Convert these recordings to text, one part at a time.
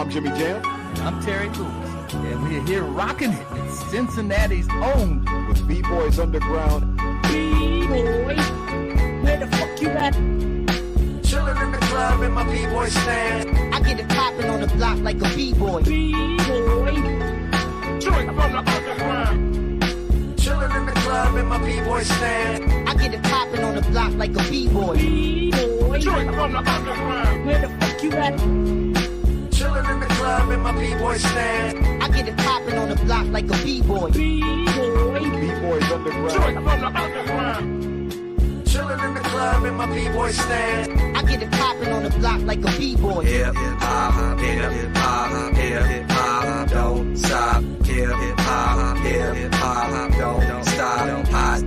I'm Jimmy Jam. I'm Terry Lewis, and we're here rocking it in Cincinnati's own with B-Boys Underground. B-Boy, where the fuck you at? Chillin' in the club in my B-Boy stand. I get it poppin' on the block like a B-Boy. B-Boy, Drink from the underground. Chillin' in the club in my B-Boy stand. I get it poppin' on the block like a B-Boy. B-Boy, Drink from the underground. where the fuck you at? Chillin' in the club in my B-Boy stand. I get it poppin' on the block like a B-Boy. B-Boy, B-Boys Underground. Drink from the underground. Chillin' in the club in my B-Boy stand. I get it poppin' on the block like a B-Boy. Hip hop, hip hop, hip hop, don't stop. Hip hop, don't stop. Hot.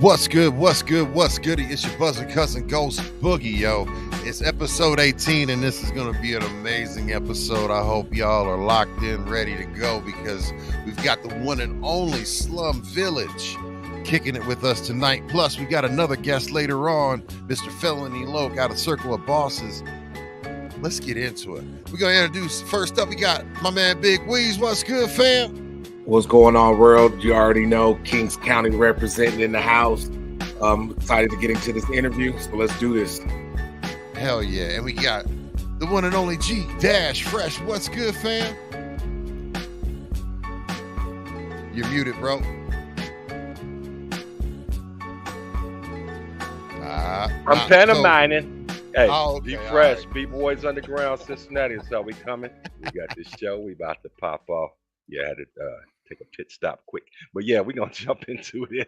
What's good? What's good? What's goody? It's your buzzing cousin Ghost Boogie, yo. It's episode 18, and this is going to be an amazing episode. I hope y'all are locked in, ready to go, because we've got the one and only Slum Village kicking it with us tonight. Plus, we got another guest later on, Mr. FELONY LOC out of Circle of Bosses. Let's get into it. We're going to introduce, first up, we got my man Big Weez. What's good, fam? What's going on, world? You already know, Kings County representing in the house. Excited to get into this interview, so let's do this. Hell yeah. And we got the one and only G Dash Fresh. What's good, fam? You're muted, bro. I'm pantomiming. Hey, okay, be fresh. right. B-Boys Underground, Cincinnati. That's how we coming. We got this show. We about to pop off. Yeah, I had to take a pit stop quick. But yeah, we're going to jump into this.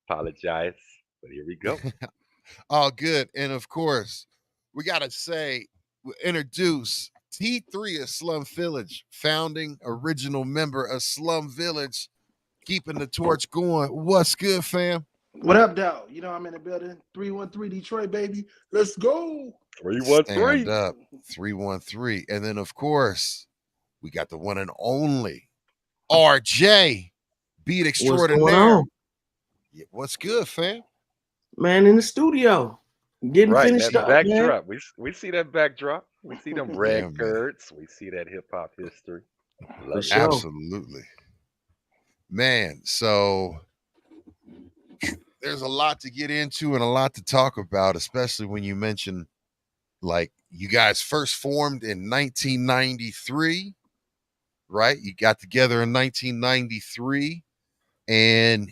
Apologize. But here we go. All good. And of course, we got to say, introduce T3 of Slum Village, founding original member of Slum Village, keeping the torch going. What's good, fam? What up, dog? You know I'm in the building. 313 Detroit, baby. Let's go. 313. Stand up. 313. And then, of course, we got the one and only RJ, beat extraordinaire. What's going on? Yeah, what's good, fam? Man, in the studio. Getting Right, finished that up, backdrop. man. We see that backdrop. We see them Yeah, red man. shirts. We see that hip-hop history. Love it. sure. Absolutely. Man, so there's a lot to get into and a lot to talk about, especially when you mention, like, you guys first formed in 1993, right? You got together in 1993, and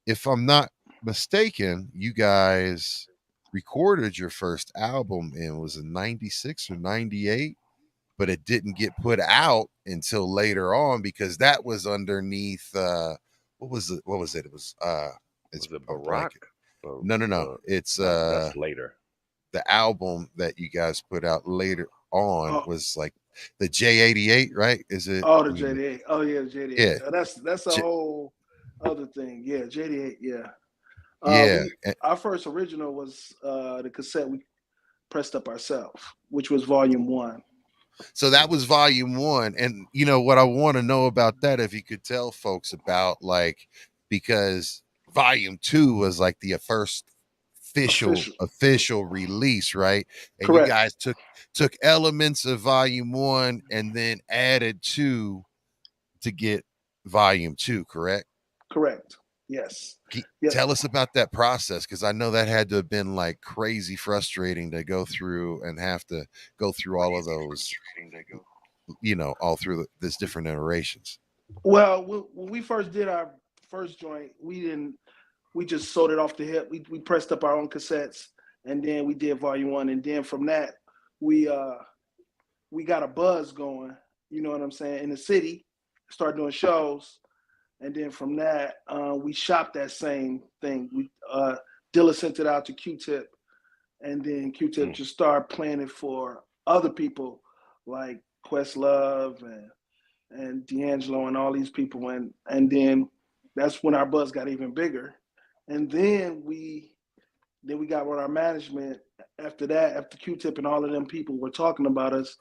if I'm not mistaken, you guys recorded your first album in, was it 96 or 98? But it didn't get put out until later on, because that was underneath what was it? It was it's Was it a Barack? blanket. No. It's That's later. the album that you guys put out later on Oh. was like the J88, right? Is it? Oh, the JD8. Oh, yeah, the JD8. Yeah. That's a J- whole other thing. Yeah, JD8, yeah. Yeah. Our first original was the cassette we pressed up ourselves, which was volume 1. So that was volume 1. And you know what I want to know about that, if you could tell folks about, like, because volume 2 was like the first official release, right? And Correct. you guys took elements of volume 1 and then added 2 to get volume 2, correct? Correct. Yes. Yes. Tell us about that process, because I know that had to have been like crazy frustrating to go through and have to go through all of those, you know, all through this different iterations. Well, when we first did our first joint, we just sold it off the hip. We pressed up our own cassettes, and then we did volume 1, and then from that we got a buzz going, you know what I'm saying, in the city, started doing shows. And then from that, we shopped that same thing. Dilla sent it out to Q-Tip, and then Q-Tip just started playing it for other people like Questlove and D'Angelo and all these people. And then that's when our buzz got even bigger. And then we got with our management after that, after Q-Tip and all of them people were talking about us,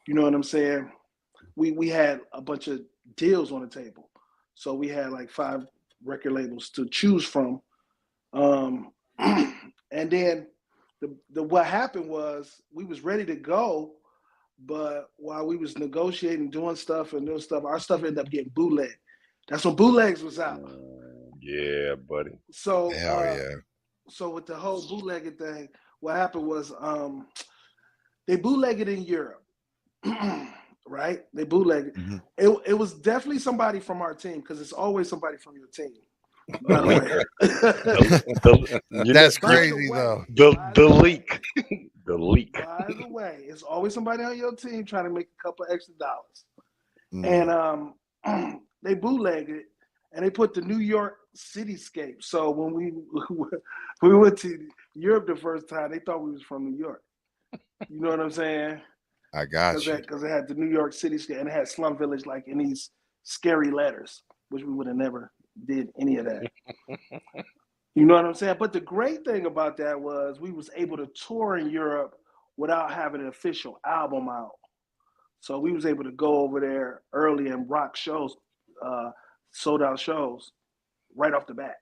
you know what I'm saying? We had a bunch of deals on the table. So we had like 5 record labels to choose from. And And then what happened was we was ready to go, but while we was negotiating, doing stuff, our stuff ended up getting bootlegged. That's when bootlegs was out. Yeah, buddy. So Hell yeah. So with the whole bootlegging thing, what happened was they bootlegged it in Europe. Right? They bootlegged it. Mhm. It was definitely somebody from our team, because it's always somebody from your team. By the way. That's crazy though. The leak. The leak. By the way, it's always somebody on your team trying to make a couple extra dollars. Mm. And they bootlegged it, and they put the New York cityscape. So when we went to Europe the first time, they thought we was from New York. You know what I'm saying? I got you. Because it had the New York cityscape, and it had Slum Village like in these scary letters, which we would have never did any of that. You know what I'm saying? But the great thing about that was we was able to tour in Europe without having an official album out. So we was able to go over there early and rock shows, sold out shows right off the bat.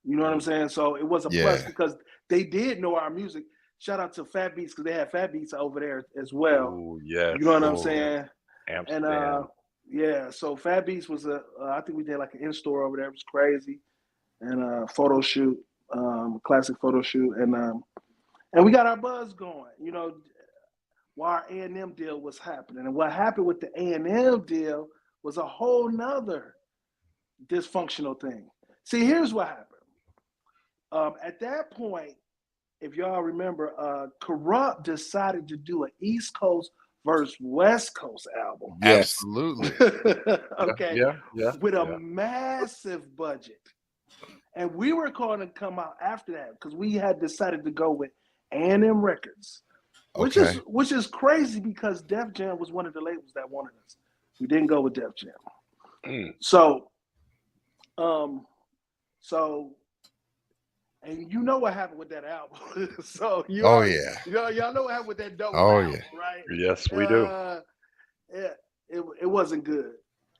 You know what I'm saying? So it was a plus because they did know our music. Shout out to Fat Beats, because they had Fat Beats over there as well. Oh, yes. You know what I'm saying? Amsterdam. And so Fat Beats was I think we did like an in-store over there. It was crazy. And a photo shoot, classic photo shoot. And we got our buzz going, you know, while our A&M deal was happening. And what happened with the A&M deal was a whole nother dysfunctional thing. See, here's what happened. At that point, if y'all remember, Corrupt decided to do an East Coast versus West Coast album. Yes. Absolutely. Okay. With a massive budget. And we were going to come out after that because we had decided to go with A&M Records, which is crazy because Def Jam was one of the labels that wanted us. We didn't go with Def Jam. So, and you know what happened with that album. So y'all know what happened with that dope album, right? Yes, we do. It wasn't good.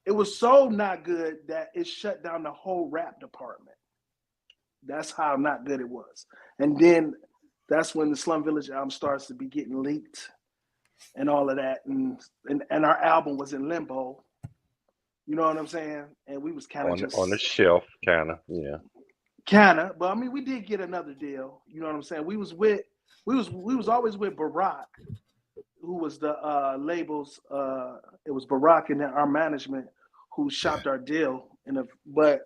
It was so not good that it shut down the whole rap department. That's how not good it was. And then that's when the Slum Village album starts to be getting leaked and all of that. And our album was in limbo. You know what I'm saying? And we was kind of just on the shelf, kind of, yeah. Kinda, but I mean, we did get another deal. You know what I'm saying? We was always with Barack, who was the labels. It was Barack and our management who shopped our deal. But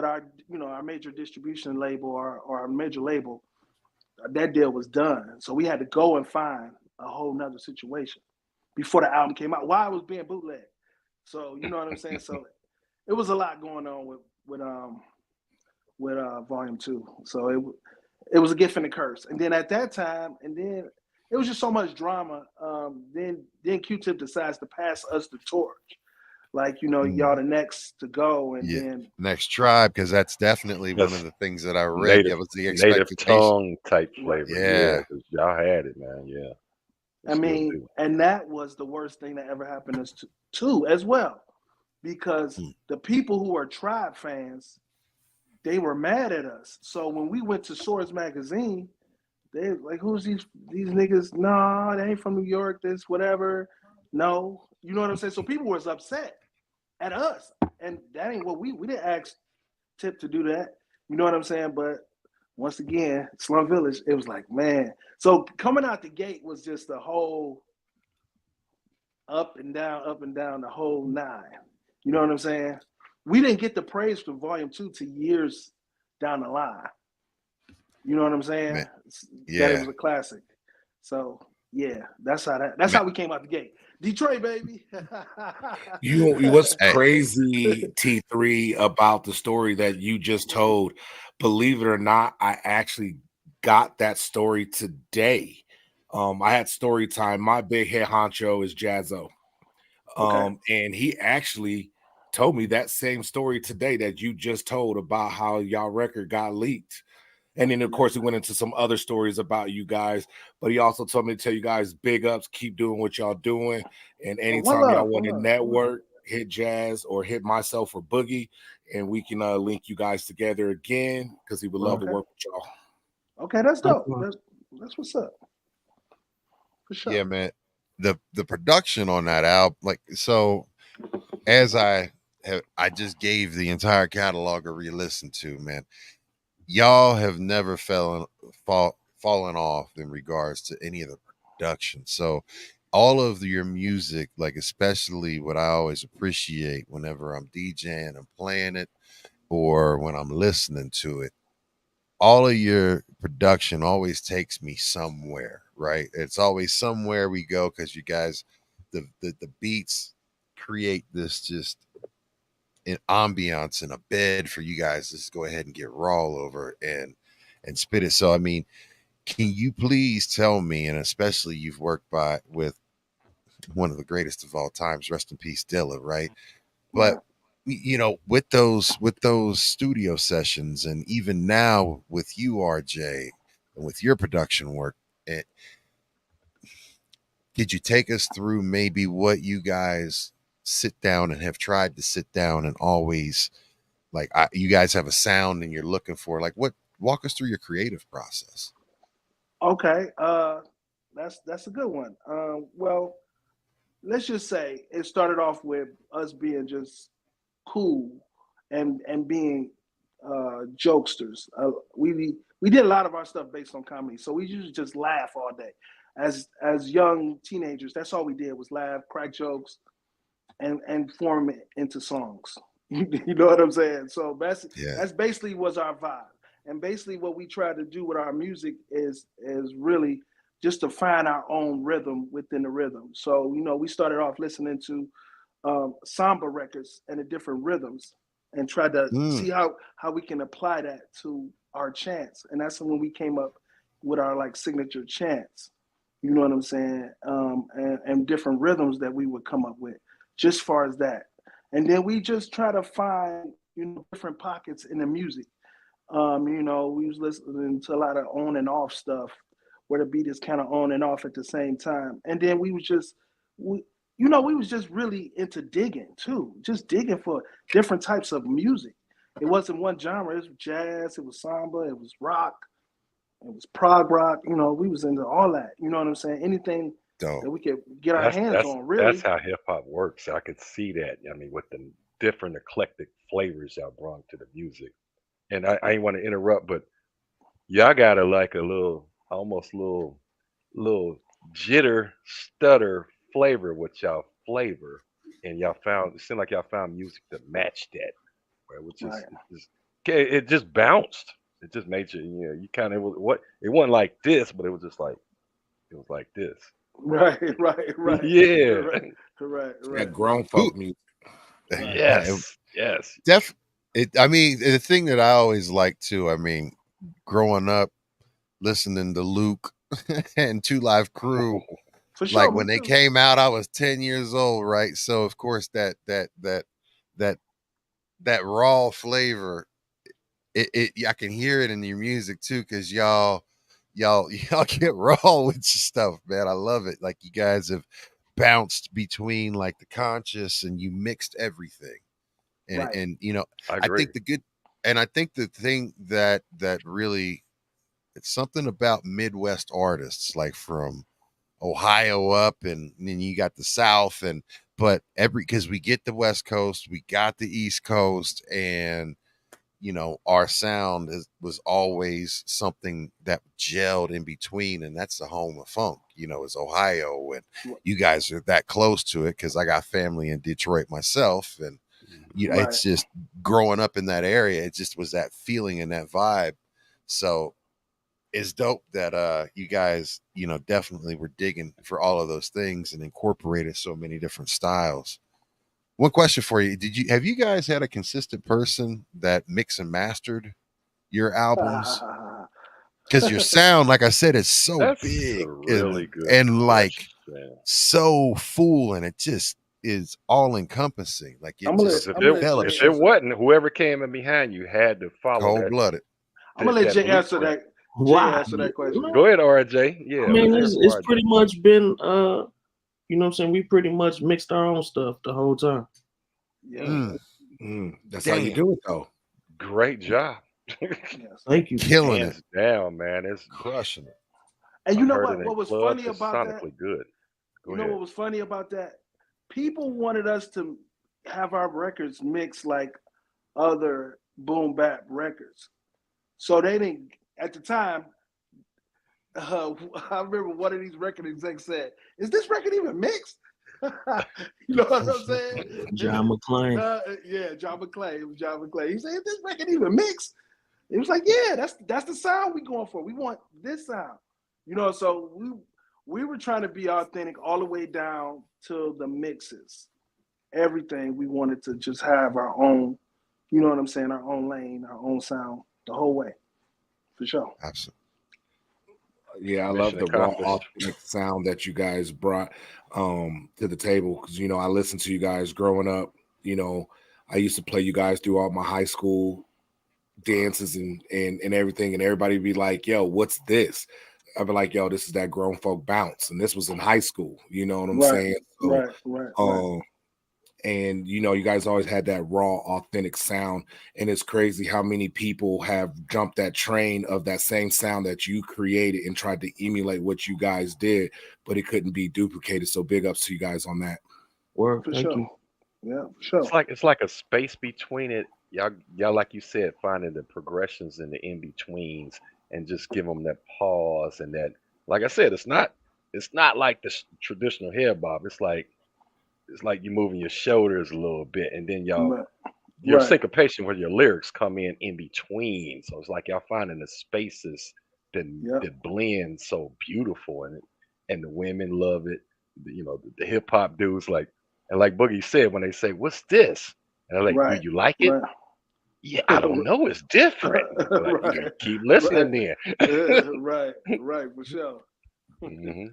our our major distribution label or our major label, that deal was done. So we had to go and find a whole nother situation before the album came out. While it was being bootlegged. So you know what I'm saying? So it was a lot going on with Volume 2. So it was a gift and a curse. And then at that time, and then it was just so much drama. Then Q-Tip decides to pass us the torch. Like, y'all the next to go, and then next tribe, because that's definitely one of the things that I read. It was the native tongue type flavor. Yeah, because y'all had it, man. Yeah. I mean, and that was the worst thing that ever happened to us too, as well, because the people who are tribe fans, they were mad at us. So when we went to Swords Magazine, they like, who's these niggas? Nah, they ain't from New York, this, whatever. No. You know what I'm saying? So people was upset at us. And that ain't what we didn't ask Tip to do that. You know what I'm saying? But once again, Slum Village, it was like, man. So coming out the gate was just a whole up and down, the whole nine. You know what I'm saying? We didn't get the praise for Volume 2 to years down the line. You know what I'm saying? Man. That it was a classic. So yeah, that's how we came out the gate. Detroit, baby. What's crazy, T3, about the story that you just told, believe it or not, I actually got that story today. I had story time. My big head honcho is Jazzo. And he actually told me that same story today that you just told about how y'all record got leaked. And then, of course, he went into some other stories about you guys. But he also told me to tell you guys, big ups, keep doing what y'all doing. And anytime y'all want to network, hit Jazz or hit myself or Boogie, and we can link you guys together again because he would love to work with y'all. Okay, that's dope. That's what's up. For sure. Yeah, man. The production on that album, like, so as I just gave the entire catalog a re-listen to, man. Y'all have never fallen off in regards to any of the production. So all of your music, like especially what I always appreciate whenever I'm DJing and playing it or when I'm listening to it, all of your production always takes me somewhere, right? It's always somewhere we go because you guys, the beats create this just an ambiance and a bed for you guys to just go ahead and get raw over and spit it. So I mean, can you please tell me, and especially you've worked with one of the greatest of all times, rest in peace, Dilla, right? But you know, with those studio sessions, and even now with you, RJ, and with your production work, could you take us through maybe what you guys sit down and have tried to sit down and always like you guys have a sound and you're looking for, like, what, walk us through your creative process. Okay, that's a good one. Well, let's just say it started off with us being just cool and being jokesters. We did a lot of our stuff based on comedy, so we usually just laugh all day. As young teenagers, that's all we did was laugh, crack jokes, and form it into songs. You know what I'm saying? So that's basically was our vibe. And basically what we try to do with our music is really just to find our own rhythm within the rhythm. So, you know, we started off listening to samba records and the different rhythms and tried to see how we can apply that to our chants. And that's when we came up with our like signature chants. You know what I'm saying? And different rhythms that we would come up with, just far as that. And then we just try to find, you know, different pockets in the music. You know, we was listening to a lot of on and off stuff where the beat is kind of on and off at the same time. And then we was just really into digging too, just digging for different types of music. It wasn't one genre. It was jazz, it was samba, it was rock, it was prog rock. You know, we was into all that. You know what I'm saying? Anything that we could get our hands on, really. That's how hip hop works. I could see that. I mean, with the different eclectic flavors y'all brought to the music. And I ain't want to interrupt, but y'all got a like a little, almost little jitter, stutter flavor with y'all flavor, and y'all found, it seemed like y'all found music to match that, where it was it just bounced. It just made you, you know, you kind of it wasn't like this, but it was just like it was like this. Right. Yeah. Right. That grown folk music. Yes. I mean, the thing that I always like too, I mean, growing up listening to Luke and Two Live Crew, For sure, like when they came out, I was 10 years old, right? So of course that raw flavor, I can hear it in your music too, because y'all get raw with your stuff, man. I love it. Like you guys have bounced between like the conscious and you mixed everything. And you know, I think the thing that really, it's something about Midwest artists, like from Ohio up, and then you got the South, but because we get the West Coast, we got the East Coast, and you know, our sound was always something that gelled in between, and that's the home of funk, you know, is Ohio, and you guys are that close to it because I got family in Detroit myself, and you know, it's just growing up in that area, it just was that feeling and that vibe. So it's dope that you guys, you know, definitely were digging for all of those things and incorporated so many different styles. One question for you: have you guys had a consistent person that mixed and mastered your albums? Because your sound, like I said, is so That's big really good and like question. so full, and it just is all encompassing. Like it just if it wasn't, whoever came in behind you had to follow cold blooded. I'm gonna let Jay answer that. Answer that question. Go ahead, RJ. Yeah, I mean, it's pretty much been you know what I'm saying, we pretty much mixed our own stuff the whole time. Yeah. That's how you do it though. Great job. Yes. Thank you. Killing Hands it, down, man. It's crushing it. And you I've know heard what? it in What was clubs. funny It's about that? sonically good. Go You know ahead. what was funny about that? People wanted us to have our records mixed like other boom bap records. So they didn't at the time. I remember one of these record execs said, "Is this record even mixed?" You know what I'm saying? John McClain. Yeah, John McClain. It was John McClain. He said, "Is this record even mixed?" It was like, "Yeah, that's the sound we going for. We want this sound." You know, so we were trying to be authentic all the way down to the mixes. Everything we wanted to just have our own, you know what I'm saying, our own lane, our own sound the whole way, for sure. Absolutely. Yeah, I love Mission the raw, accomplished. authentic sound that you guys brought to the table. Because I listened to you guys growing up. I used to play you guys through all my high school dances and everything, and everybody would be like, "Yo, what's this?" I'd be like, "Yo, this is that grown folk bounce," and this was in high school. You know what I'm saying? So, Right. and you guys always had that raw, authentic sound, and it's crazy how many people have jumped that train of that same sound that you created and tried to emulate what you guys did, but it couldn't be duplicated. So big ups to you guys on that. Word. For Thank sure. you. Yeah, for sure. It's like a space between it. Y'all like you said, finding the progressions and the in betweens, and just give them that pause and that. Like I said, it's not like the traditional head bob. It's like you're moving your shoulders a little bit, and then Right. your Right. syncopation where your lyrics come in between. So it's like y'all finding the spaces that Yeah. that blend so beautiful, and the women love it. The hip hop dudes and like Boogie said when they say, "What's this?" And they're like, "Do Right. you like it?" Right. Yeah, I don't know. It's different. Like, Right. keep Right. listening then. Right, for sure. Hmm.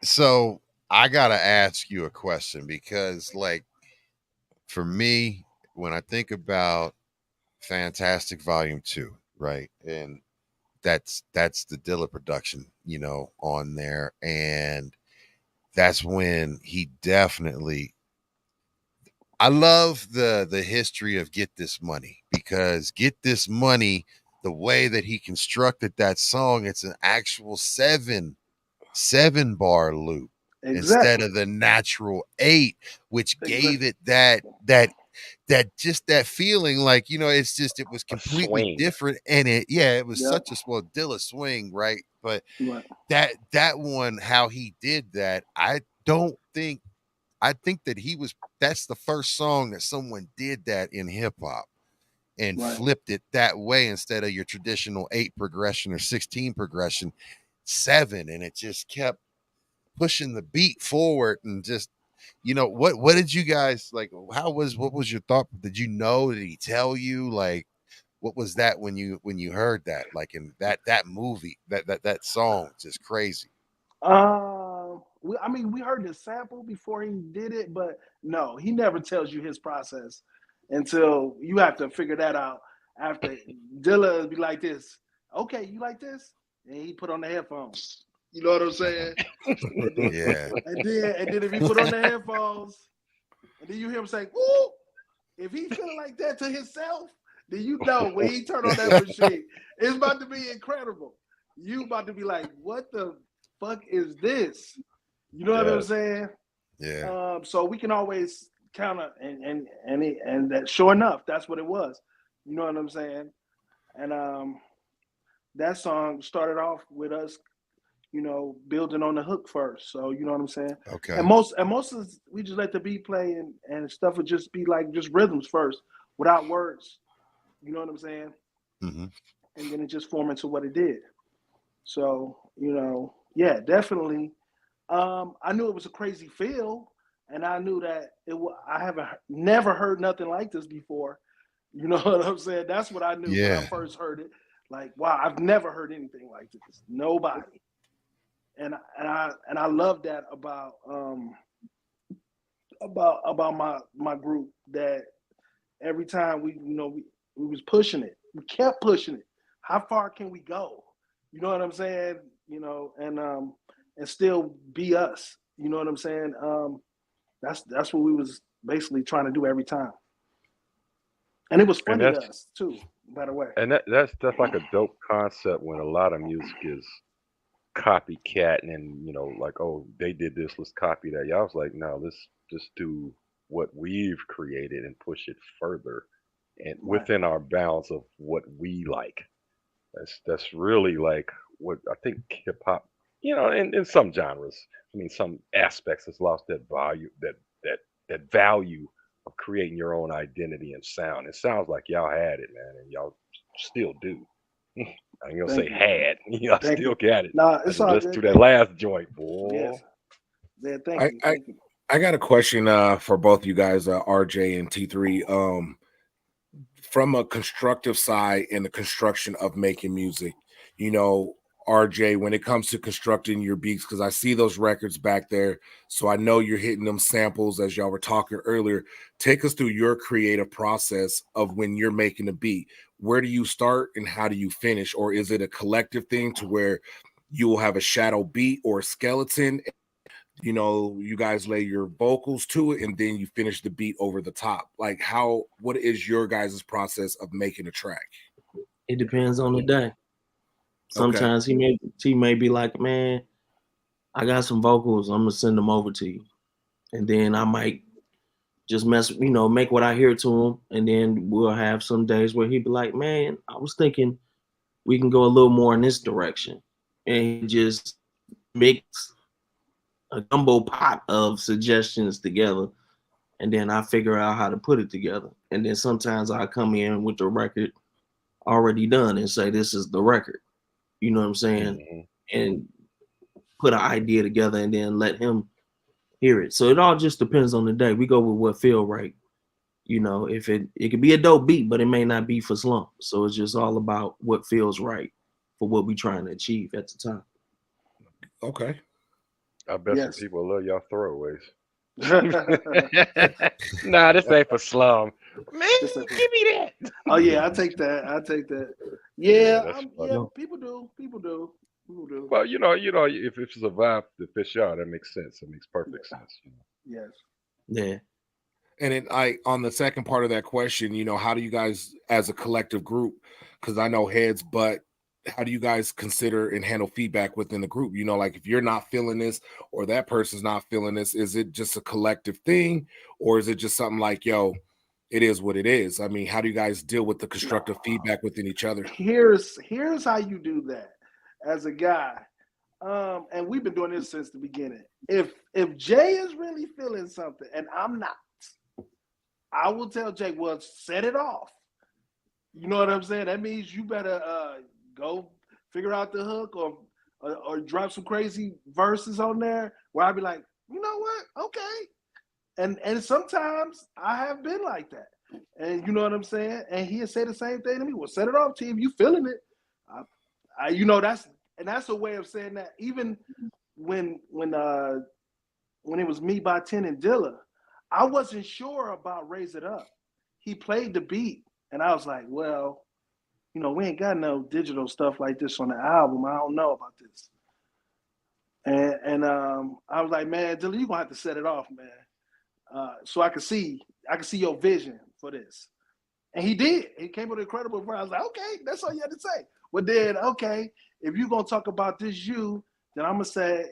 So I gotta ask you a question because, like, for me, when I think about Fantastic Volume 2, right? And that's the Dilla production, on there. And that's when he definitely I love the history of Get This Money, because Get This Money, the way that he constructed that song, it's an actual seven bar loop instead Exactly. of the natural 8, which gave Exactly. it that feeling like, it was A completely swing. different. And it was Yep. such a Dilla swing, right? But Right. that one, how he did that, I think that that's the first song that someone did that in hip hop and Right. flipped it that way instead of your traditional 8 progression or 16 progression, 7. And it just kept pushing the beat forward. And just, what did you guys like? What was your thought? Did he tell you, like, what was that when you heard that, like, in that movie, that song, just crazy. We heard the sample before he did it, but no, he never tells you his process until you have to figure that out after. Dilla be like this. Okay, you like this? And he put on the headphones. You know what I'm saying? Yeah. And then if he put on the headphones, and then you hear him say, "Woo!" If he feeling like that to himself, then you know when he turn on that machine, it's about to be incredible. You about to be like, "What the fuck is this?" You know what I'm Yes. saying? Yeah. So we can always count on, and that sure enough, that's what it was. You know what I'm saying? And that song started off with us, building on the hook first. So you know what I'm saying? Okay. And most of we just let the beat play, and stuff would just be like just rhythms first, without words. You know what I'm saying? Mm-hmm. And then it just formed into what it did. So yeah, definitely. I knew it was a crazy feel, and I knew that I haven't never heard nothing like this before. You know what I'm saying? That's what I knew when I Yeah. first heard it. Like, wow, I've never heard anything like this. Nobody. And I love that about my group, that every time we was pushing it, we kept pushing it. How far can we go? You know what I'm saying? And still be us. You know what I'm saying? That's what we was basically trying to do every time, and it was And funny to us too. by the way. And that's like a dope concept when a lot of music is copycat and like, oh, they did this, let's copy that. Y'all was like, no, let's just do what we've created and push it further and Right. within our bounds of what we like. That's really like what I think hip hop, in some genres, I mean some aspects has lost that value, that value of creating your own identity and sound. It sounds like y'all had it, man, and y'all still do. I ain't gonna Thank say you. had. Y'all Thank still you. got it. Nah, I it's just all listened good. to that Thank you. last joint, boy. Yes. Yeah, thank I, you. I Thank you. I got a question for both you guys, RJ and T3. From a constructive side in the construction of making music, RJ, when it comes to constructing your beats, because I see those records back there, so I know you're hitting them samples as y'all were talking earlier. Take us through your creative process of when you're making a beat. Where do you start and how do you finish? Or is it a collective thing to where you will have a shadow beat or a skeleton? You guys lay your vocals to it and then you finish the beat over the top. Like what is your guys' process of making a track? It depends on the day. Okay. Sometimes he may be like, man, I got some vocals, I'm gonna send them over to you. And then I might just make what I hear to him. And then we'll have some days where he'd be like, man, I was thinking we can go a little more in this direction. And he just mix a gumbo pot of suggestions together, and then I figure out how to put it together. And then sometimes I come in with the record already done and say, this is the record. You know what I'm saying? And put an idea together and then let him hear it. So it all just depends on the day. We go with what feel right. If it could be a dope beat, but it may not be for Slump. So it's just all about what feels right for what we're trying to achieve at the time. Okay. I bet some people love y'all throwaways. Nah, this ain't for Slum. Man, give me that. Oh yeah, I take that. Yeah, people do. Well, if it's a vibe to fish out, that makes sense. It makes perfect sense. Yes. Yeah. And then on the second part of that question, how do you guys as a collective group, because I know heads, but how do you guys consider and handle feedback within the group? Like if you're not feeling this or that person's not feeling this, is it just a collective thing or is it just something like, yo, it is what it is? I mean, how do you guys deal with the constructive feedback within each other? Here's how you do that as a guy. And we've been doing this since the beginning. If Jay is really feeling something and I'm not, I will tell Jay, well, set it off. You know what I'm saying? That means you better go figure out the hook or drop some crazy verses on there where I'd be like, you know what? Okay. And sometimes I have been like that. And you know what I'm saying? And he'll say the same thing to me. Well, set it off, T. If you feeling it. That's a way of saying that. Even when it was me by 10 and Dilla, I wasn't sure about Raise It Up. He played the beat and I was like, well, we ain't got no digital stuff like this on the album. I don't know about this. And I was like, man, Dylan, you're gonna have to set it off, man. So I could see your vision for this. And he did. He came with an incredible verse. I was like, okay, that's all you had to say. Well then, okay, if you're gonna talk about this you, then I'm gonna say,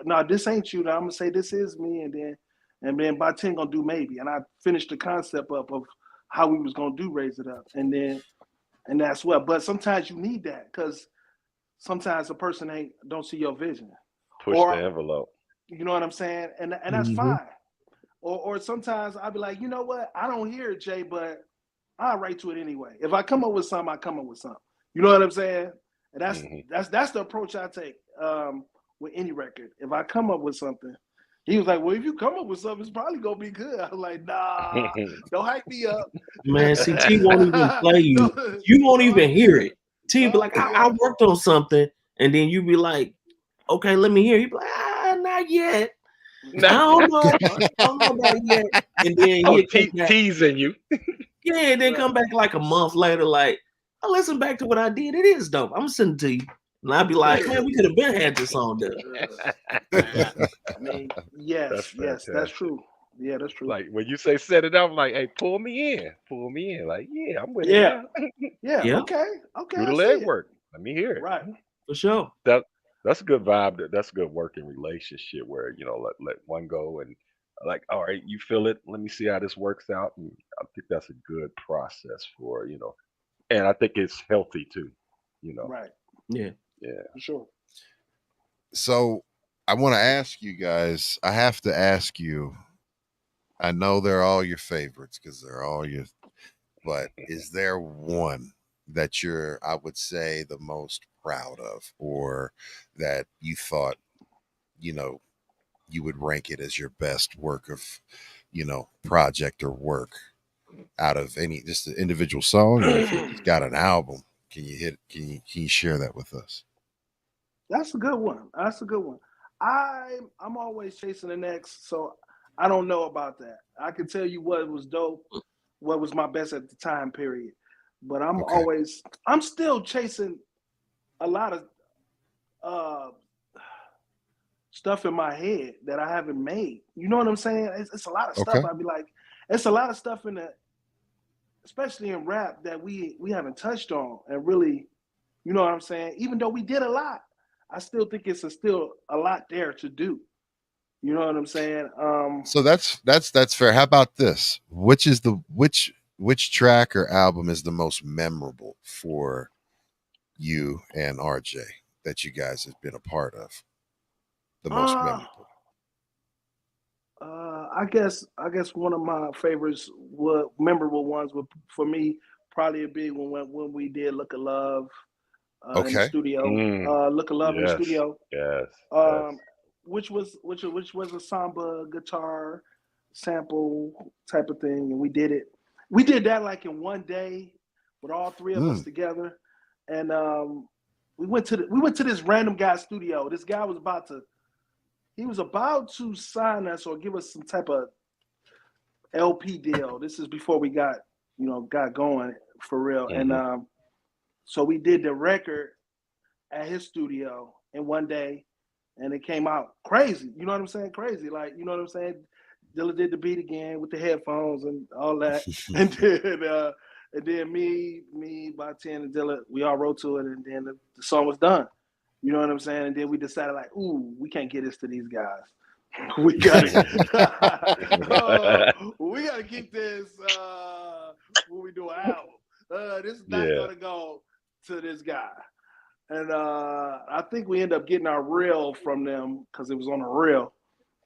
no, this ain't you. Then I'm gonna say this is me, and then by 10 gonna do maybe. And I finished the concept up of how we was gonna do Raise It Up. And that's what. But sometimes you need that because sometimes a person don't see your vision. Push the envelope. You know what I'm saying? And that's fine. Or sometimes I'll be like, you know what? I don't hear it, Jay, but I'll write to it anyway. If I come up with something, I come up with something. You know what I'm saying? And that's the approach I take with any record. If I come up with something, he was like, well, if you come up with something, it's probably gonna be good. I was like, nah, don't hype me up. Man, see, T won't even play you. You won't even hear it. T be like, I worked on something, and then you be like, okay, let me hear. You be like, not yet. I don't know about it yet. And then teasing you. Yeah, and then come back like a month later, like, I listen back to what I did. It is dope. I'm sending it to you. And I'd be like, man, we could have been had this on there. I mean, yes, that's true. Yeah, that's true. Like when you say set it up, like, hey, pull me in. Pull me in. Like, yeah, I'm with it Yeah. now. Yeah. Yeah, Okay. Okay. Do the I see leg it. work. Let me hear it. Right. for sure. That that's a good vibe. That's a good working relationship where, let one go and like, all right, you feel it. Let me see how this works out. And I think that's a good process for, and I think it's healthy too, you know. Right. Yeah. Yeah. For sure. So I want to ask you guys, I have to ask you, I know they're all your favorites because they're all your, but is there one that you're, I would say, the most proud of, or that you thought, you would rank it as your best work of, project or work out of any, just an individual song, or if you just got an album, can you share that with us? That's a good one. That's a good one. I'm always chasing the next, so I don't know about that. I can tell you what was dope, what was my best at the time period. But Okay. I'm still chasing a lot of uh stuff in my head that I haven't made. You know what I'm saying? It's a lot of stuff. Okay. I'd be like, it's a lot of stuff in the, especially in rap, that we haven't touched on and really, you know what I'm saying? Even though we did a lot, I still think it's still a lot there to do. You know what I'm saying? So that's fair. How about this? Which track or album is the most memorable for you and RJ that you guys have been a part of? The most uh, memorable. I guess one of my favorites, memorable ones, would for me probably a big one when we did "Look of Love" in the Okay. studio. Mm, "Look of Love" in the yes. studio. Yes. Yes. Um, which was a samba guitar sample type of thing, and we did it. We did that like in one day with all three of us together, and we went to this random guy's studio. This guy was about to sign us or give us some type of LP deal. This is before we got going for real, Mm-hmm. and so we did the record at his studio in one day. And it came out crazy. You know what I'm saying? Crazy. Like, you know what I'm saying? Dilla did the beat again with the headphones and all that. and then me, Batian, and Dilla, we all wrote to it, and then the song was done. You know what I'm saying? And then we decided, like, ooh, we can't get this to these guys. We got we got to keep this when we do an album. This is not going to go to this guy. And I think we ended up getting our reel from them because it was on a reel,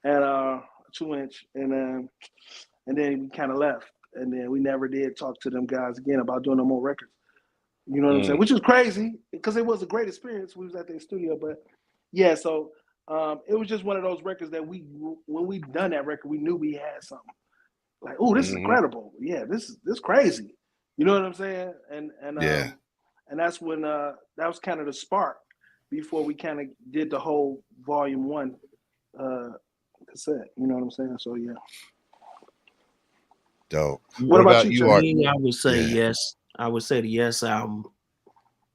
and 2-inch, and then we kind of left, and then we never did talk to them guys again about doing no more records. You know what I'm saying? Which is crazy because it was a great experience. We was at their studio, but yeah, so it was just one of those records that when we done that record, we knew we had something. Like, oh, this is incredible. Yeah, this crazy. You know what I'm saying? And Yeah. And that's when that was kind of the spark before we kind of did the whole volume 1 cassette. You know what I'm saying? So yeah. Dope. What about you, For me, I would say yes. I would say the Yes album.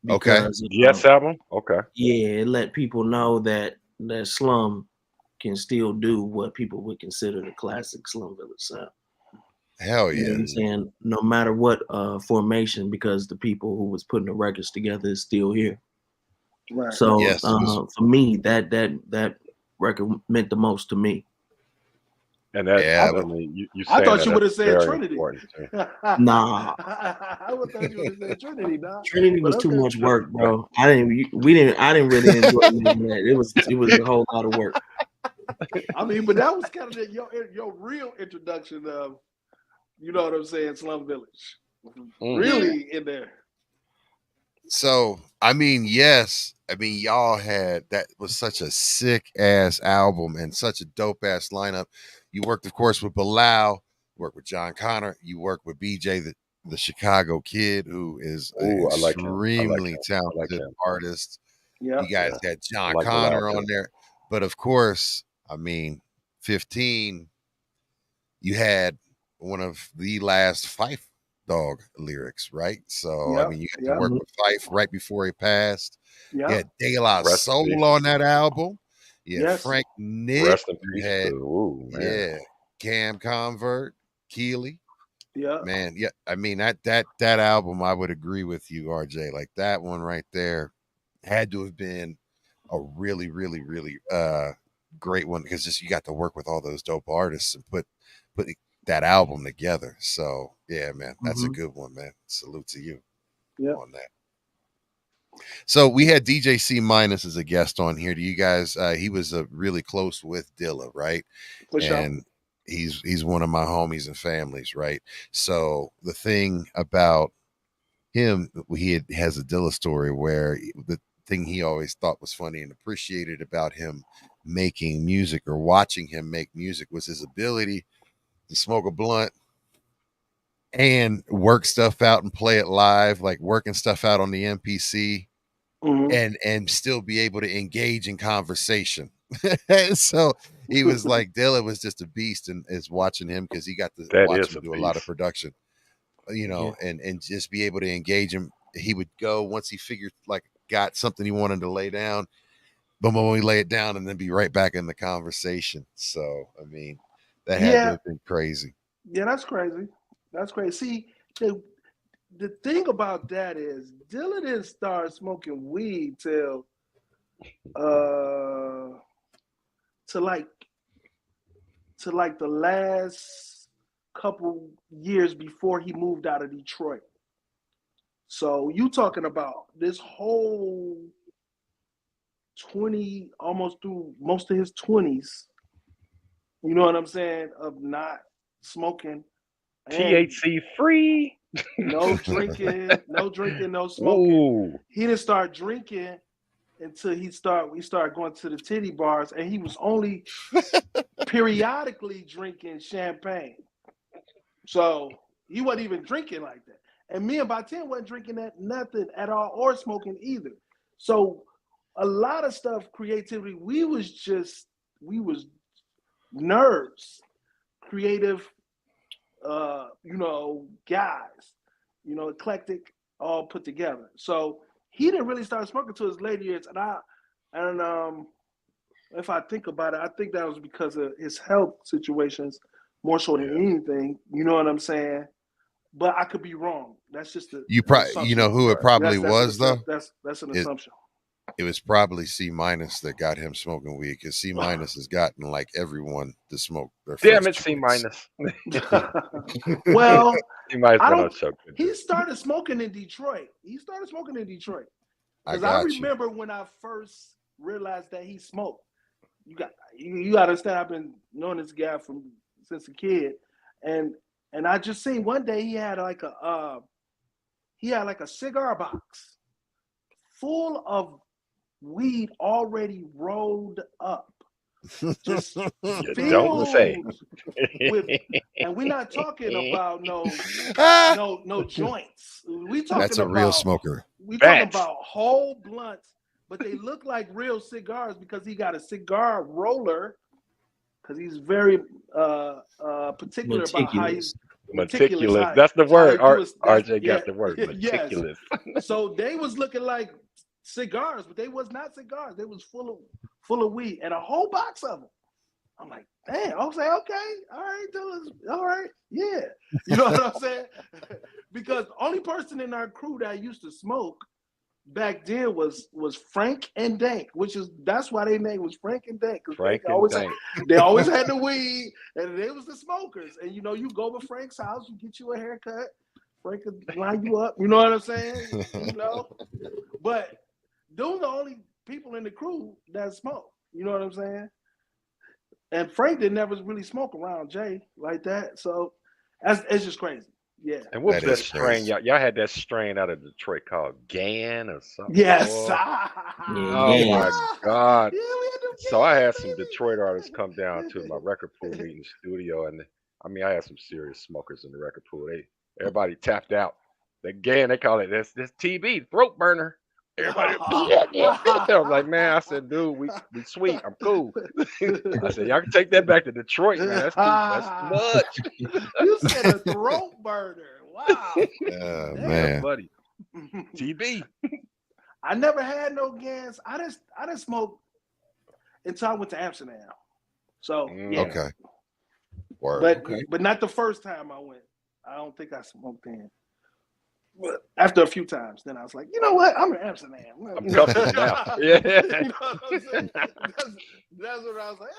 Okay. Yes album? Okay. Yeah, it let people know that Slum can still do what people would consider the classic Slum Village sound. Hell yeah. You know what I'm saying? No matter what formation, because the people who was putting the records together is still here. Right. So Yes, for me, that record meant the most to me. And that's I thought you would have said Trinity. Nah. I thought you would have said Trinity, dog. Trinity was too much work, bro. I didn't really enjoy that. It was a whole lot of work. I mean, but that was kind of your real introduction of, you know what I'm saying, Slum Village. Really in there. So, I mean, yes. I mean, y'all that was such a sick ass album and such a dope ass lineup. You worked, of course, with Bilal, worked with John Connor, you worked with BJ, the Chicago kid, who is an extremely talented artist. Yeah. You guys had John Connor on there. But of course, I mean, 15, you had one of the last Fife Dog lyrics, right? So I mean, you had to work with Fife right before he passed. You had De La Soul on that album. Yeah, Frank Nick. Rest in peace. Yeah, Cam Convert, Keely. Yeah. Man, yeah. I mean that album, I would agree with you, RJ. Like that one right there had to have been a really, really, really great one because just you got to work with all those dope artists and put that album together. So yeah, man, that's a good one, man. Salute to you on that. So we had DJ C minus as a guest on here. Do you guys? He was really close with Dilla, right? For sure. And he's one of my homies and families, right? So the thing about him, has a Dilla story where the thing he always thought was funny and appreciated about him making music or watching him make music was his ability to smoke a blunt and work stuff out and play it live, like working stuff out on the MPC and still be able to engage in conversation. So he was like, Dilla was just a beast, and is watching him because he got to watch him do a lot of production, you know, and just be able to engage him. He would go once he figured like got something he wanted to lay down, but when we lay it down and then be right back in the conversation. So I mean, that had to have been crazy. Yeah, that's crazy. That's crazy. See, the thing about that is Dilla didn't start smoking weed till like the last couple years before he moved out of Detroit. So you talking about this whole 20, almost through most of his 20s, you know what I'm saying, of not smoking. THC free. No drinking, no smoking. Ooh. He didn't start drinking until we started going to the titty bars, and he was only periodically drinking champagne. So he wasn't even drinking like that. And me and Batin wasn't drinking nothing at all or smoking either. So a lot of stuff, creativity, we was nerds, creative, guys, eclectic, all put together. So he didn't really start smoking till his later years. And if I think about it, I think that was because of his health situations more so than anything. You know what I'm saying? But I could be wrong. That's just you know who it probably was though. That's an assumption. It was probably C minus that got him smoking weed, because C minus has gotten like everyone to smoke their Damn first it, C joints. minus. Well, he started smoking in Detroit. Because I remember when I first realized that he smoked. You got to understand, I've been knowing this guy since a kid, and I just seen one day he had like a cigar box full of weed already rolled up. Just don't say. And we're not talking about no joints. That's a real smoker. We talking about whole blunts, but they look like real cigars because he got a cigar roller. Because he's very particular about how he's meticulous. That's the word. RJ got the word. Meticulous. Yes. So they was looking like cigars, but they was not cigars. They was full of weed and a whole box of them. I'm like, damn. I was like, okay, all right, yeah. You know what I'm saying? Because the only person in our crew that used to smoke back then was Frank and Dank, that's why their name was Frank and Dank. They always had the weed, and they was the smokers. And you go to Frank's house, you get you a haircut, Frank could line you up. You know what I'm saying? But those are the only people in the crew that smoke. You know what I'm saying? And Frank didn't never really smoke around Jay like that. So it's just crazy. Yeah. And what was that strain? Y'all had that strain out of Detroit called Gan or something? Yes. Oh my God. So I had some Detroit artists come down to my record pool meeting studio, and I mean, I had some serious smokers in the record pool. Everybody tapped out. The Gan, they call it this TB, throat burner. Everybody, I was like, man, I said, dude, we sweet. I'm cool. I said, y'all can take that back to Detroit, man. That's too much. You said a throat burner. Wow. Man, buddy. TB. I never had no Gans. I didn't smoke until I went to Amsterdam. So yeah. Okay. But not the first time I went. I don't think I smoked then. But after a few times, then I was like, you know what? I'm in Amsterdam. I'm comfortable now. Yeah. You know what I'm saying? That's what I was like. Hey,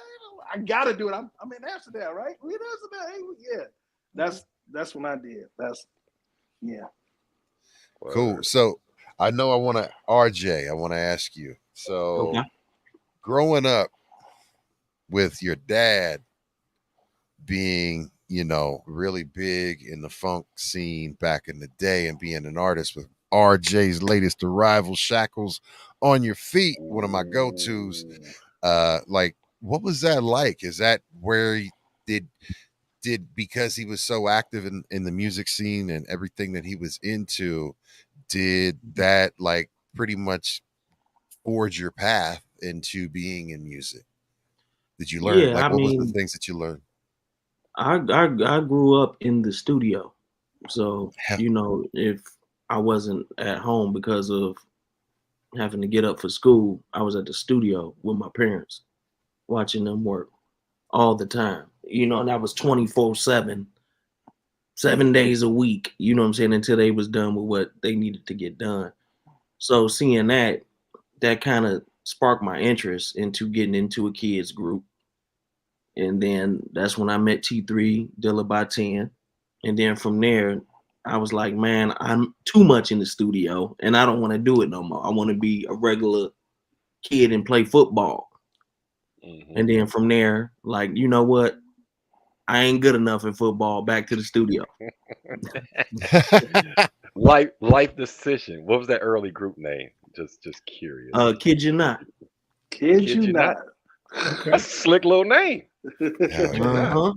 I gotta do it. I'm in Amsterdam, right? We in Amsterdam. Hey, yeah. That's when I did. Yeah. Cool. So I know I want to ask you. So growing up with your dad being, really big in the funk scene back in the day and being an artist with RJ's latest arrival, Shackles on Your Feet, one of my go-tos. Like, what was that like? Is that where he did because he was so active in the music scene and everything that he was into, did that like pretty much forge your path into being in music? Did you learn? Yeah, What was the things that you learned? I grew up in the studio, so if I wasn't at home because of having to get up for school, I was at the studio with my parents, watching them work all the time. And that was 24/7, 7 days a week. You know what I'm saying? Until they was done with what they needed to get done. So seeing that kind of sparked my interest into getting into a kids group. And then that's when I met T3, Dilla by 10. And then from there, I was like, man, I'm too much in the studio and I don't want to do it no more. I want to be a regular kid and play football. Mm-hmm. And then from there, like, you know what? I ain't good enough in football. Back to the studio. Life decision. What was that early group name? Just curious. Kid You Not. Kid You Not. Okay. That's a slick little name. Uh-huh.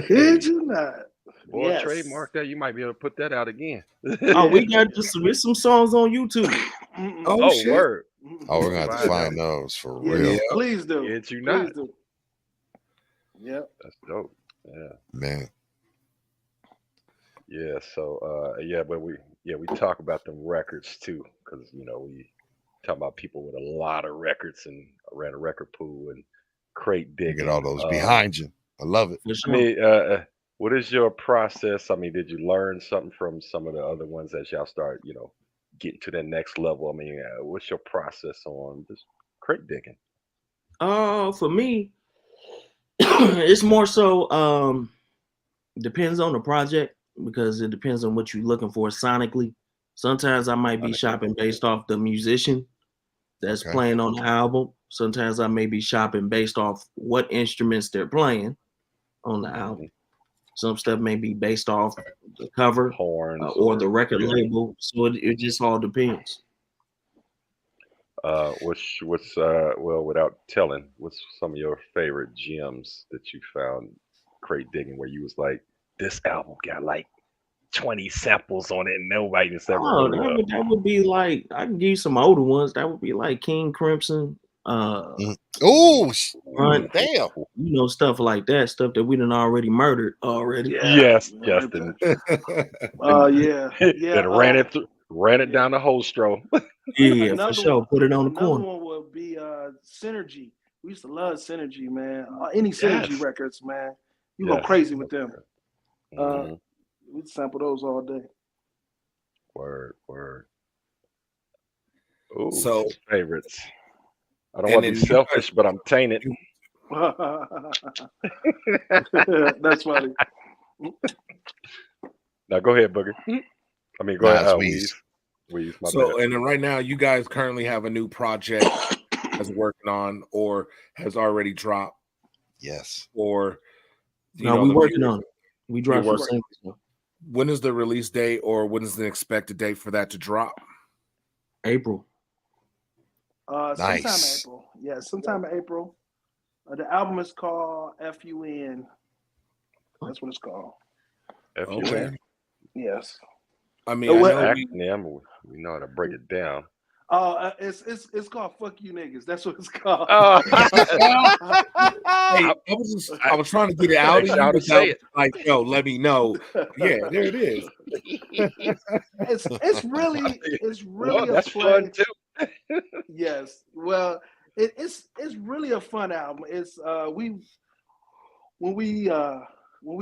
Kid You Not. Boy, yes. Trademark that. You might be able to put that out again. Oh, we got to submit some songs on YouTube. Oh, shit. Word. Oh, we're going to have to find those for real. Yeah, please do. Kid You Not. Yep. That's dope. Yeah. Man. Yeah, so but we talk about them records too, because we talk about people with a lot of records, and I ran a record pool and crate digging. Get all those behind you. I love it. I mean, what is your process? I mean, did you learn something from some of the other ones as y'all start, getting to the next level? I mean, what's your process on this crate digging? For me, it's more so depends on the project, because it depends on what you're looking for sonically. Sometimes I might be shopping based off the musician that's playing on the album. Sometimes I may be shopping based off what instruments they're playing on the album. Some stuff may be based off the cover or the record label. So it just all depends. Without telling, what's some of your favorite gems that you found crate digging where you was like, this album got like 20 samples on it and nobody's ever heard of? That would be like, I can give you some older ones. That would be like King Crimson. Oh, damn. Stuff like that, stuff that we done already murdered already. Yeah. Yes, Justin. Yeah. Ran it down the whole straw. Yeah, for sure. Put it on the corner. Another one would be Synergy. We used to love Synergy, man. Any Synergy records, man. You go crazy with them. We'd sample those all day. Word. Ooh, so favorites. I don't want to be selfish, but I'm tainted. That's funny. Now go ahead, Booger. I mean, go ahead. Weeze, so, bad. And then right now, you guys currently have a new project that's working on or has already dropped. Yes. Or we're working on it. We dropped some. When is the release date, or when is the expected date for that to drop? April. Sometime in April. Yeah, sometime in April. The album is called FUN. That's what it's called. FUN. Okay. Yes. I mean, acronym. We know how to break it down. It's called "Fuck You Niggas." That's what it's called. Hey, I was trying to get it out of you. Like, yo, let me know. Yeah, there it is. It's really that's fun too. Yes. Well, it's really a fun album. It's when we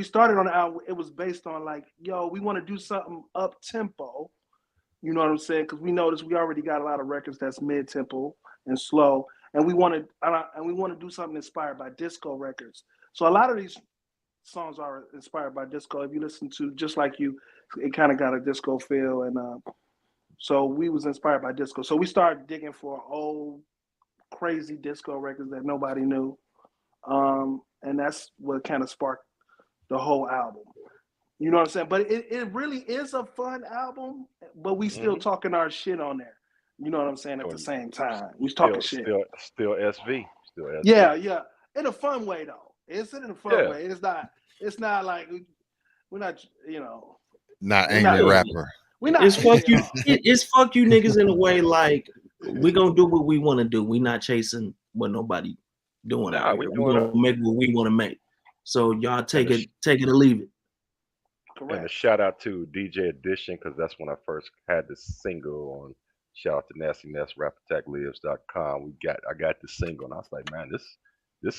started on the album, it was based on like, yo, we want to do something up tempo. You know what I'm saying? Because we noticed we already got a lot of records that's mid tempo and slow, and we want to do something inspired by disco records. So a lot of these songs are inspired by disco. If you listen to Just Like You, it kind of got a disco feel, and so we was inspired by disco. So we started digging for old crazy disco records that nobody knew, and that's what kind of sparked the whole album. You know what I'm saying? But it really is a fun album, but we still talking our shit on there. You know what I'm saying? At the same time, we talking shit. Still SV. Still SV. Yeah. In a fun way though. It's in a fun way. It's not like we're not, not angry rapper. We're not. It's fuck you. It's fuck you niggas in a way like we gonna do what we want to do. We not chasing what nobody doing out here. We gonna make what we want to make. So y'all take it or leave it. Correct. And a shout out to DJ Edition, because that's when I first had the single on. Shout out to Nasty Ness, RapAttackLives.com. I got the single, and I was like, man, this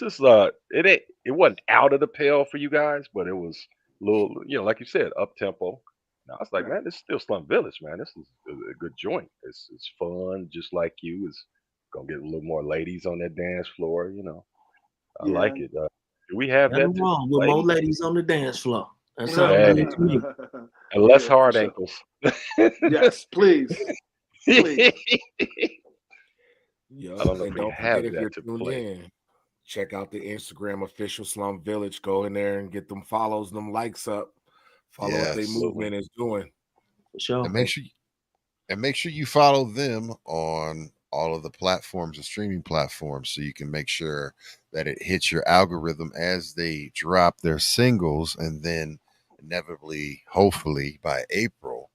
is it wasn't out of the pale for you guys, but it was a little, like you said, up tempo. And I was like, man, this is still Slum Village, man. This is a good joint. It's fun, just like you. It's gonna get a little more ladies on that dance floor, I like it. Do we have Nothing that? wrong with more ladies on the dance floor. That's something to me. And less hard ankles. Yes, please. Please. Yeah, I don't know and if we don't have forget if that you're to tuned play. in, check out the Instagram official Slum Village. Go in there and get them follows, them likes up. Follow what they movement is doing. For sure. And make sure you follow them on all of the platforms, the streaming platforms, so you can make sure that it hits your algorithm as they drop their singles, and then inevitably, hopefully by April,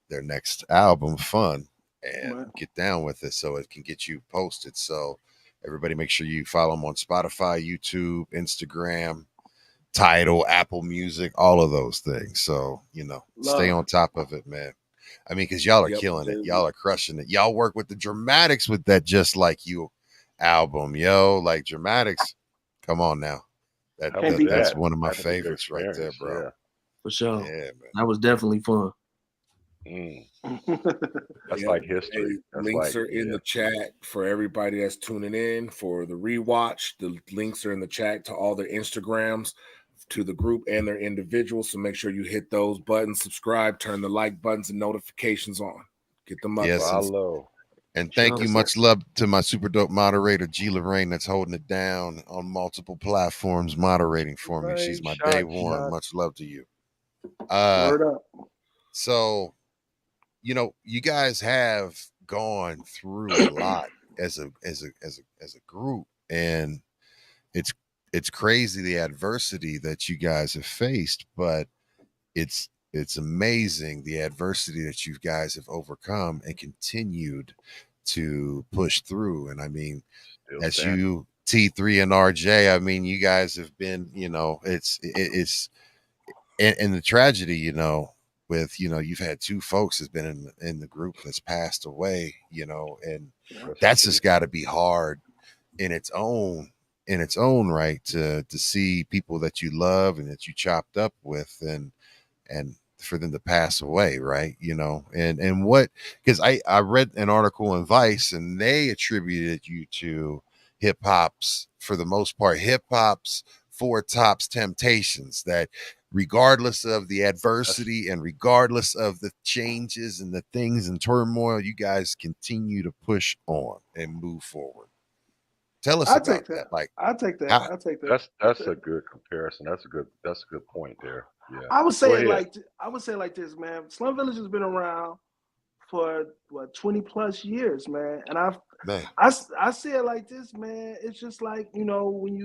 their next album, Fun, and get down with it so it can get you posted. So everybody make sure you follow them on Spotify, YouTube, Instagram, Tidal, Apple Music, all of those things. So, stay on top of it, man. I mean, because y'all are killing it. Y'all are crushing it. Y'all work with the Dramatics with that Just Like You album, yo. Like Dramatics, come on now. That's one of my favorites right there, bro. Yeah. For sure. Yeah, man. That was definitely fun. That's like history. Links are in the chat for everybody that's tuning in for the rewatch. The links are in the chat to all their Instagrams, to the group and their individuals. So make sure you hit those buttons, subscribe, turn the like buttons and notifications on. Get them up. Yes, follow. And thank you. Much love to my super dope moderator, G. Lorraine, that's holding it down on multiple platforms, moderating for me. She's my day one. Much love to you. Word up. So, you guys have gone through a lot as a group, and it's crazy the adversity that you guys have faced, but it's amazing the adversity that you guys have overcome and continued to push through. And I mean, as you, T3 and RJ, I mean, you guys have been, it's and the tragedy, with, you've had two folks that's been in the group that's passed away, and that's just got to be hard in its own right to see people that you love and that you chopped up with and for them to pass away, right? And what, because I read an article in Vice and they attributed you to hip hop's, for the most part, hip hop's four tops temptations, that regardless of the adversity and regardless of the changes and the things and turmoil, you guys continue to push on and move forward. Tell us about that. Like, I take that. That's a good comparison. That's a good point there. Yeah. I would say like this, man. Slum Village has been around for 20 plus years, man. And I see it like this, man. It's just like, when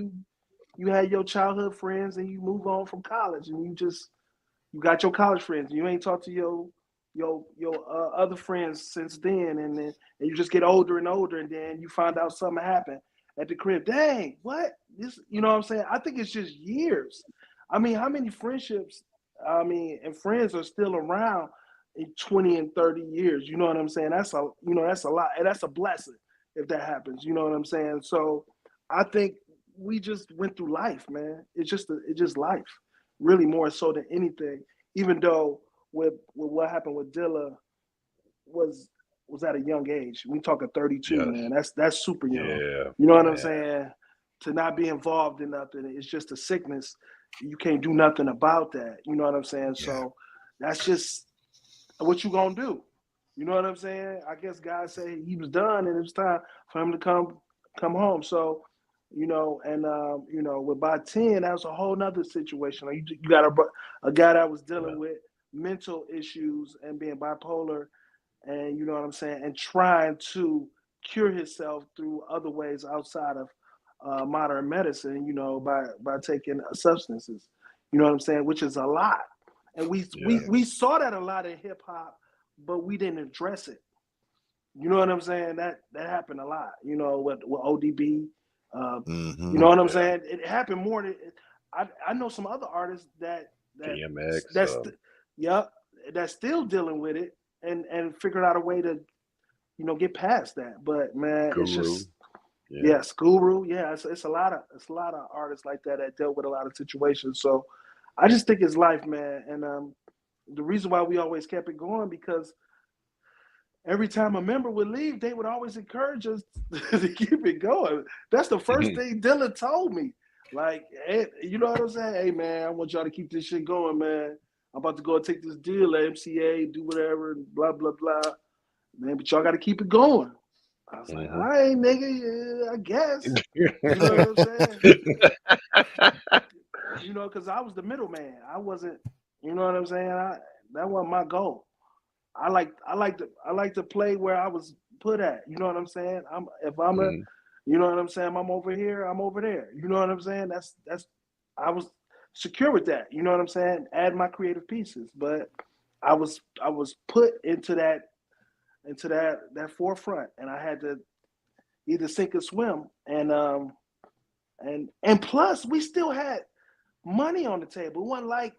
you had your childhood friends and you move on from college and you got your college friends. You ain't talked to your other friends since then, and you just get older and older, and then you find out something happened at the crib. Dang, what? This, you know what I'm saying? I think it's just years. I mean, how many friendships, and friends are still around in 20 and 30 years? You know what I'm saying? That's a lot, and that's a blessing if that happens. You know what I'm saying? So I think we just went through life, man. It's just life, really, more so than anything. Even though with what happened with Dilla was at a young age. We talking 32, Yes. man. That's super young. Yeah. You know what I'm saying? To not be involved in nothing, it's just a sickness. You can't do nothing about that. You know what I'm saying? Yeah. So that's just what you gonna do. You know what I'm saying? I guess God said he was done and it was time for him to come home. So, you know, and you know, with by 10, that was a whole nother situation. Like you got a guy that was dealing with mental issues and being bipolar, and you know what I'm saying, and trying to cure himself through other ways outside of modern medicine, you know, by taking substances. You know what I'm saying? Which is a lot. And we saw that a lot in hip hop, but we didn't address it. You know what I'm saying? That happened a lot. You know, with ODB. You know what I'm saying? It happened more than I know some other artists that DMX. That's still dealing with it and figured out a way to, you know, get past that. But man, Guru. it's just yes, Guru. Yeah, it's a lot of artists like that dealt with a lot of situations. So I just think it's life, man. And the reason why we always kept it going, because every time a member would leave, they would always encourage us to keep it going. That's the first thing Dylan told me. Like, hey, you know what I'm saying? Hey, man, I want y'all to keep this shit going, man. I'm about to go and take this deal at MCA, do whatever, and blah, blah, blah. Man, but y'all got to keep it going. I was like, all right, nigga, I guess. You know what I'm saying? You know, because I was the middleman. I wasn't, you know what I'm saying? That wasn't my goal. I like to play where I was put at. You know what I'm saying? You know what I'm saying? I'm over here, I'm over there. You know what I'm saying? That's I was secure with that. You know what I'm saying? Add my creative pieces, but I was put into that forefront, and I had to either sink or swim. And plus we still had money on the table. It wasn't like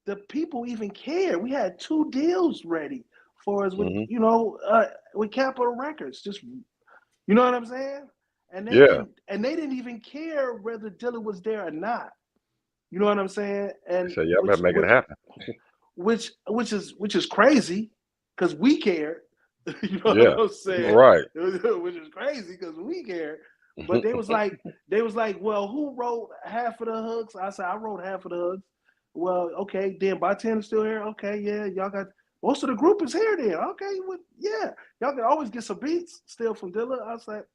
the people even care. We had 2 deals ready for us with, you know, with Capitol Records. Just, you know what I'm saying? And they didn't even care whether Dilla was there or not. You know what I'm saying? And so y'all better make it happen. Which is crazy, because we cared. You know what I'm saying? Right. Which is crazy because we cared. But they was like, well, who wrote half of the hooks? I said, I wrote half of the hooks. Well, okay, then by 10 is still here. Okay, yeah, y'all got most of the group is here then. Okay, well, yeah, y'all can always get some beats still from Dilla. I was like,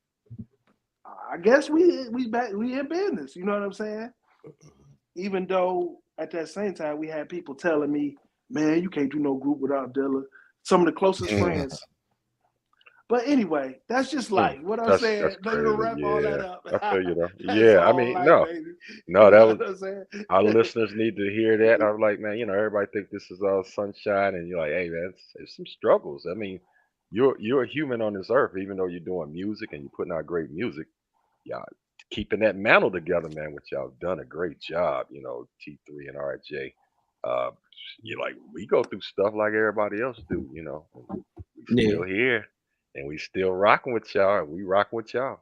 I guess we in business. You know what I'm saying? Even though at that same time we had people telling me, man, you can't do no group without Dilla. Some of the closest friends. But anyway, that's just life. What I'm saying, let me wrap all that up. I feel you though. Yeah, I mean, life, no, that was our listeners need to hear that. I'm like, man, you know, everybody think this is all sunshine, and you're like, hey, man, it's some struggles. I mean, you're a human on this earth, even though you're doing music and you're putting out great music. Y'all keeping that mantle together, man. Which y'all done a great job. You know, T3 and RJ. You're like, we go through stuff like everybody else do. You know, we still here. And we still rocking with y'all. We rocking with y'all.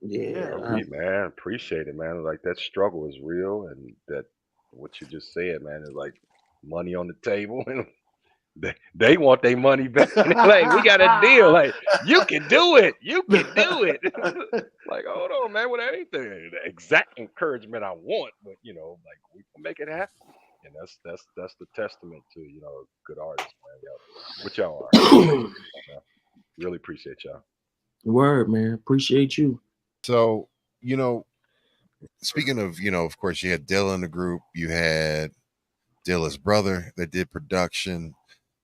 Yeah, man, appreciate it, man. Like that struggle is real, and that what you just said, man, is like money on the table, and they want their money back. Like we got a deal. Like you can do it. You can do it. Like hold on, man. With anything, the exact encouragement I want, but you know, like we can make it happen. And that's the testament to, you know, good artists, man. What y'all are. Really appreciate y'all. Word, man. Appreciate you. So, you know, speaking of, you know, of course you had Dilla in the group, you had Dilla's brother that did production,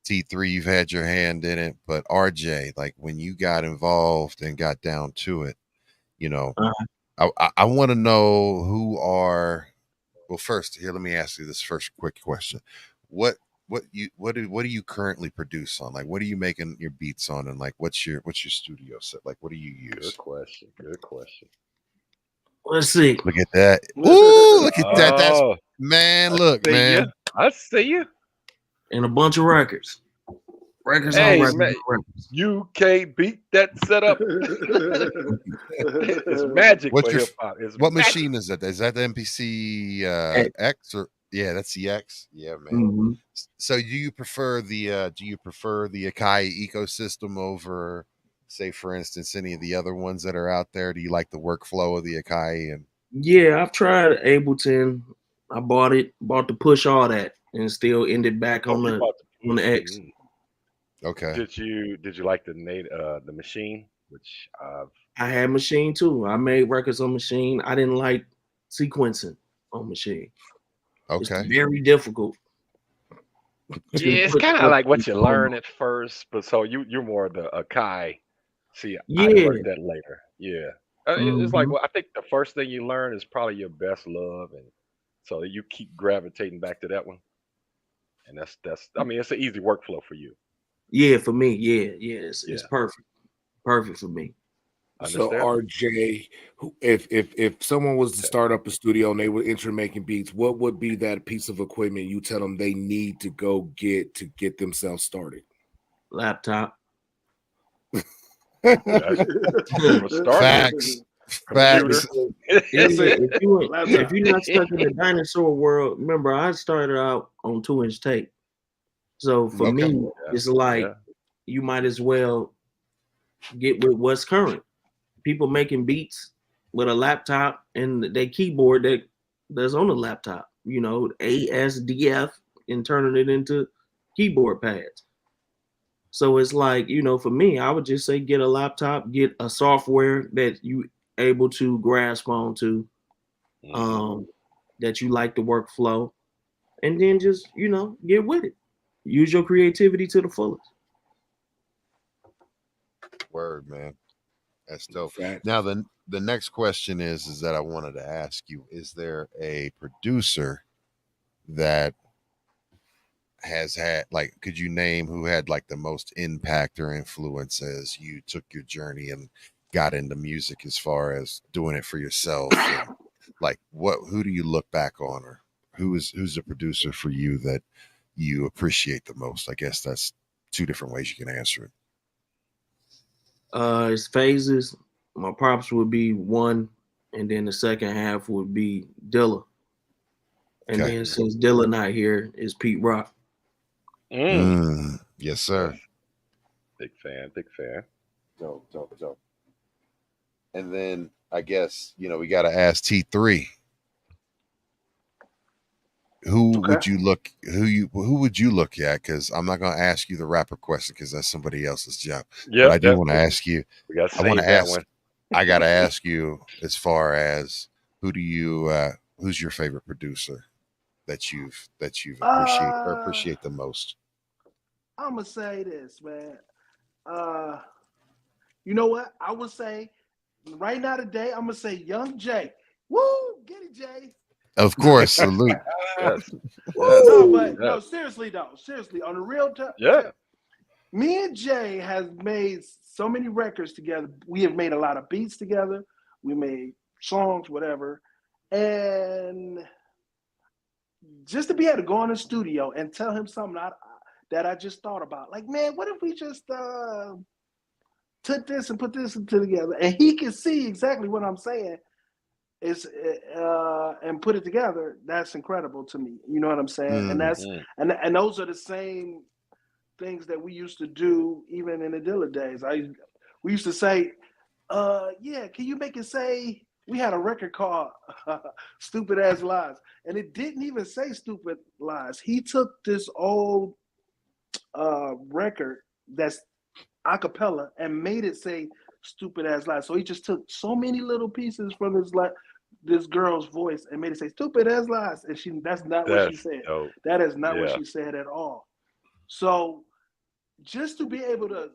T3, you've had your hand in it, but RJ, like when you got involved and got down to it, you know, I want to know who are. Well, first, here, let me ask you this first quick question. What do you currently produce on? Like, what are you making your beats on? And like, what's your studio set? Like, what do you use? Good question. Let's see. Look at that. Ooh, look at that. That's man. Look, man. I see you. And a bunch of records. Records Hey, on records man, on records. you can't beat that setup. It's magic What's for your hip hop. It's what magic. machine is that? Is that the MPC X. X or yeah, that's the X. Yeah, man. Mm-hmm. So do you prefer the Akai ecosystem over, say, for instance, any of the other ones that are out there? Do you like the workflow of the Akai? And Yeah, I've tried Ableton. I bought the push all that, and still ended back on You the bought on the X. okay, Did you like the machine? Which I had Machine too. I made records on Machine. I didn't like sequencing on Machine. okay, It's very difficult. yeah, it's kind of like what you learn at first, but so you're more the Akai. See, I Yeah. learned that later. Yeah, it's like, well, I think the first thing you learn is probably your best love, and so you keep gravitating back to that one. And that's I mean, it's an easy workflow for you. Yeah, for me, it's perfect for me. So RJ, if someone was to start up a studio and they were interested in making beats, what would be that piece of equipment you tell them they need to go get to get themselves started? Laptop. Facts. Facts. If you're not stuck in the dinosaur world, remember I started out on 2-inch tape. So for me, it's like you might as well get with what's current. People making beats with a laptop and their keyboard that's on the laptop, you know, ASDF, and turning it into keyboard pads. So it's like, you know, for me, I would just say get a laptop, get a software that you able to grasp onto, that you like the workflow, and then just, you know, get with it. Use your creativity to the fullest. Word, man. That's dope. Now the next question is that I wanted to ask you, is there a producer that has had, like, could you name who had like the most impact or influence as you took your journey and got into music, as far as doing it for yourself? And, like, who do you look back on, or who's a producer for you that you appreciate the most? I guess that's two different ways you can answer it. It's phases. My props would be one, and then the second half would be Dilla. And then since Dilla not here, is Pete Rock. Yes, sir. Big fan. Dope. And then I guess, you know, we got to ask T3. Who would you look at? Because I'm not going to ask you the rapper question, because that's somebody else's job. But I do want to ask you. I got to ask you, as far as who's your favorite producer that you appreciate the most? I'm gonna say this, man. You know what? I would say right now today, I'm gonna say Young Jay. Woo, get it, Jay. Of course, salute. No, seriously though, on the real time. Yeah. Me and Jay has made so many records together. We have made a lot of beats together. We made songs, whatever. And just to be able to go in the studio and tell him something that I just thought about. Like, man, what if we just took this and put this together, and he can see exactly what I'm saying and put it together. That's incredible to me. You know what I'm saying? And that's and those are the same things that we used to do even in the Dilla days. We used to say, can you make it say, we had a record called Stupid Ass Lies, and it didn't even say Stupid Lies. He took this old record that's a cappella and made it say Stupid Ass Lies. So he just took so many little pieces from this girl's voice and made it say Stupid Ass Lies, and that's not what she said. Dope. That is not what she said at all. So just to be able to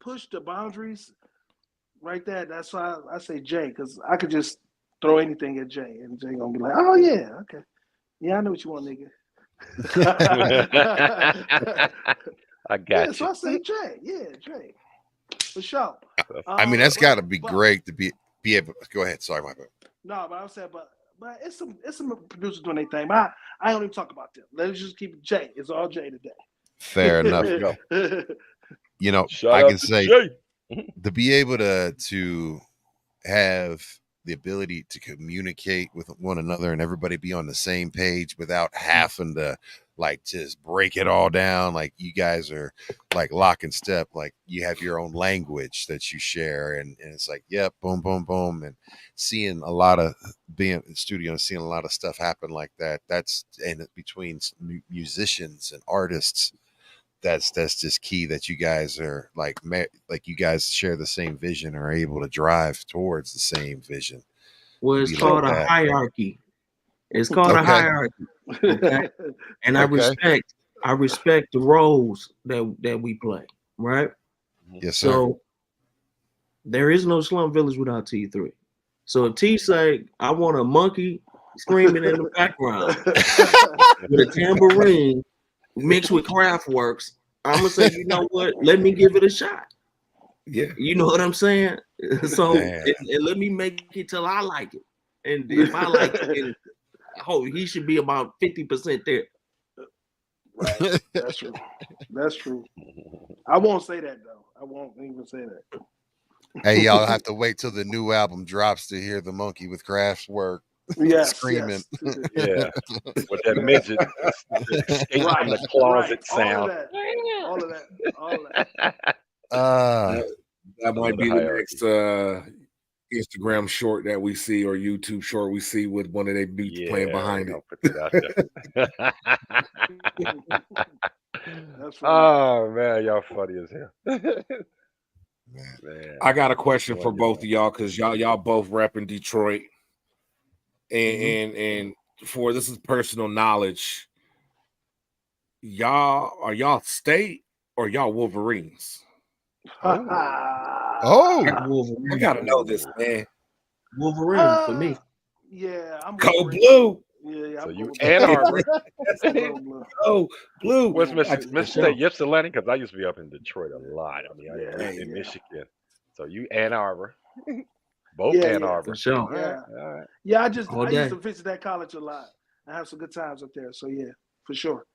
push the boundaries right there, that's why I say Jay, because I could just throw anything at Jay, and Jay gonna be like, oh yeah, okay, yeah, I know what you want, nigga. I got you. So I say Jay, Jay, for sure. I mean, that's got to be great to be able. Go ahead. Sorry, my bad. No, but I said, but it's some producers doing their thing. But I don't even talk about them. Let's just keep it Jay. It's all Jay today. Fair enough. There you go. You know, Shout I out can to say Jay. to be able to have the ability to communicate with one another and everybody be on the same page without having to like just break it all down. Like you guys are like lock and step, like you have your own language that you share, and it's like, yep, boom, boom, boom. And seeing a lot of being in the studio and seeing a lot of stuff happen like that. That's and between musicians and artists. That's just key that you guys are like you guys share the same vision or are able to drive towards the same vision. Well, it's called a hierarchy. It's called a hierarchy. Okay? And I respect the roles that we play, right? Yes, sir. So there is no Slum Village without T3. So if T say, I want a monkey screaming in the background with a tambourine mixed with Kraftwerks, I'm gonna say, you know what? Let me give it a shot. Yeah, you know what I'm saying. So and let me make it till I like it, and if I like it, he should be about 50% there. Right, that's true. That's true. I won't say that though. I won't even say that. Hey, y'all have to wait till the new album drops to hear the monkey with Kraftwerk. Yes, screaming. Yes. Yeah, with that midget escape from the closet sound. All of that. That might be the next Instagram short that we see, or YouTube short we see with one of their beats playing behind it. Put that out there. Oh man, y'all funny as hell. Man, I got a question for both of y'all because y'all both repping Detroit. And for this is personal knowledge, are y'all State or y'all Wolverines? Oh, I gotta know this, man. Wolverine for me. Yeah, I'm Go blue. Yeah, so you Ann Arbor. Oh, blue. What's Mr. State? Ypsilanti? Because I used to be up in Detroit a lot. I mean, I lived in Michigan. So you Ann Arbor. Both Ann Arbor. For sure. All right. Yeah, I used to visit that college a lot. I have some good times up there. So yeah, for sure.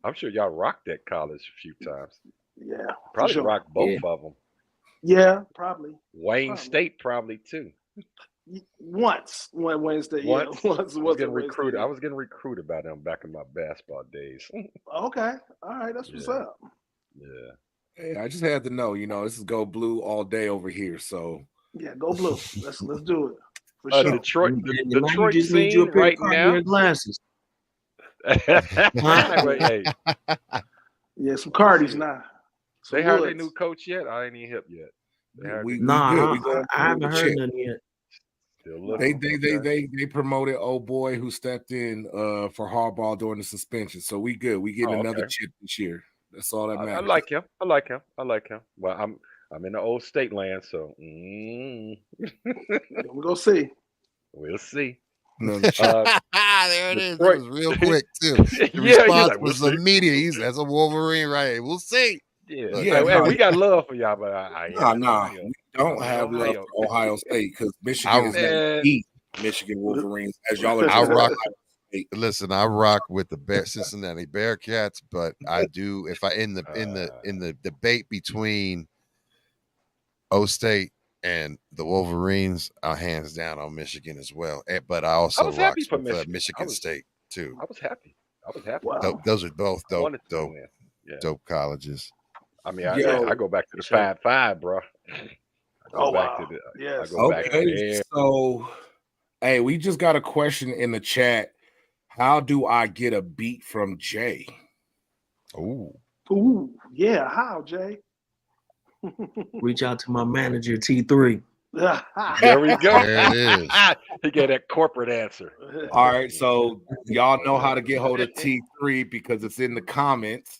I'm sure y'all rocked that college a few times. Yeah. Probably rocked both of them. Yeah, probably. Wayne State probably too. Once when Wayne State. Once. Yeah, I was getting recruited. I was getting recruited by them back in my basketball days. Okay. All right, that's what's up. Yeah. Hey, I just had to know, this is go blue all day over here. So yeah, go blue. Let's do it. For sure. Detroit, Detroit just scene need you right now. Glasses. Hey. Yeah, some Cardis now. They hired their new coach yet? I ain't even hip yet. I haven't heard nothing yet. They promoted old boy who stepped in for Harbaugh during the suspension. So we good. We getting another chip this year. That's all that matters. I like him. Well, I'm in the old state land, so we'll go see. We'll see. There it is. It was real quick too. The response was immediate. That's a Wolverine, right? We'll see. Yeah, we got love for y'all, but we don't have love for Ohio State because Michigan is going to beat Michigan Wolverines as y'all are. Listen, I rock with the Cincinnati Bearcats, but I do if I in the debate between O State and the Wolverines, hands down on Michigan as well. But I also rock with Michigan State too. I was happy. Wow. Those are both dope colleges. I mean, I go back to the 5-5, bro. So, hey, we just got a question in the chat. How do I get a beat from Jay? Ooh, yeah. How, Jay? Reach out to my manager, T3. There we go. There it is. He gave that corporate answer. All right, so y'all know how to get hold of T3 because it's in the comments.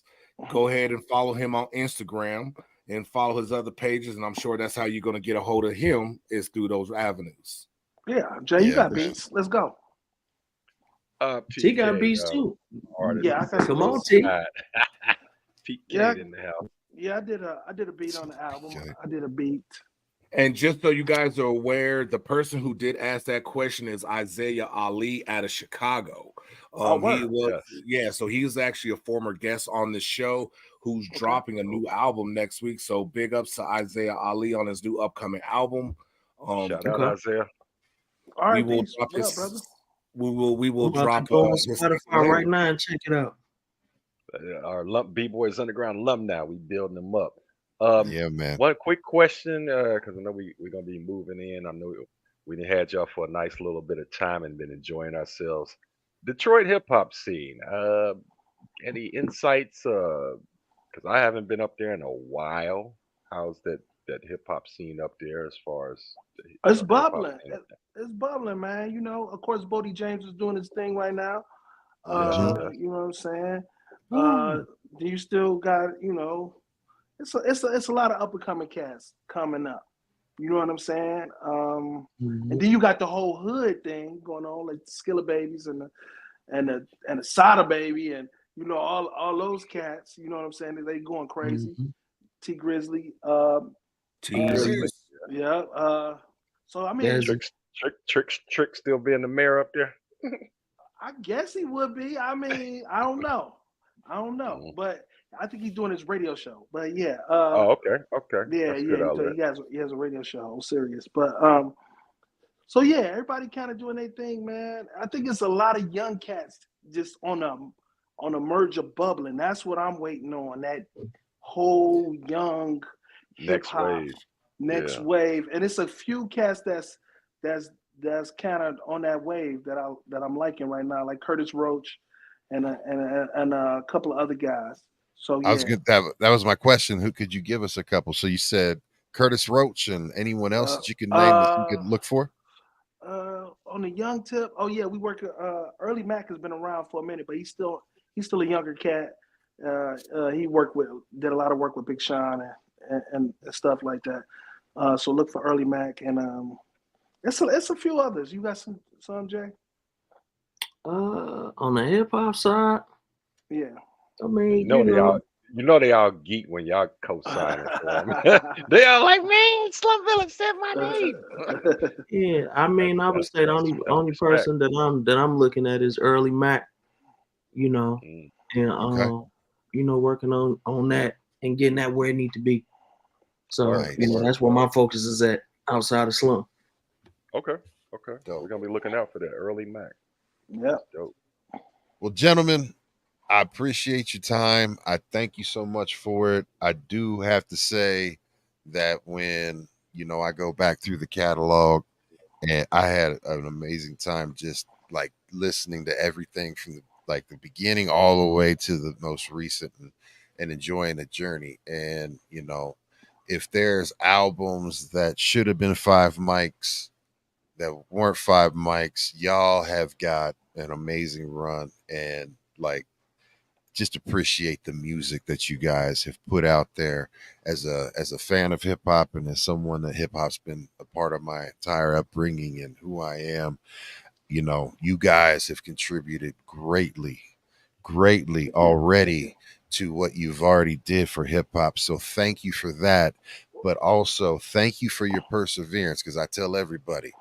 Go ahead and follow him on Instagram and follow his other pages, and I'm sure that's how you're going to get a hold of him is through those avenues. Yeah, Jay, you got beats. Let's go. T got beats too. Yeah, I got come on, T. TK in the house. Yeah, I did a beat on the album. I did a beat. And just so you guys are aware, the person who did ask that question is Isaiah Ali out of Chicago. He was, so he's actually a former guest on the show who's dropping a new album next week. So big ups to Isaiah Ali on his new upcoming album. Shout out Isaiah. All right, we will thanks. drop What up, his, brother? we will I'm about drop to go on his Spotify right now and check it out. Our B-Boys Underground alum now. We building them up. Yeah, man. One quick question, because I know we're gonna be moving in. I know we done had y'all for a nice little bit of time and been enjoying ourselves. Detroit hip hop scene. Any insights? Because I haven't been up there in a while. How's that hip hop scene up there as far as It's bubbling. It's bubbling, man. You know, of course, Bodie James is doing his thing right now. You know what I'm saying? You still got, you know, it's a lot of up and coming cats coming up. You know what I'm saying? And then you got the whole hood thing going on, like the Skilla Babies and the Sada Baby, and you know all those cats. You know what I'm saying? They going crazy. T Grizzly. Yeah. So I mean, Trick still being the mayor up there. I guess he would be. I mean, I don't know, but I think he's doing his radio show. But yeah. Okay. Yeah, he has a radio show on Sirius. But so yeah, everybody kind of doing their thing, man. I think it's a lot of young cats just on a merge of bubbling. That's what I'm waiting on. That whole young next wave, and it's a few cats that's kind of on that wave that I'm liking right now, like Curtis Roach and a couple of other guys. So yeah. I was good. That was my question. Who could you give us a couple? So you said Curtis Roach and anyone else that you could name that you could look for? On the young tip, we work. Early Mac has been around for a minute, but he's still a younger cat. He did a lot of work with Big Sean and stuff like that. So look for Early Mac, and it's a few others. You got some Jay? On the hip hop side, yeah. I mean, you know they all geek when y'all co-signing for them. They all like, man, Slum Village said my name. Yeah, I mean, I would say the only person that I'm looking at is Early Mac, you know, and you know, working on that and getting that where it need to be. So you know, that's where my focus is at outside of Slum. Okay. We're gonna be looking out for that Early Mac. Yeah. Dope. Well, gentlemen, I appreciate your time. I thank you so much for it. I do have to say that when, you know, I go back through the catalog, and I had an amazing time just like listening to everything from the beginning all the way to the most recent and enjoying the journey. And, you know, if there's albums that should have been 5 mics that weren't 5 mics, y'all have got an amazing run, and like, just appreciate the music that you guys have put out there. As a fan of hip hop and as someone that hip hop's been a part of my entire upbringing and who I am, you know, you guys have contributed greatly already to what you've already did for hip hop. So thank you for that. But also thank you for your perseverance, because I tell everybody,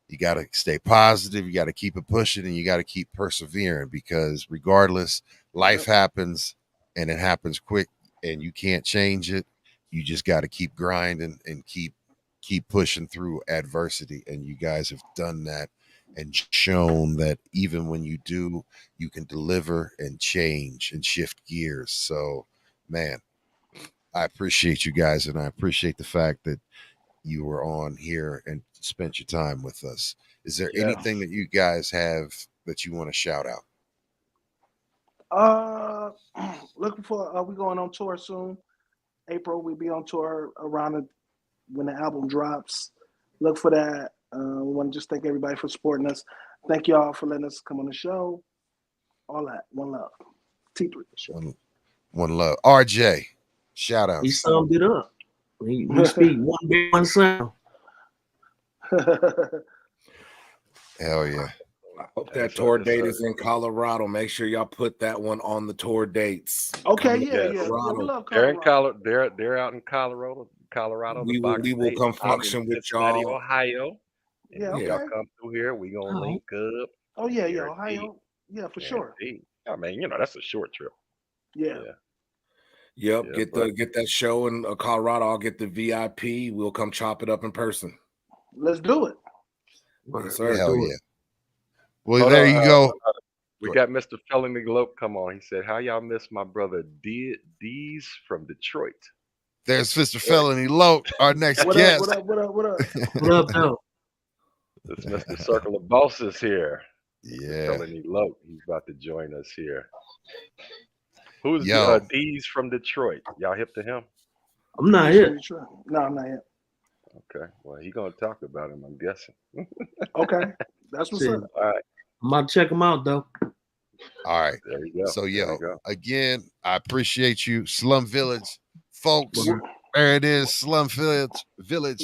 you got to stay positive, you got to keep it pushing, and you got to keep persevering, because regardless, life happens and it happens quick and you can't change it. You just got to keep grinding and keep pushing through adversity. And you guys have done that and shown that even when you do, you can deliver and change and shift gears. So, man, I appreciate you guys, and I appreciate the fact that you were on here and spent your time with us. Is there anything that you guys have that you want to shout out? Looking for we going on tour soon. April, we'll be on tour around when the album drops. Look for that. We want to just thank everybody for supporting us. Thank y'all for letting us come on the show. All that. One love. T3. One love. RJ, shout out. He summed it up. We speak one big one sound. Hell yeah. I hope that tour date is in Colorado. Make sure y'all put that one on the tour dates. Okay, yeah. We love Colorado. They're out in Colorado. Colorado, the We will Box we will State. come I'm in function with Cincinnati, y'all. Ohio. And Yeah, when okay. y'all come through here, we gonna Oh. link up. Oh yeah, yeah, Guaranteed. Ohio. Yeah, for sure. Guaranteed. I mean, you know, that's a short trip. Yeah. Yep, Yeah, get that show in Colorado. I'll get the VIP. We'll come chop it up in person. Let's do it. Yes, sir. Hell do yeah. it. Well, Hold there on, you go. we got Mr. Felony Loc. Come on. He said, how y'all miss my brother D's from Detroit? There's Mr. Felony Loc, our next What up? guest. What up? What up? What up? What up, though? It's Mr. Circle of Bosses here. Yeah. Felony Loc. He's about to join us here. Who's Yo. D's from Detroit? Y'all hip to him? I'm not He's here. from Detroit. No, I'm not yet. Okay. Well, he gonna talk about him, I'm guessing. Okay, that's what's Shit. up. All right. I'm about to check him out, though. All right. There you go. So, There yo, you go. again, I appreciate you. Slum Village, folks. There it is, Slum Village.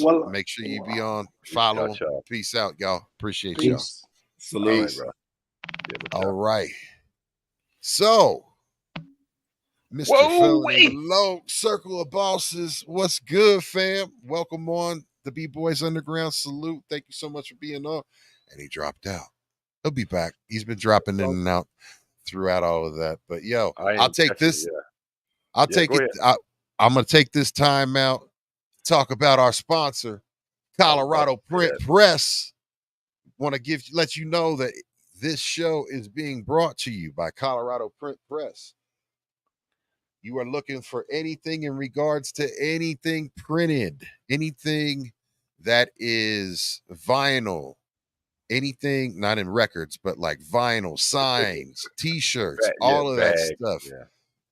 Well, Make sure you be on, follow. out, y'all. Peace out, y'all. Appreciate y'all. Peace. All right, Salute. bro. Yeah, what's All up? right. So, Mr. Whoa, Felony wait. Loc, Circle of Bosses. What's good, fam? Welcome on the B-Boys Underground. Salute. Thank you so much for being on. And he dropped out. He'll be back. He's been dropping in and out throughout all of that. But yo, I'll take this. I'll take go it. I'm gonna take this time out, talk about our sponsor, Colorado Print Press. Want to let you know that this show is being brought to you by Colorado Print Press. You are looking for anything in regards to anything printed, anything that is vinyl, anything not in records, but like vinyl, signs, t-shirts, all of that stuff. Yeah.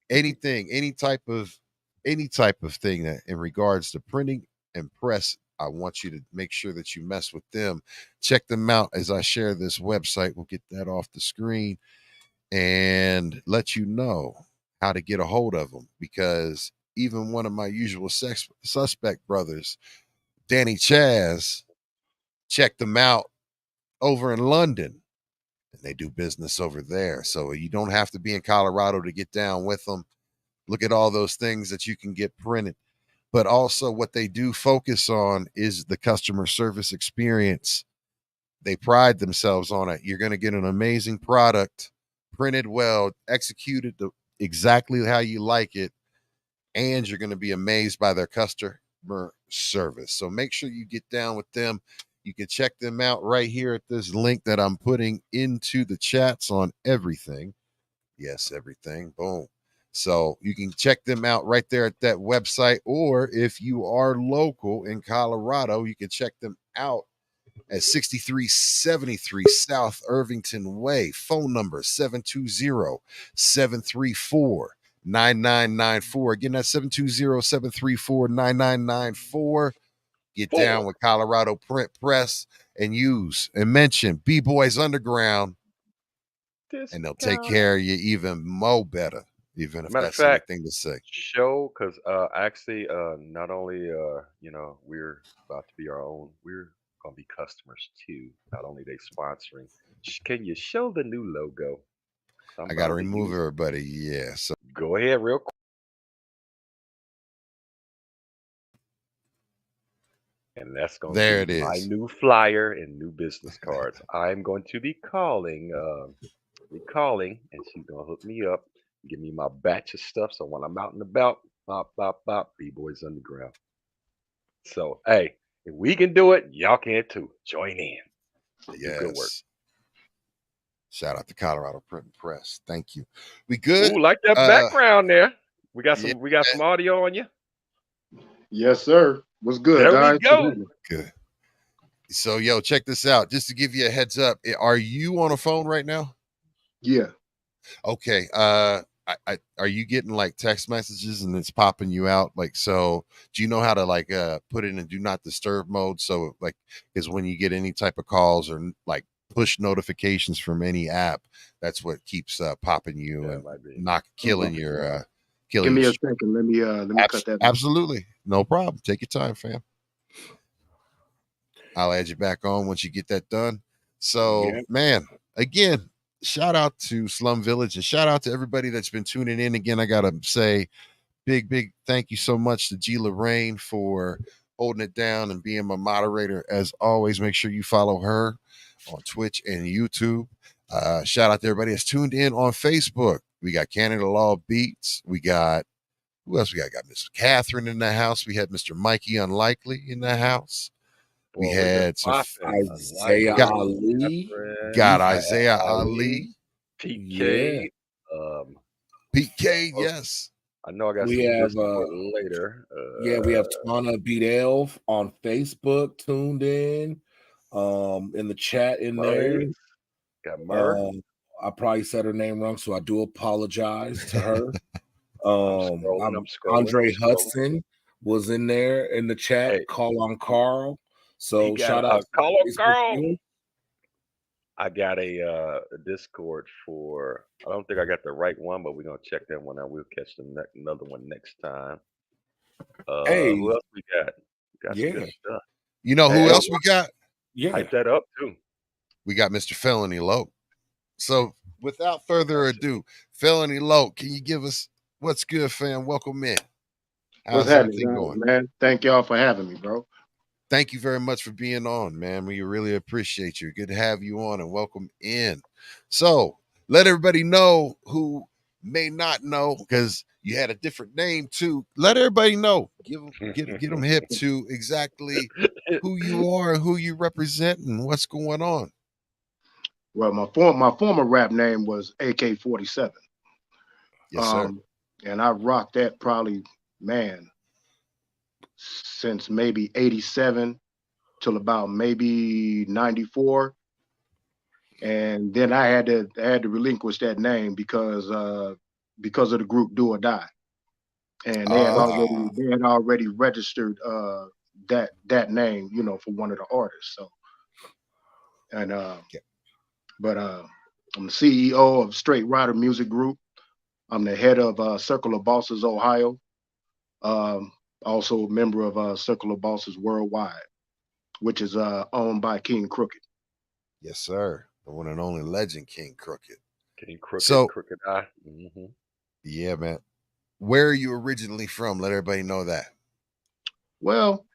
Anything, any type of thing that in regards to printing and press, I want you to make sure that you mess with them. Check them out as I share this website. We'll get that off the screen and let you know how to get a hold of them, because even one of my usual suspect brothers, Danny Chaz, checked them out over in London, and they do business over there. So you don't have to be in Colorado to get down with them. Look at all those things that you can get printed. But also what they do focus on is the customer service experience. They pride themselves on it. You're going to get an amazing product, printed well, executed exactly how you like it, and you're going to be amazed by their customer service. So make sure you get down with them. You can check them out right here at this link that I'm putting into the chats on everything. Yes, everything. Boom. So you can check them out right there at that website. Or if you are local in Colorado, you can check them out at 6373 South Irvington Way. Phone number 720-734-9994. Again, that's 720-734-9994. Get down with Colorado Print Press and use and mention B-Boys Underground, and they'll take care of you even more better, even if that's anything to say. Show, because actually, not only you know, we're about to be our own, we're gonna be customers too. Not only they sponsoring. Can you show the new logo? I gotta remove everybody. Yeah. So go ahead, real quick. And that's going to be my new flyer and new business cards. I'm going to be calling, and she's going to hook me up, give me my batch of stuff. So when I'm out and about, bop, bop, bop, B-Boys Underground. So, hey, if we can do it, y'all can too. Join in. Yes. Good work. Shout out to Colorado Print and Press. Thank you. We good? Ooh, like that background there. We got some audio on you. Yes, sir. What's good, there guys? We go. Good. So, yo, check this out. Just to give you a heads up, are you on a phone right now? Yeah. Okay. Are you getting like text messages and it's popping you out? Like, so do you know how to like put it in do not disturb mode? So like, is when you get any type of calls or like push notifications from any app, that's what keeps popping you and not killing your Give me a second. Let me cut that. Absolutely. No problem. Take your time, fam. I'll add you back on once you get that done. So, man, again, shout out to Slum Village and shout out to everybody that's been tuning in. Again, I got to say, big thank you so much to G Lorraine for holding it down and being my moderator. As always, make sure you follow her on Twitch and YouTube. Shout out to everybody that's tuned in on Facebook. We got Canada Law Beats. We got, who else we got? Got Miss Catherine in the house. We had Mr. Mikey Unlikely in the house. We had some Isaiah Ali. Got Isaiah Ali. PK. PK, yes. I know I got we some have later. We have Tana Beat Elf on Facebook tuned in the chat in there. Got Murr. I probably said her name wrong, so I do apologize to her. I'm Andre Hudson was in there in the chat. Hey, call on Carl. So shout out call on Carl. I got a Discord for, I don't think I got the right one, but we're gonna check that one out. We'll catch another one next time. Hey, who else we got? Some good stuff. You know who else we got? Yeah, hype that up too. We got Mr. Felony Loc. So without further ado, Felony Loc, can you give us what's good, fam? Welcome in. How's everything going, man? Thank y'all for having me, bro. Thank you very much for being on, man. We really appreciate you. Good to have you on and welcome in. So let everybody know who may not know, because you had a different name too. Let everybody know. Get them hip to exactly who you are, who you represent, and what's going on. Well, my former rap name was AK-47. Yes, sir. And I rocked that probably, man, since maybe 87 till about maybe 94. And then I had to relinquish that name because of the group Do or Die. And they had already registered that name, you know, for one of the artists. So and but I'm the CEO of Straight Rider Music Group. I'm the head of Circle of Bosses Ohio. Also a member of Circle of Bosses Worldwide, which is owned by King Crooked. Yes, sir. The one and only legend, King Crooked. King Crooked, so, Crooked Eye. Mm-hmm. Yeah, man. Where are you originally from? Let everybody know that. Well,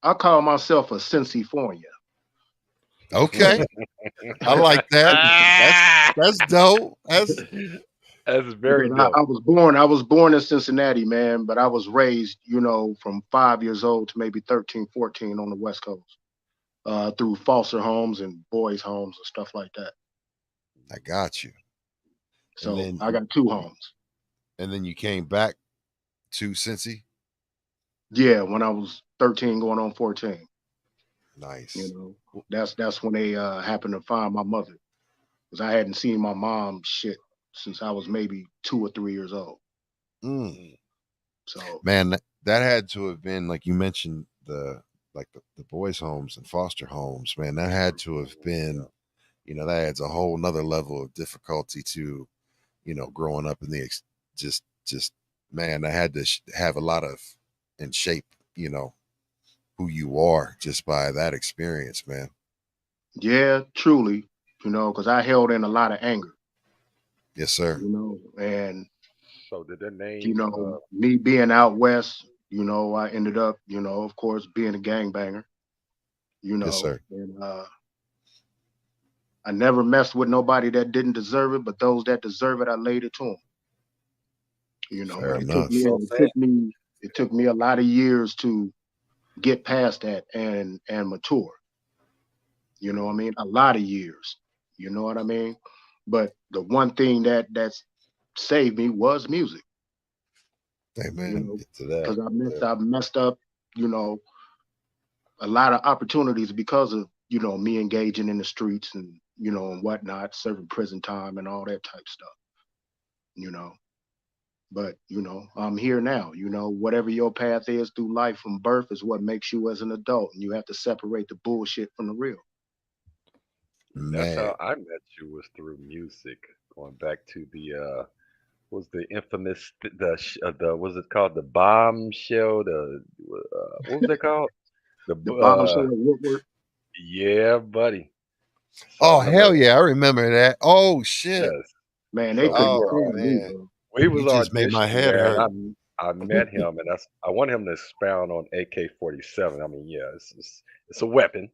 I call myself a Cincyfornia. Okay. I like that. That's dope. That's very dope. I was born in Cincinnati, man, but I was raised, you know, from 5 years old to maybe 13, 14 on the West Coast, through foster homes and boys' homes and stuff like that. I got you. So I got 2 homes. And then you came back to Cincy? Yeah, when I was 13 going on 14. Nice. You know, that's when they happened to find my mother, because I hadn't seen my mom since I was maybe 2 or 3 years old. So man, that had to have been, like you mentioned, the boys' homes and foster homes, man. That had to have been, you know, that adds a whole nother level of difficulty to, you know, growing up in the just man, I had to have a lot of and shape, you know, who you are just by that experience, man. Yeah, truly, you know, because I held in a lot of anger. Yes, sir. You know, and so did their name, you know, me being out west, you know, I ended up, you know, of course, being a gangbanger. You know, yes, sir. And I never messed with nobody that didn't deserve it, but those that deserve it, I laid it to them. You know, it took me a lot of years to get past that and mature. You know what I mean? A lot of years. You know what I mean? But the one thing that's saved me was music. Amen. Because I messed up, you know, a lot of opportunities because of, you know, me engaging in the streets and, you know, and whatnot, serving prison time and all that type stuff. You know. But, you know, I'm here now. You know, whatever your path is through life from birth is what makes you as an adult. And you have to separate the bullshit from the real. That's how I met you, was through music. Going back to the was the infamous the was it called, the bombshell, what was it called, the bombshell at Woodward? Yeah, buddy. Oh hell yeah, I remember that. Oh shit, yes. Man, they couldn't stand me, bro. We was just made my head hurt. I met him, and I want him to expound on AK-47. I mean, yeah, it's a weapon,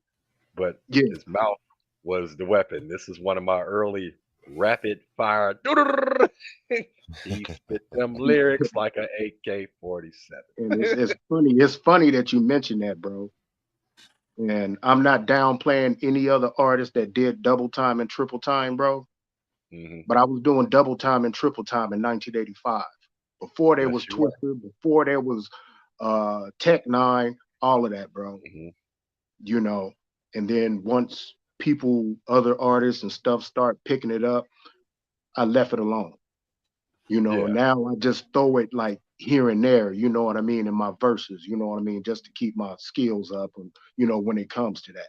but Yeah. his mouth was the weapon. This is one of my early rapid fire. He spit them lyrics like an AK-47. And it's funny. It's funny that you mentioned that, bro. And I'm not downplaying any other artist that did double time and triple time, bro. Mhm. But I was doing double time and triple time in 1985. Before there Yes, was you were. Twister, before there was Tech Nine, all of that, bro. Mhm. You know, and then once people, other artists and stuff start picking it up, I left it alone. You know, Yeah. now I just throw it like here and there, you know what I mean, in my verses, you know what I mean, just to keep my skills up and when it comes to that,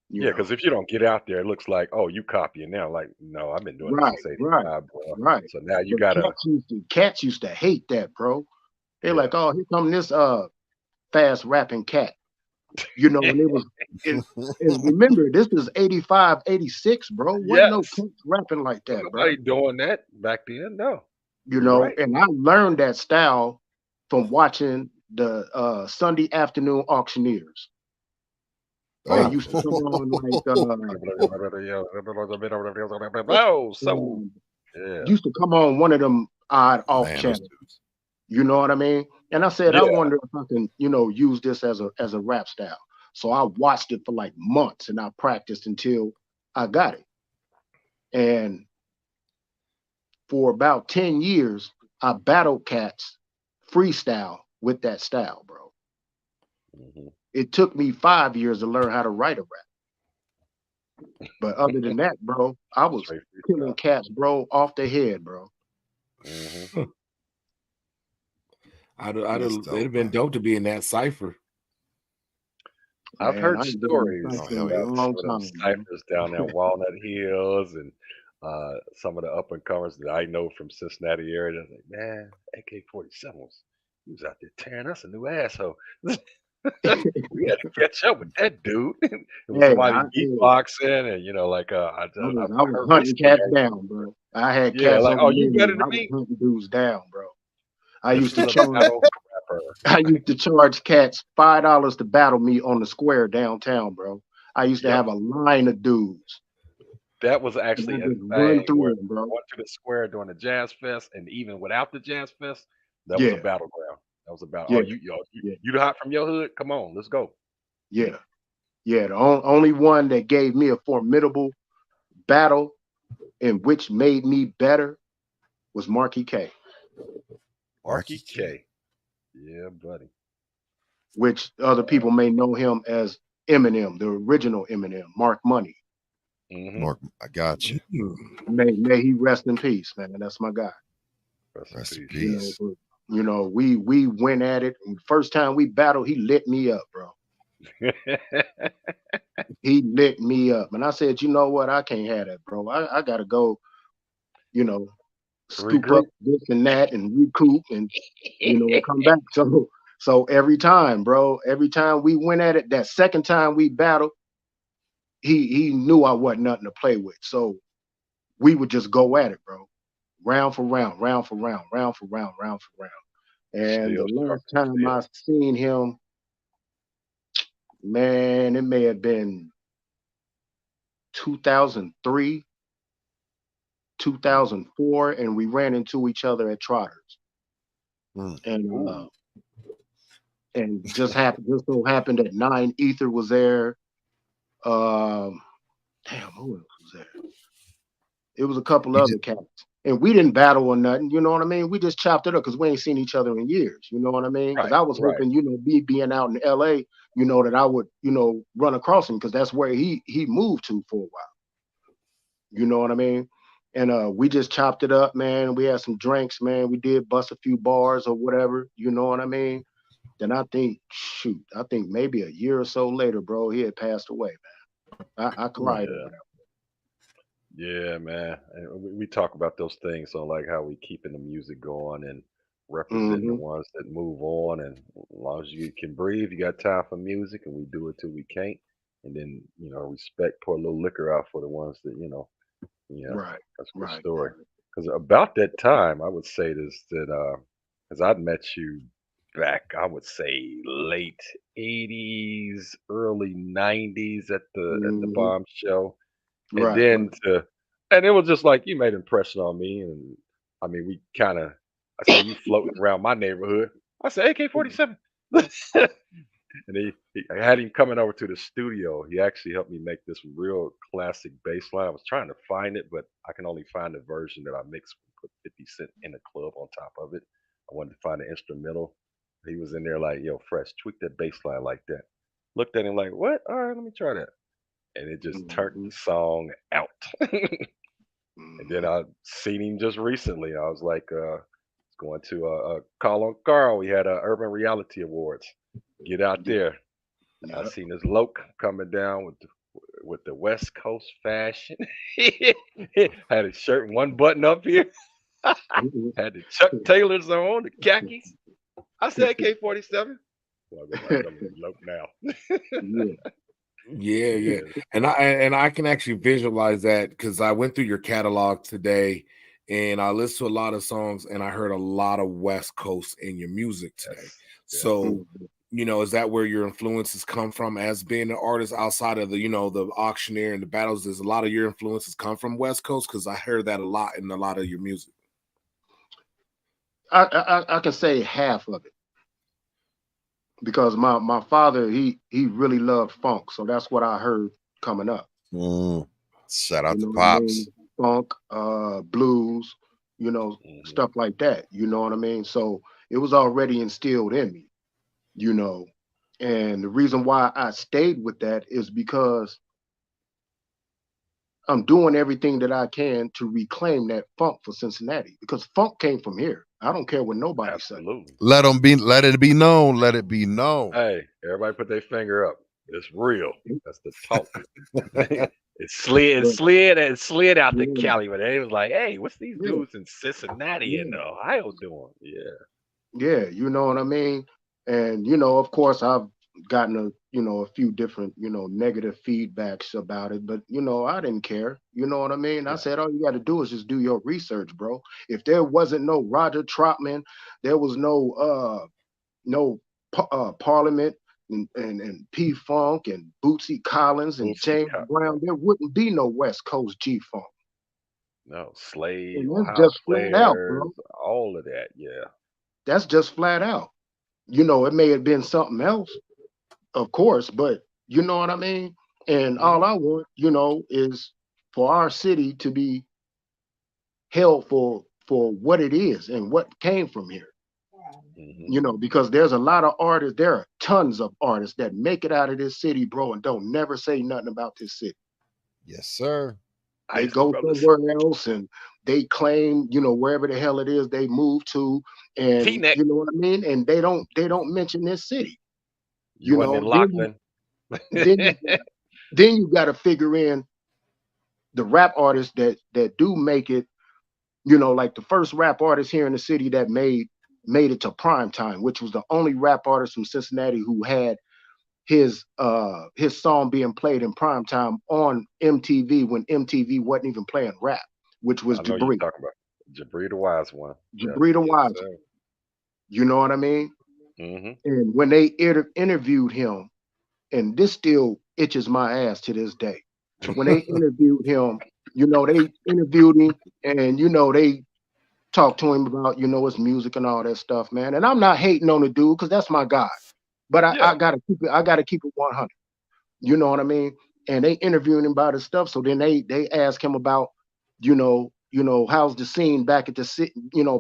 you Yeah, know. because if you don't get out there, it looks like, oh, you copying now. Like, no, I've been doing this Right, since right, '85, bro. right. So now you But gotta, cats used to hate that, bro. They're yeah. like, oh, here come this fast rapping cat. You know, and and remember, this is 85, 86, bro. Wasn't no Yes. cats rapping like Wasn't that, bro. nobody doing that back then. No, You you're know, right. and I learned that style from watching the Sunday afternoon auctioneers. They Oh, used to come on like Oh, so um, yeah, used to come on one of them odd off man, those channels. dudes. You know what I mean? And I said, I yeah. wonder if I can, use this as a rap style. So I watched it for like months and I practiced until I got it. And for about 10 years, I battled cats freestyle with that style, bro. Mhm. It took me 5 years to learn how to write a rap. But other than that, bro, I was Straight killing freestyle. cats, bro, off the head, bro. Mhm. That's It'd dope, have been man. dope to be in that cipher. I've Man, heard I ain't been in the stories Oh, cypher in hell a yeah. about long some of them time, man. ciphers down there in Walnut Hills and some of the up and comers that I know from Cincinnati area. They're like, man, AK-47 he was out there tearing us a new asshole. We had to catch up with that dude. It was Hey, somebody beatboxing, and like I I was heard hunting recently. cats down, bro. I had Yeah, cats like, over oh, near you me. better than I was me. hunting dudes down, bro. I This used is to a charge battle rapper. I used to charge cats $5 to battle me on the square downtown, bro. I used to Yep, have a line of dudes. that was And I actually a just run thing through where them, bro. going to the square during the jazz fest, and even without the jazz fest, that was a Yeah, battleground. That was about, oh, yeah, yeah, you hot from your hood? Come on, let's go. yeah, yeah. The only one that gave me a formidable battle and which made me better was Marky K, Marky Marky K. K. Yeah, buddy. which other people may know him as Eminem, the original Eminem, Mark Money. Mm-hmm. Mark, I got you. May he rest in peace, man. That's my guy. Rest Rest in in peace, You man. know, peace. but, we went at it. And first time we battled, he lit me up, bro. He lit me up. And I said, you know what? I can't have that, bro. I gotta go, you know, scoop up Regroup. this and that and recoup and come back. So every time, bro, every time we went at it, that second time we battled, he knew I wasn't nothing to play with. So we would just go at it, bro. Round for round, round for round, round for round, round for round. And the Still last sharp time steel. I seen him, man, it may have been 2003, 2004, and we ran into each other at Trotters. Mm. And Ooh. just so happened that Nine Ether was there. Damn, who else was there? It was a couple You did, other cats. And we didn't battle or nothing, you know what I mean? We just chopped it up because we ain't seen each other in years, you know what I mean? Because Right, I was right. hoping, me being out in LA, that I would, run across him because that's where he moved to for a while. You know what I mean? And we just chopped it up, man. We had some drinks, man. We did bust a few bars or whatever, you know what I mean? Then I think maybe a year or so later, bro, he had passed away, man. I mm, cried Yeah. over that. Yeah, man. And we talk about those things on like how we keeping the music going and representing the Hmm. ones that move on. And as long as you can breathe, you got time for music, and we do it till we can't. And then respect, pour a little liquor out for the ones that yeah, Right, that's a good right, story. right. Because about that time, I would say this that because I'd met you back, I would say late '80s, early '90s at the Mhm. Bomb Show, and Right, then right. and it was just like you made an impression on me, and I mean we kind of, I saw you floating around my neighborhood. I said AK-47. And I had him coming over to the studio. He actually helped me make this real classic bass line. I was trying to find it, but I can only find the version that I mixed and put 50 Cent in the club on top of it. I wanted to find the instrumental. He was in there like, yo, Fresh, tweak that bass line like that. Looked at him like, what? All right, let me try that. And it just turned the Mhm. song out. And then Mhm. I seen him just recently. I was like, going to call on Carl. We had Urban Reality Awards. Get out Yeah, there. I yeah. seen this Loc coming down with the West Coast fashion. Had his shirt one button up here. Mhm. Had the Chuck Taylors on, the khakis. I said K-47. Well, I go by telling him Loc now. Yeah. Yeah, yeah. Yeah. And I can actually visualize that because I went through your catalog today and I listened to a lot of songs and I heard a lot of West Coast in your music today. Yes. Yes. So, Mhm. is that where your influences come from as being an artist outside of the auctioneer and the battles? Does a lot of your influences come from West Coast? Because I heard that a lot in a lot of your music. I can say half of it because my father he really loved funk, so that's what I heard coming up. Shout out You to know what I Pops. mean? Funk, blues, Hmm. stuff like that. You know what I mean? So it was already instilled in me, you know. And the reason why I stayed with that is because I'm doing everything that I can to reclaim that funk for Cincinnati because funk came from here. I don't care what nobody say. Absolutely. Let it be known. Let it be known. Hey, everybody put their finger up. It's real. That's the talk. It slid and But slid and slid out to yeah, Cali, but they was like, "Hey, what's these yeah, dudes in Cincinnati and yeah, Ohio doing?" Yeah, yeah, you know what I mean? And of course I've gotten a few different, negative feedbacks about it, but I didn't care. You know what I mean? I yeah. said all you got to do is just do your research, bro. If there wasn't no Roger Troutman, there was no Parliament and P Funk and Bootsy Collins and Bootsy James Cut. Brown, there wouldn't be no West Coast G Funk. No, Slade, And that's Ohio just flat out, players, bro. all of that. Yeah. That's just flat out. It may have been something else, of course, but you know what I mean? And all Hmm. I want, is for our city to be held for what it is and what came from here. Hmm. Because there's a lot of artists, there are tons of artists that make it out of this city, bro, and don't never say nothing about this city. Yes, sir. They Isley go Brothers, somewhere else and they claim, wherever the hell it is they move to, and T-Neck. you know what I mean? And they don't mention this city. You wasn't in Then you Lachlan. then you then you got to figure in the rap artists that do make it, like the first rap artist here in the city that made it to prime time, which was the only rap artist from Cincinnati who had his song being played in prime time on MTV when MTV wasn't even playing rap, which was I know you're Jabri. talking about Jabri the Wise One. Yep. Jabri the Yes, Wise. sir. You know what I mean? Hmm. And when they interviewed him, and this still itches my ass to this day. When they interviewed him, they interviewed him and they talked to him about, his music and all that stuff, man. And I'm not hating on the dude because that's my guy. But I Yeah. gotta keep it 100. You know what I mean? And they interviewing him about his stuff. So then they ask him about, how's the scene back at the city,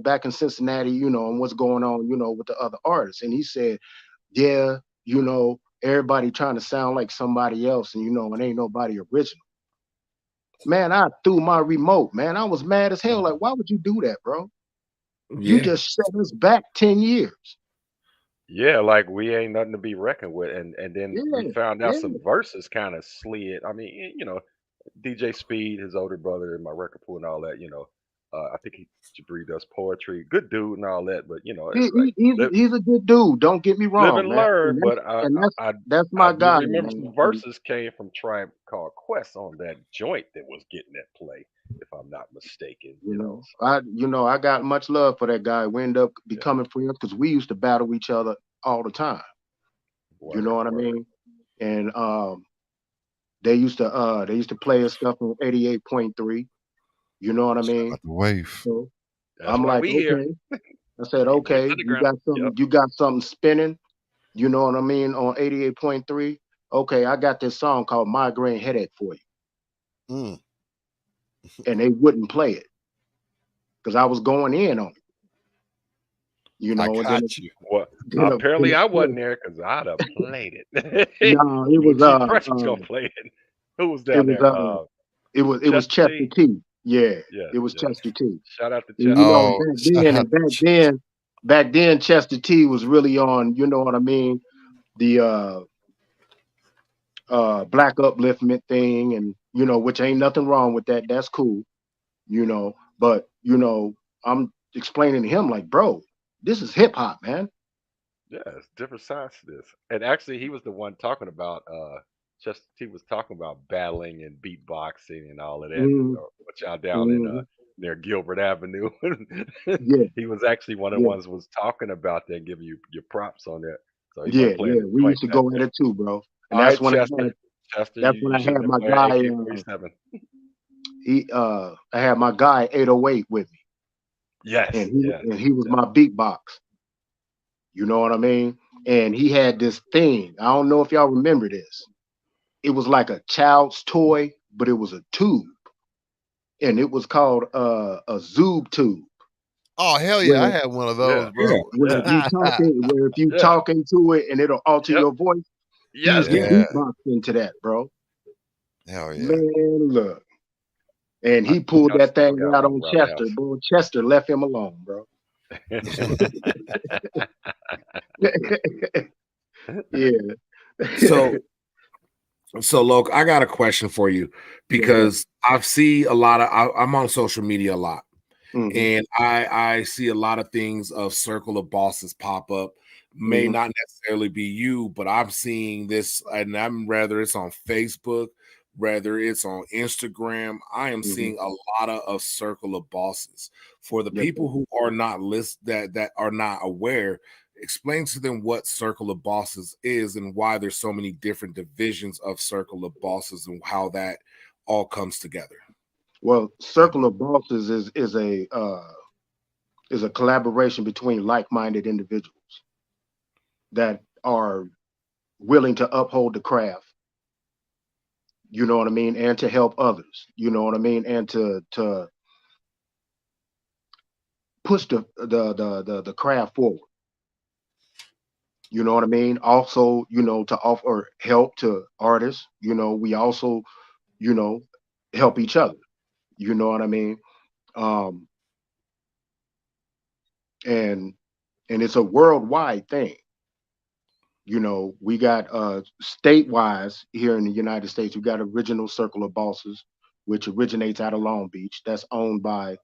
back in Cincinnati, and what's going on, with the other artists. And he said, yeah, everybody trying to sound like somebody else, and ain't nobody original. Man, I threw my remote, man. I was mad as hell. Like, why would you do that, bro? You Yeah. just set us back 10 years. Yeah, like we ain't nothing to be reckoned with, and then we Yeah, found out yeah. some verses kind of slid. I mean, DJ Speed, his older brother, in my record pool and all that. I think Jabri does poetry, good dude and all that. But He, it's like he, he's, he's a good dude. Don't get me live wrong, and man. learn. And that's But I and that's I I, that's I my do guy, remember some man. And verses came from Tribe Called Quest on that joint that was getting that play, if I'm not mistaken. I got much love for that guy. We end up becoming friends because we used to battle each other all the time. You know what I mean? And they used to play us stuff on 88.3. You know what I mean? The wave. So That's I'm why like, we okay. here. I said, okay, you got something spinning. You know what I mean? On 88.3. Okay, I got this song called Migraine Headache for you. And they wouldn't play it because I was going in on it. You know, I got you. Well, apparently I wasn't there because I'd have played it. No, it was Chief Press was gonna play it. Who was down there? It was Chester T. Yeah, it was Chester T. Shout out to And, Chester. back then Chester T was really on, you know what I mean, the black upliftment thing, and which ain't nothing wrong with that. That's cool, but I'm explaining to him like, bro, this is hip hop, man. Yeah, it's different sides to this. And actually he was the one talking about Chester T was talking about battling and beatboxing and all of that. What y'all down in near Gilbert Avenue. He was actually one of the ones was talking about that, giving you your props on that. So he wasn't playing we used to go at it too, bro. And all that's right, when I had my guy. I had my guy 808 with me. Yes, and he was my beatbox. You know what I mean? And he had this thing. I don't know if y'all remember this. It was like a child's toy, but it was a tube, and it was called a Zoob tube. Oh hell yeah, I had one of those, bro. Where if you talking to it and it'll alter your voice. Yes, he beatboxed into that, bro. Hell yeah, man, look. And he pulled that thing out on Chester, bro. Chester left him alone, bro. Yeah. So Loc, I got a question for you because I see a lot of I'm on social media a lot. And I see a lot of things of Circle of Bosses pop up. May not necessarily be you, but I'm seeing this, and whether it's on Facebook, whether it's on Instagram, I am seeing a lot of Circle of Bosses. For the people who are not that are not aware, explain to them what Circle of Bosses is and why there's so many different divisions of Circle of Bosses and how that all comes together. Well, Circle of Bosses is a collaboration between like-minded individuals that are willing to uphold the craft. You know what I mean, and to help others. You know what I mean, and to push the craft forward. You know what I mean? Also, to offer help to artists. We also, help each other. You know what I mean? And it's a worldwide thing. We got state-wise here in the United States, we got Original Circle of Bosses, which originates out of Long Beach. That's owned by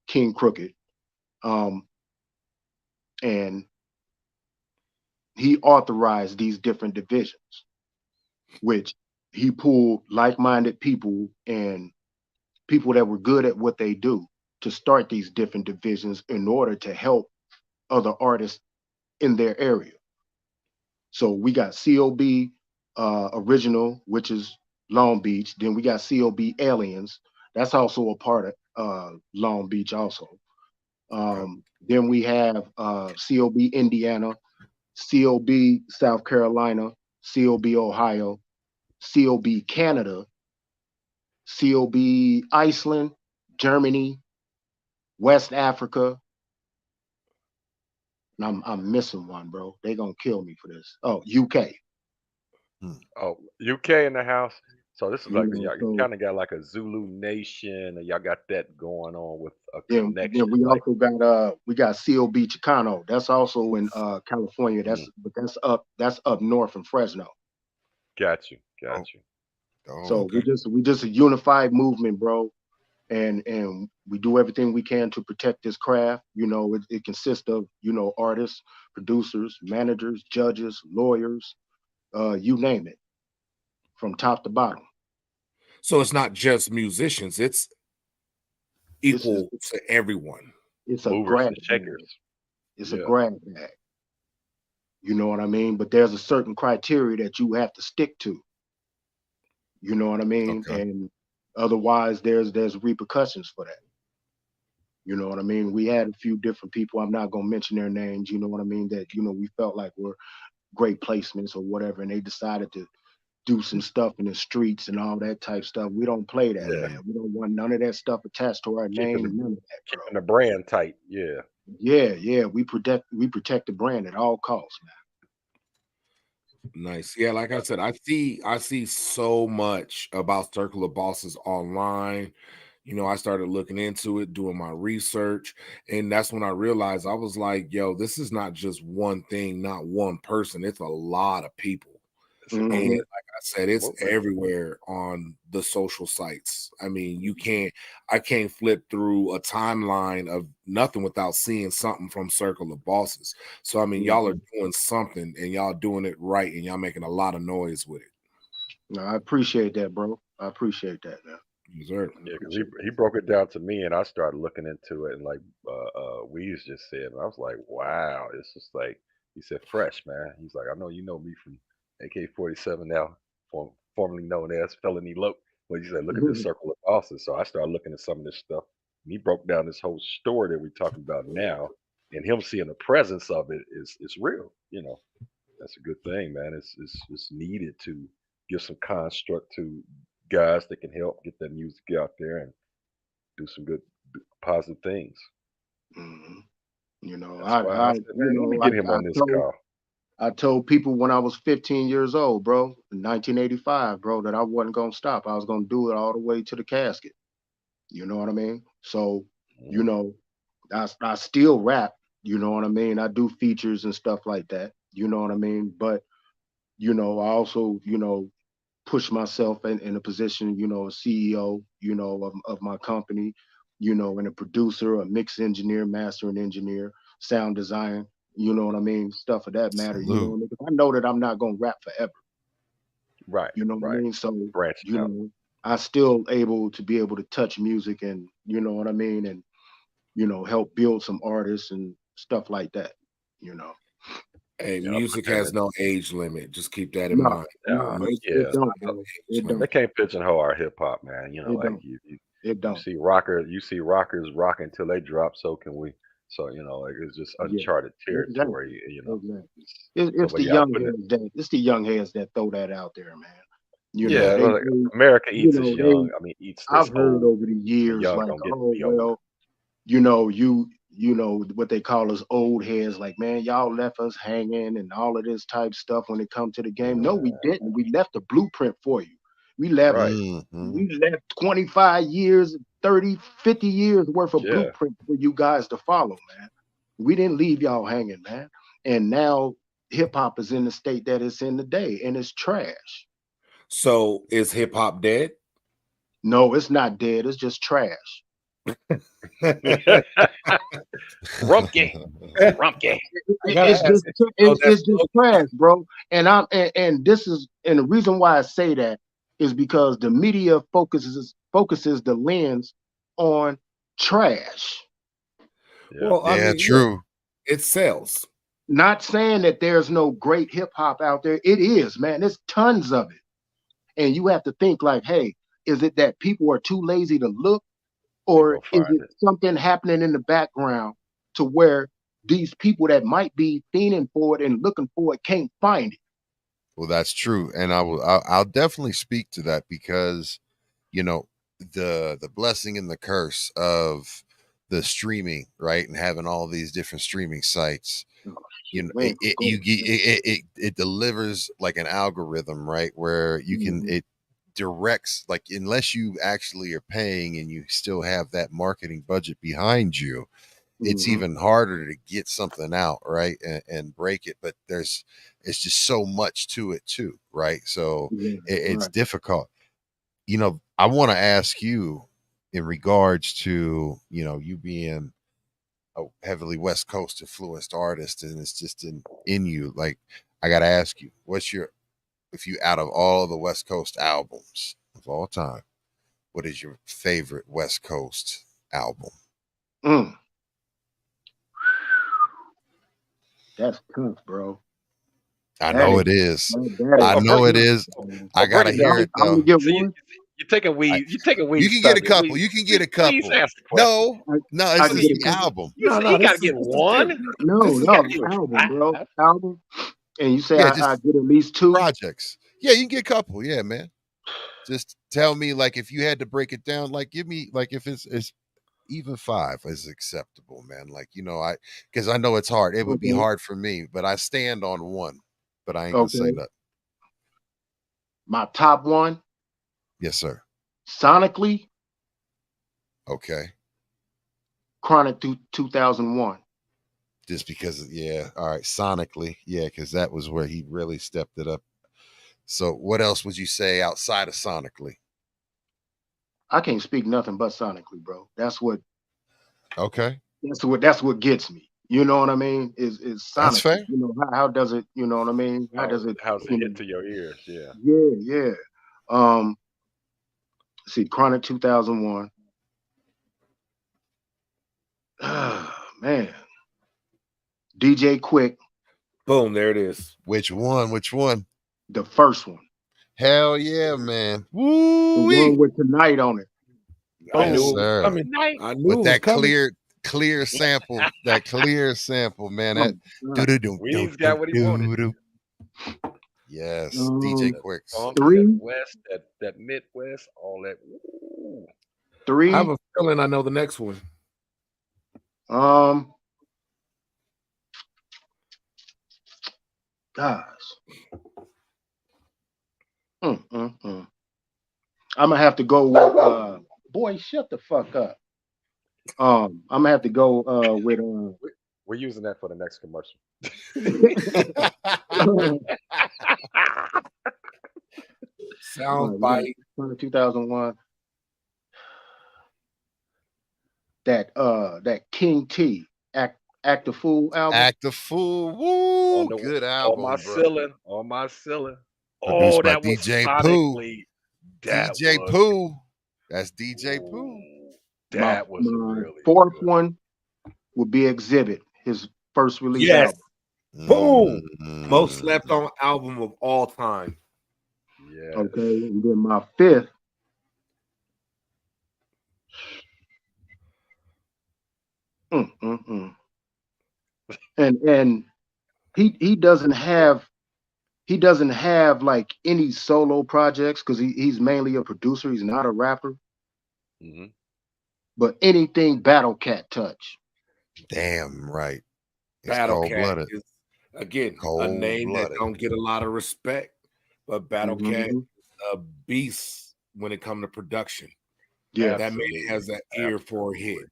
King Crooked. And he authorized these different divisions, which he pulled like-minded people and people that were good at what they do to start these different divisions in order to help other artists in their area. So we got COB Original, which is Long Beach. Then we got COB Aliens. That's also a part of Long Beach also. Then we have COB Indiana, COB South Carolina, COB Ohio, COB Canada, COB Iceland, Germany, West Africa. And I'm missing one, bro. They're gonna kill me for this. Oh, UK. Oh, UK in the house. So this is like y'all kind of got like a Zulu Nation, and y'all got that going on with a connection. Then we also got COB Chicano. That's also in California. That's up north from Fresno. Got you. So we just a unified movement, bro. And we do everything we can to protect this craft. It consists of, artists, producers, managers, judges, lawyers, you name it, from top to bottom. So it's not just musicians, it's equal to everyone. It's a Movers grab and bag. shakers. It's a Yeah. grab bag. You know what I mean? But there's a certain criteria that you have to stick to. You know what I mean? Okay. And otherwise, there's repercussions for that. You know what I mean? We had a few different people. I'm not gonna mention their names. You know what I mean? That we felt like were great placements or whatever, and they decided to do some stuff in the streets and all that type stuff. We don't play that, Yeah. man. We don't want none of that stuff attached to our Keeping name. the None of that, bro. keeping the brand tight. Yeah. Yeah. We protect the brand at all costs, man. Nice. Yeah, like I said, I see so much about Circle of Bosses online. I started looking into it, doing my research, and that's when I realized I was like, yo, this is not just one thing, not one person. It's a lot of people. And like I said, it's everywhere on the social sites. I mean, I can't flip through a timeline of nothing without seeing something from Circle of Bosses. So, I mean, y'all are doing something and y'all doing it right and y'all making a lot of noise with it. No, I appreciate that, bro. I appreciate that, man. Yes, sir. Yeah, because he broke it down to me, and I started looking into it, and like Weez just said, and I was like, wow, it's just like he said, fresh, man. He's like, I know you know me from AK-47 now, formerly known as Felony Loc. But he said, look at this Circle of Bosses. So I started looking at some of this stuff. And he broke down this whole story that we're talking about now, and him seeing the presence of it is real. That's a good thing, man. It's needed to give some construct to guys that can help get that music out there and do some good positive things. I That's why I said, man, let me get him on this call. I told people when I was 15 years old, bro, in 1985, bro, that I wasn't gonna stop. I was gonna do it all the way to the casket. You know what I mean? So, I still rap. You know what I mean? I do features and stuff like that. You know what I mean? But I also push myself in a position, a CEO, of my company, and a producer, a mix engineer, mastering engineer, sound design, you know what I mean? Stuff of that matter, because I know that I'm not gonna rap forever. Right. You know what I mean? So branching out. I still able to touch music and you know what I mean, and help build some artists and stuff like that, Hey, music has no age limit. Just keep that in No, mind. it don't, bro. It don't. They can't pigeonhole our hip hop, man. It Like don't. you It don't. see rockers rocking till they drop. So can we. So like it's just uncharted territory. Exactly. So It's when the y'all young putting it, heads that throw that out there, man. like, America eats us young. I mean, eats us I've heard old. over the And the years young like, don't get to oh be old. well, what they call us old heads, like, man, y'all left us hanging and all of this type stuff when it come to the game. No, we didn't. We left a blueprint for you. We left Right. we left 25 years, 30, 50 years worth of Yeah. blueprint for you guys to follow, man. We didn't leave y'all hanging, man. And now hip hop is in the state that it's in today, and it's trash. So is hip hop dead? No, it's not dead. It's just trash. Rumpke. It's just trash, bro. And this is the reason why I say that is because the media focuses the lens on trash. Well, I mean, true. It sells. Not saying that there's no great hip hop out there. It is, man. There's tons of it. And you have to think like, hey, is it that people are too lazy to look? Or is it something happening in the background to where these people that might be fiending for it and looking for it can't find it? Well, that's true. And I'll definitely speak to that because, the blessing and the curse of the streaming, right? And having all these different streaming sites, it delivers like an algorithm, right? Where you can, it directs, like, unless you actually are paying and you still have that marketing budget behind you, it's even harder to get something out, right? And break it. But it's just so much to it too, right? So it's difficult. I want to ask you in regards to, you being a heavily West Coast influenced artist, and it's just in you. Like, I got to ask you, if you, out of all the West Coast albums of all time, what is your favorite West Coast album? That's tough, bro. I know it is. I know it is. I gotta hear it I'm though. gonna get So one. you're taking weed. You're taking weed. You can get a stuff. couple. You can get a Please couple. ask the question. No, I it's can just get a the couple. album. You got to get one. No, You gotta get album, bro. five. Album. And you say Yeah, I just get at least 2 projects. Yeah, you can get a couple. Yeah, man. Just tell me, like, if you had to break it down, like, give me, like, if it's even 5 is acceptable, man. Like, because I know it's hard. It would be hard for me, but I stand on one. But I ain't gonna say nothing. My top one. Yes, sir. Sonically. Okay. Chronic 2001. Just because, yeah. All right. Sonically, yeah, because that was where he really stepped it up. So, what else would you say outside of sonically? I can't speak nothing but sonically, bro. That's what. Okay. That's what gets me. You know what I mean? Is sonically. That's fair. You know how does it? You know what I mean? How's it hit to your ears? Yeah. Yeah. See, Chronic 2001. Man. DJ Quick. Boom, there it is. Which one? The first one. Hell yeah, man. Woo! The one with Tonight on it. Yes, sir. I knew with that coming. clear sample, man. That Weed's got what he wanted. Yes, DJ Quick. 3 West, that Midwest, all that. Ooh. 3. I have a feeling I know the next one. Gosh. I'm gonna have to go with boy, shut the fuck up. I'm gonna have to go with We're using that for the next commercial. Sound bite. 2001. That King T Act the Fool album. Act the Fool. Woo! Good album. On my ceiling. Produced by that was DJ sonically. DJ Pooh. That's DJ Pooh. That was really fourth good. one would be Exhibit, his first release Yes. album. Boom. Most slept on album of all time. Yeah. Okay, and then my fifth. And he doesn't have like any solo projects because he's mainly a producer. He's not a rapper. Mm-hmm. But anything Battle Cat touch. Damn right. It's Battle Cat cold-blooded. is again a name that don't get a lot of respect, but Battle Cat is a beast when it comes to production. Yeah, that man has that ear for a hit.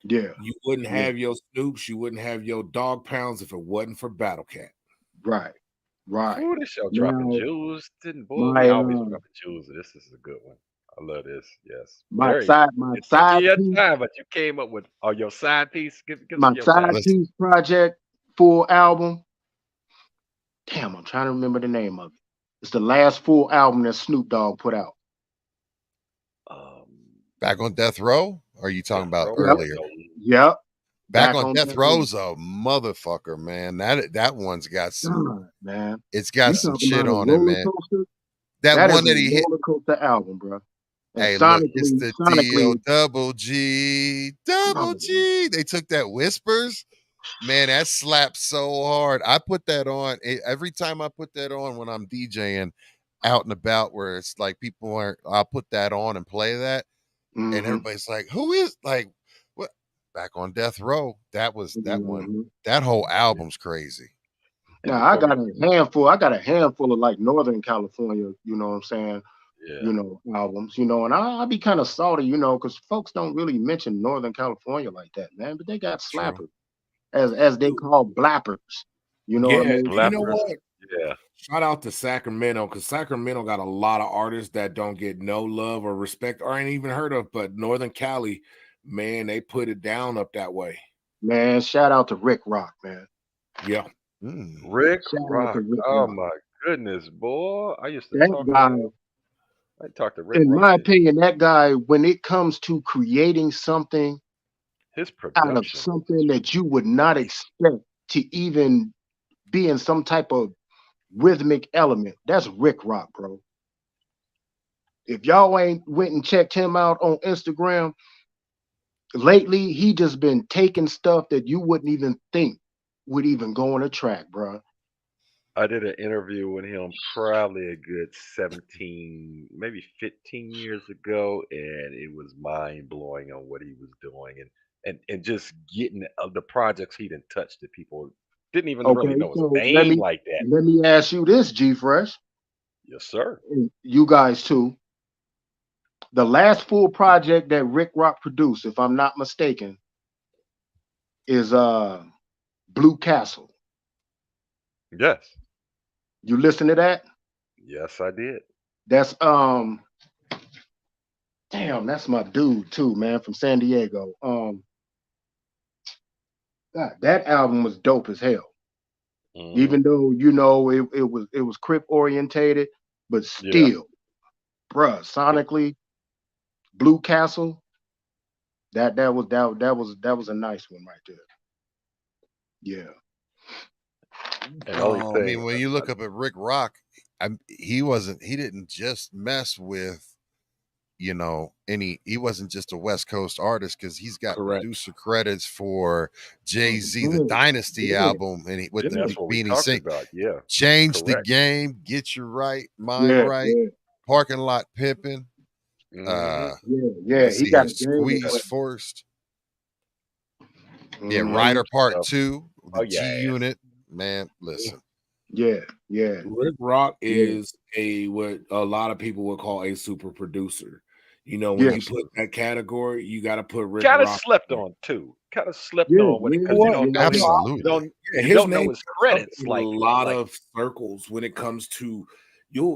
Yeah, you wouldn't have your Snoops, you wouldn't have your Dog Pounds if it wasn't for Battle Cat. Right. Ooh, this show dropping jewels. Didn't boy? We always dropping jewels. This is a good one. I love this. Yes. My side piece. Time, but you came up with your side piece. Give my side piece project, full album. Damn, I'm trying to remember the name of it. It's the last full album that Snoop Dogg put out. Back on Death Row? Or are you talking about earlier? Yep. Back on Death Row's a motherfucker, man. That one's got some. Man, it's got some shit on it, man. That one that he hit. Roller Coaster album, bro. Hey, look, it's the D-O-double-G. They took that Whispers. Man, that slaps so hard. I put that on. Every time I put that on when I'm DJing out and about where it's like people aren't, I'll put that on and play that. And everybody's like, who is, like, what? Back on Death Row. That was that one. That whole album's crazy. Now I got a handful of like Northern California, you know what I'm saying? Yeah. You know, albums, you know, and I be kind of salty, you know, because folks don't really mention Northern California like that, man. But they got slappers, as they call blappers. You know what I mean? You know what? Yeah. Shout out to Sacramento, because Sacramento got a lot of artists that don't get no love or respect or ain't even heard of. But Northern Cali, man, they put it down up that way. Man, shout out to Rick Rock, man. Yeah. Rick Rock. Oh my goodness, boy. I used to talk about I talked to Rick In Ross. my opinion, that guy, when it comes to creating something His out of production. something that you would not expect to even be in some type of rhythmic element, that's Rick Rock, bro. If y'all ain't went and checked him out on Instagram lately, he just been taking stuff that you wouldn't even think would even go on a track, bro. I did an interview with him probably a good 17, maybe 15 years ago, and it was mind blowing on what he was doing and just getting the projects he didn't touch that people didn't even really Okay, know his so name like that. let me ask you this, G Fresh, Yes, sir. and you guys too. The last full project that Rick Rock produced, if I'm not mistaken, is Blue Castle. Yes. You listen to that? Yes, I did. That's damn, that's my dude too, man, from San Diego. God, that album was dope as hell. Mhm. Even though it was Crip orientated, but Yeah. still, bruh, sonically, Blue Castle, that was a nice one right there. Yeah. And the only I mean, thing, when you look up at Rick Rock, he didn't just mess with, he wasn't just a West Coast artist, because he's got Correct. producer credits for Jay-Z, the Mhm. Dynasty Yeah. album, and with yeah, the that's what we Beanie talked Sing, about. Yeah, Change the correct. Game, Get You Right, Mind Yeah, Right, yeah, Parking Lot Pippin, Hmm. yeah. let's He see got here, a game with Squeeze what? Forced, yeah, All Mhm. them Rider Part stuff. 2, Oh the G yeah. Unit, man, listen. Yeah, yeah, Rick Rock yeah, is what a lot of people would call a super producer. You know, when you yes, put that category, you got to put Rick Kind of Rock. slept on too. Kind of slept yeah, on when it yeah, because you What? don't yeah, know his yeah. Absolutely. Yeah, you his don't know name his comes up credits in a lot like of circles when it comes to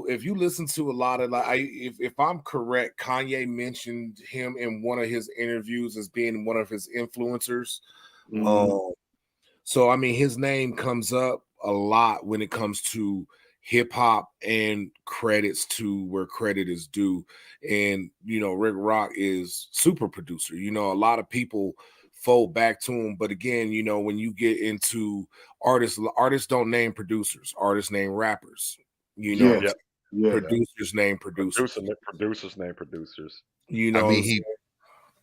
if you listen to a lot of if I'm correct, Kanye mentioned him in one of his interviews as being one of his influencers. Mhm. Um, so I mean, his name comes up a lot when it comes to hip hop and credits to where credit is due. And Rick Rock is super producer. A lot of people fold back to him, but again, when you get into artists don't name producers, artists name rappers. You know what I'm Yeah, yeah. saying? yeah, Producers name producers. Producers name producers. You I know what I'm mean, saying?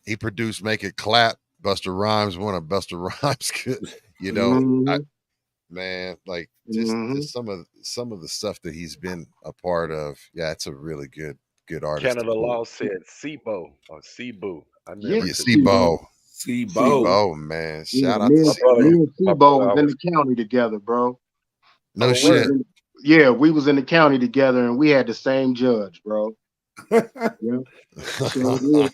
he produced Make It Clap, Buster Rhymes, one of Buster Rhymes, I hmm man, like hmm just some of the stuff that he's been a part of. Yeah, it's a really good artist to Canada pull. Law said Sibo or Cebu. I yeah. never Yeah, could say it. Sebo, Sebo. See, Sebo. Bo. Sebo, man. Yeah, Shout out to me Sebo. and My Sebo brother was in always. the county together, bro. No Oh We was shit. word. in, yeah, we was in the county together, and we had the same judge, bro. Yeah, so did.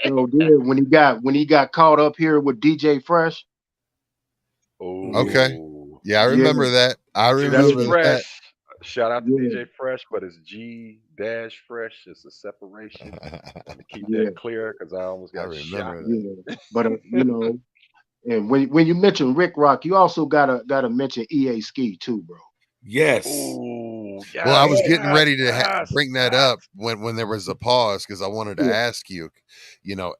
So did when he got caught up here with DJ Fresh. Okay. Oh, Yeah, I Yeah, remember that. I see that's yeah, remember that. fresh. Shout out to yeah, DJ Fresh, but it's G dash Fresh. It's a separation. Want to keep yeah, that clear because I almost I got shot. remember that. yeah. But and when you mention Rick Rock, you also gotta mention EA Ski too, bro. Yes. Oh Well, I yes, was Yeah, getting yes, ready to yes, bring that yes. up when there was a pause, because I wanted to yeah, ask you,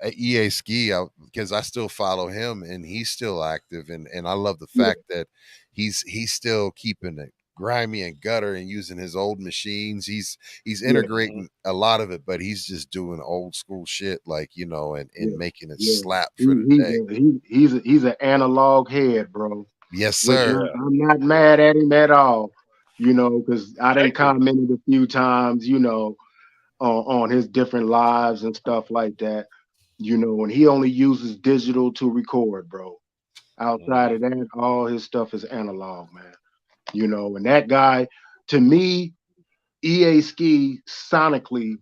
at EA Ski, because I still follow him and he's still active, and I love the yeah, fact that he's still keeping it grimy and gutter and using his old machines. He's yeah, Hmm. integrating a lot of it, but he's just doing old school shit, like and yeah, making it yeah. slap for He, the he's day. a he's an analog head, bro. Yes, Which sir. Yeah, I'm not yeah. mad at him at all, because I didn't Thank you. commented a few times, on his different lives and stuff like that, and he only uses digital to record, bro. Outside Hmm. of that, all his stuff is analog, man. And that guy, to me, EA Ski sonically,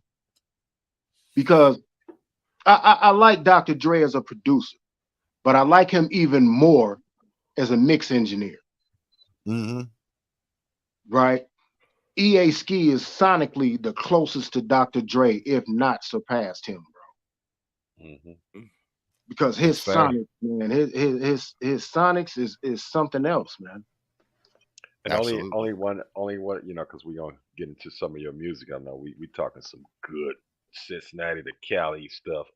because I like Dr. Dre as a producer, but I like him even more as a mix engineer, Hmm. right? EA Ski is sonically the closest to Dr. Dre, if not surpassed him, bro. Hmm. Because That's his fair. sonics, man, his sonics is something else, man. And Absolutely. only one, because we're gonna get into some of your music. I know we talking some good Cincinnati to Cali stuff.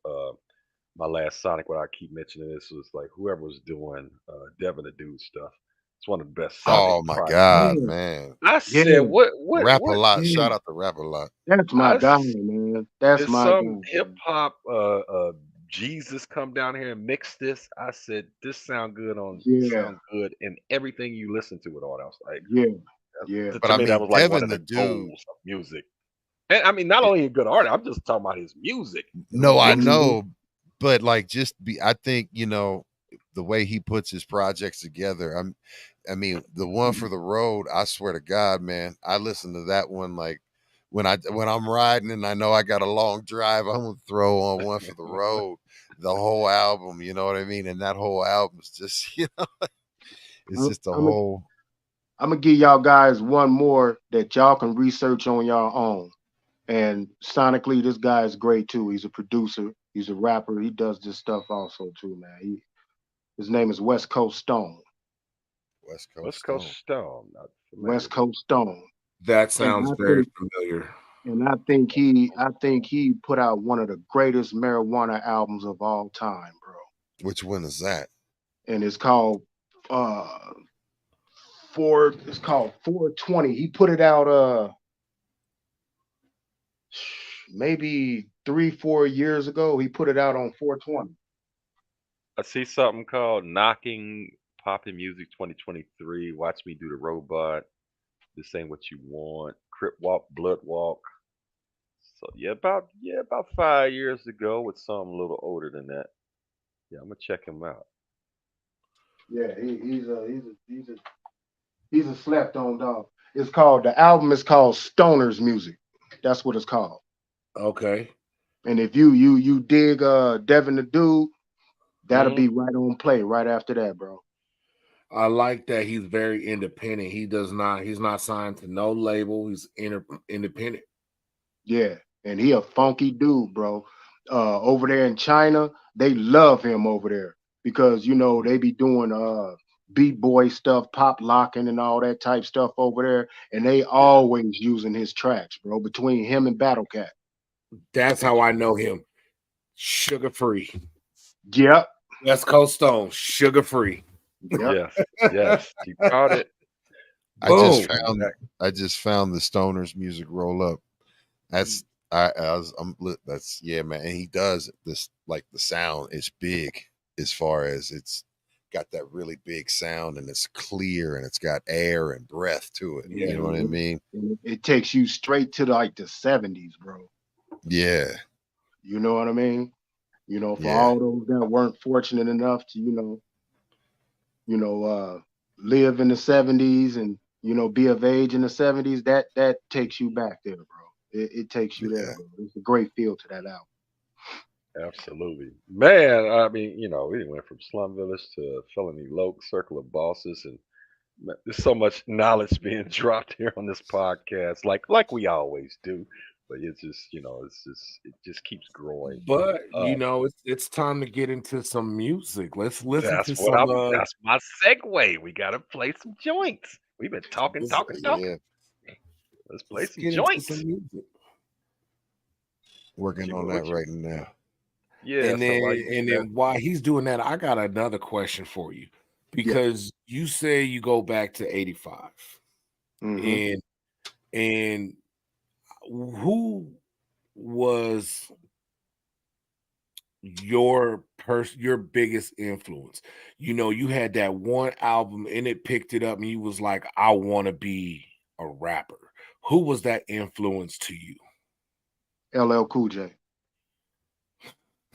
My last Sonic, what I keep mentioning this was like whoever was doing Devin the Dude stuff. It's one of the best Sonic Oh my projects. God, Yeah, man. I yeah, said, Rap a what lot. yeah. Shout out to Rap a lot. That's my I guy, s- man. That's did my guy, some hip man. hop Jesus come down here and mix this? I said this Yeah, sound good in everything you listen to it on. I was like, yeah, yeah. to, But to I me that mean, was like one Devin of the the dude. goals of music. And I mean, not only a good artist, I'm just talking about his music. No, I Mhm. know, but like I think, the way he puts his projects together. I mean, the one for the road, I swear to God, man, I listen to that one like when I'm riding and I know I got a long drive, I'm gonna throw on one for the road, the whole album, you know what I mean? And that whole album is just, it's just a I'm whole gonna give y'all guys one more that y'all can research on your own. And sonically, this guy is great too. He's a producer. He's a rapper. He does this stuff also too, man. His name is West Coast Stone. West Coast West Coast Stone. Stone, not familiar West with him. Coast Stone. That And sounds I very think familiar. I think he put out one of the greatest marijuana albums of all time, bro. Which one is that? And it's called uh it's called 420. He put it out maybe 3-4 years ago. He put it out on 420. I see something called Knocking Poppin' Music 2023. Watch Me Do the Robot. This Ain't What You Want. Crip Walk, Blood Walk. So about 5 years ago with something a little older than that. Yeah, I'm gonna check him out. Yeah, he's a slept on dog. The album is called Stoner's Music. That's what it's called. Okay. And if you dig Devin the Dude, that'll Hmm. be right on play right after that, bro. I like that he's very independent. He's not signed to no label. He's independent. Yeah, and he a funky dude, bro. Over there in China, they love him over there because they be doing b-boy stuff, pop locking and all that type stuff over there, and they Yeah. always using his tracks, bro. Between him and Battle Cat. That's how I know him. Sugar free. Yep, West Coast Stone, sugar free. yep. Yes. Yes. You caught it. I just Boom. found the Stoner's music roll up. That's that's yeah, man. And he does this like the sound is big as far as it's got that really big sound and it's clear and it's got air and breath to it. Yeah. You know what I mean? It takes you straight to like the 70s, bro. Yeah. You know what I mean? For Yeah. all those that weren't fortunate enough to, live in the 70s and be of age in the 70s, that takes you back there, bro. It takes you there, Yeah. bro. It's a great feel to that album. Absolutely. Man, I mean, we went from Slum Village to Felony Loc, Circle of Bosses, and man, there's so much knowledge being dropped here on this podcast, like we always do. But it's just, it just keeps growing. But Uh, it's time to get into some music. Let's listen that's to what some that's my segue. We gotta play some joints. We've been talking. Yeah. Let's play let's some get into joints. some music. Working on that right now. Yeah. And So then while you do and that, then while he's doing that, I got another question for you. Because you say you go back to 85. Mhm. And who was your biggest influence? You had that one album and it picked it up and you was like, I want to be a rapper. Who was that influence to you? LL Cool J.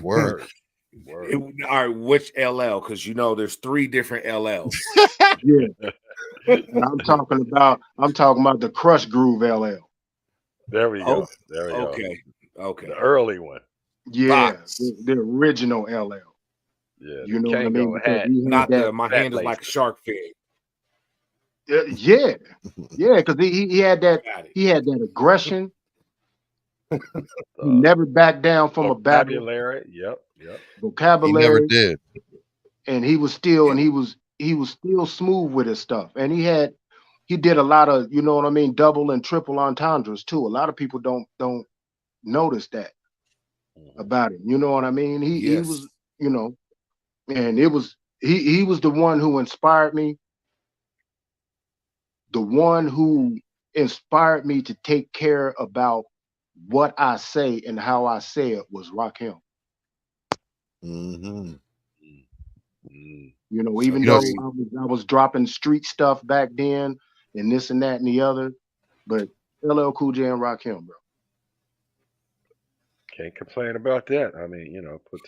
Word. All right, which LL? Because there's 3 different LLs. Yeah. And I'm talking about the Crush Groove LL. there we Oh, go. There we go. okay. The early one. Yeah, Fox. the original LL. Yeah. You The know what I mean? Kango Because hat. he had Not that. my Fat hand is like a laser. shark fin. Yeah, because he had that. Got it. He had that aggression. He The never backed down from a battle. vocabulary. Yep. Yep. He never Vocabulary, did. and he was still smooth with his stuff. And he he did a lot of, you know what I mean, double and triple entendres too. A lot of people don't notice that about him. You know what I mean? He was, you know, and it was he was the one who inspired me. The one who inspired me to take care about what I say and how I say it was Rakim. Mm-hmm. You know, even though I was dropping street stuff back then and this and that and the other, but LL Cool J and Rakim, bro. Can't complain about that. I mean, you know, put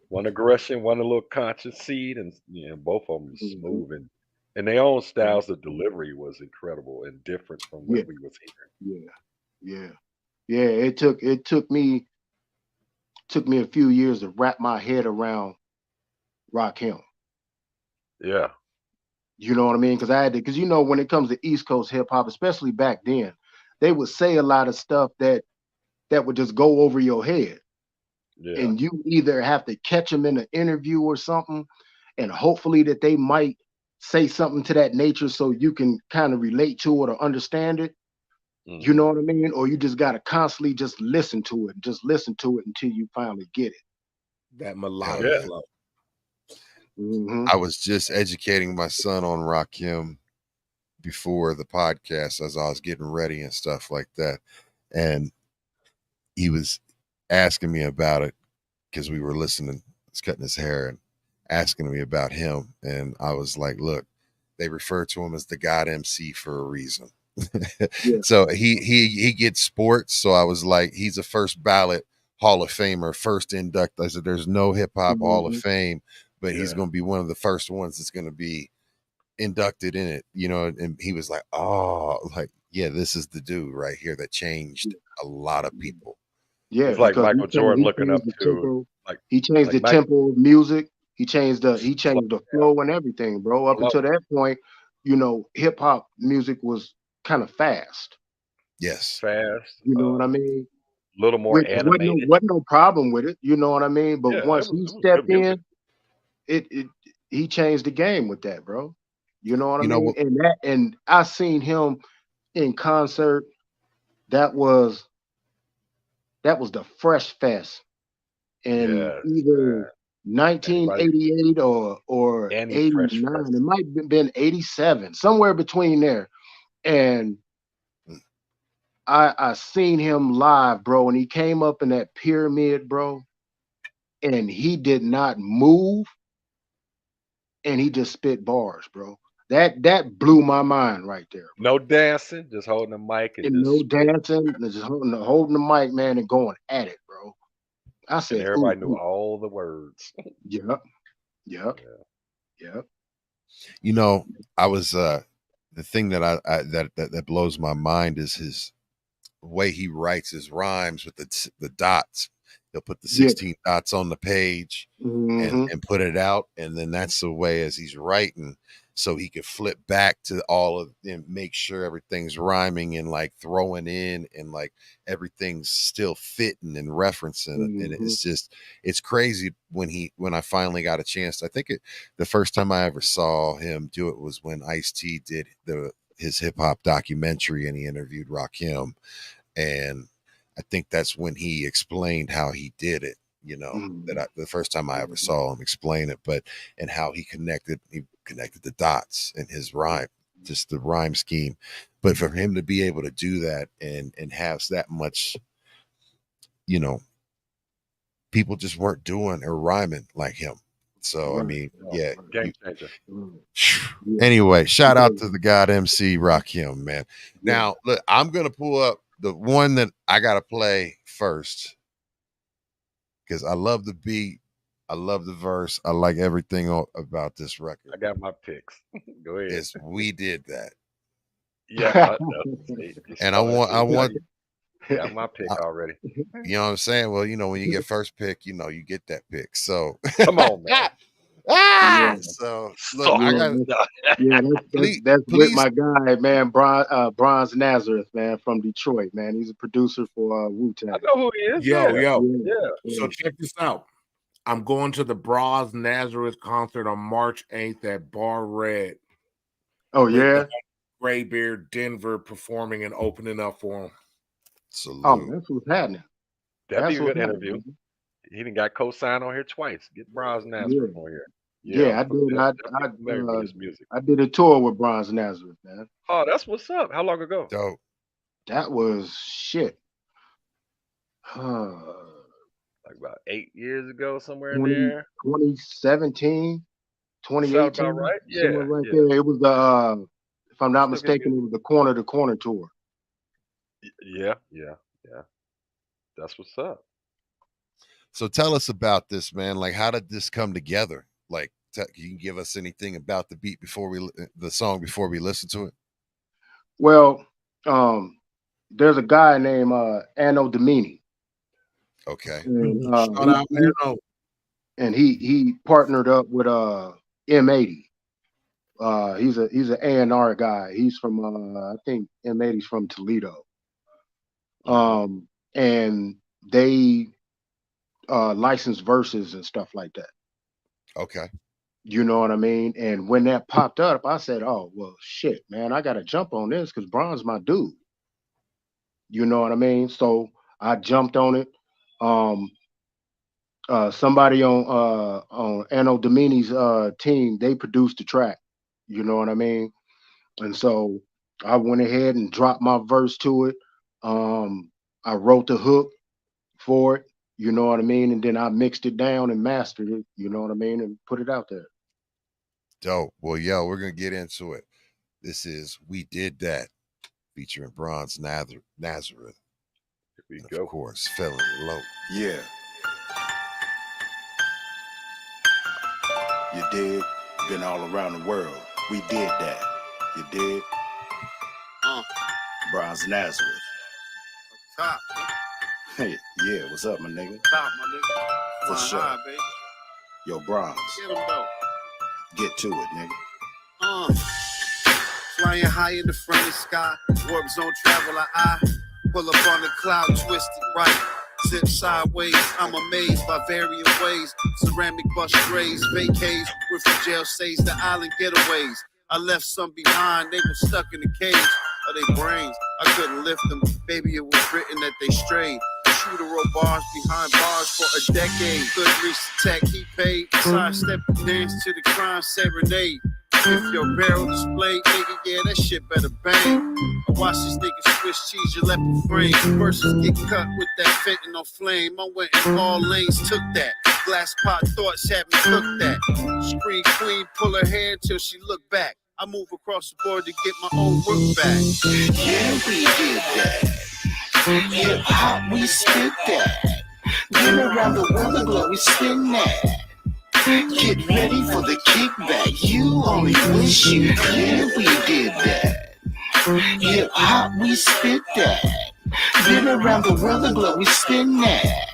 one aggression, one a little conscious seed, and you know, both of them are smooth and their own styles of delivery was incredible and different from what we was hearing. Yeah. It took me a few years to wrap my head around Rakim. Yeah. You know what I mean? Because you know, when it comes to East Coast hip hop, especially back then, they would say a lot of stuff that would just go over your head. Yeah. And you either have to catch them in an interview or something, and hopefully that they might say something to that nature so you can kind of relate to it or understand it. You know what I mean? Or you just gotta constantly just listen to it until you finally get it. That melodic flow. I was just educating my son on Rakim before the podcast as I was getting ready and stuff like that. And he was asking me about it because we were listening, he's cutting his hair and asking me about him. And I was like, look, they refer to him as the God MC for a reason. So he gets sports. So I was like, he's a first ballot Hall of Famer, first induct. I said, there's no hip hop Hall of Fame, but he's going to be one of the first ones that's going to be inducted in it, you know. And he was like, oh, like, yeah, this is the dude right here that changed a lot of people. Yeah, it's like Michael Jordan looking up to he changed the tempo of music. He changed the flow and everything, bro. Up until that point, you know, hip hop music was kind of fast. Yes, fast. You know what I mean? A little more animated. Wasn't no problem with it. You know what I mean? But once he stepped in, he changed the game with that, bro. You know what I mean? And I seen him in concert. That was the Fresh Fest in either 1988 or 89. It might have been 87, somewhere between there. And I seen him live, bro, and he came up in that pyramid, bro, and he did not move, and he just spit bars, bro. That blew my mind right there. No dancing, just holding the mic and no dancing, just holding the mic, man, and going at it, bro. I said, and everybody knew all the words. Yep. You know, I was the thing that that blows my mind is his way he writes his rhymes with the dots. He'll put the 16 dots on the page and put it out, and then that's the way as he's writing, so he could flip back to all of and make sure everything's rhyming and like throwing in and like everything's still fitting and referencing. And it's crazy when I finally got a chance. I think the first time I ever saw him do it was when Ice-T did his hip hop documentary and he interviewed Rakim, and I think that's when he explained how he did it, you know, the first time I ever saw him explain it, and how he connected the dots in his rhyme, just the rhyme scheme. But for him to be able to do that and have that much, you know, people just weren't doing or rhyming like him. So, I mean, game changer. Anyway, shout out to the God MC Rakim, man. Now, look, I'm going to pull up the one that I got to play first because I love the beat. I love the verse. I like everything about this record. I got my picks. Go ahead. We did that. Yeah. And I want got my pick already. You know what I'm saying? Well, you know, when you get first pick, you know, you get that pick. So come on, man. So look, I got that's with my guy, man, Bronze Nazareth, man, from Detroit, man. He's a producer for Wu-Tang. I know who he is. Yo. So check this out. I'm going to the Bronze Nazareth concert on March 8th at Bar Red. Oh yeah, Graybeard, Denver, performing and opening up for him. Salute. Oh, that's what's happening. That'd be That's a what's good happening. interview. He done got co-signed on here twice. Get Bronze Yeah, Nazareth on here. yeah, I I'm did. definitely familiar with his music. I did a tour with Bronze Nazareth, man. Oh, that's what's up. How long ago? Dope. That was shit. Like about 8 years ago, somewhere in 20, there. 2017, Sound 2018, about right? Yeah, somewhere right yeah. there. It was the, if I'm not Still mistaken, good. it was the Corner to Corner tour. Yeah. That's what's up. So tell us about this, man. Like, how did this come together? Like, you can give us anything about the beat the song before we listen to it? Well, there's a guy named Anno Domini. Okay. And, Shout out, Anno. And he partnered up with M80. He's an A&R guy. He's from I think M80's from Toledo. And they license verses and stuff like that. Okay. You know what I mean? And when that popped up, I said, oh, well, shit, man, I got to jump on this because Bron's my dude. You know what I mean? So I jumped on it. Somebody on Anno Domini's team, they produced the track. You know what I mean? And so I went ahead and dropped my verse to it. I wrote the hook for it. You know what I mean? And then I mixed it down and mastered it. You know what I mean? And put it out there. Dope. Well, yo, we're gonna get into it. This is We Did That, featuring Bronze Nazareth. Here we And go. of course, Felony Loc. Yeah. You did. Been all around the world. We did that. You did. Bronze Nazareth. Top. Hey, yeah, what's up, my nigga? Top, my nigga. For sure. High, baby. Yo, Bronze. Get him, though. Get to it, nigga. Flying high in the friendly sky. Warp zone traveler, I pull up on the cloud, twisted right. Zip sideways, I'm amazed by varying ways. Ceramic bus strays, vacays, with the jail stays, the island getaways. I left some behind, they were stuck in the cage of their brains. I couldn't lift them, baby, it was written that they strayed. Shooter wrote bars behind bars for a decade. Couldn't reach the tech he paid. Sidestep and dance to the crime serenade. If your barrel display, nigga, yeah, that shit better bang. I watch these niggas Swiss cheese your left frame. Versus get cut with that fentanyl flame. I went in all lanes, took that. Glass pot thoughts had me cook that. Scream queen, pull her hair till she look back. I move across the board to get my own work back. Yeah, we did that. Hip hop, we spit that. Been around the world, the globe, we spin that. Get ready for the kickback. You only wish you could. We did that. Hip hop, we spit that. Been around the world, the globe, we spin that.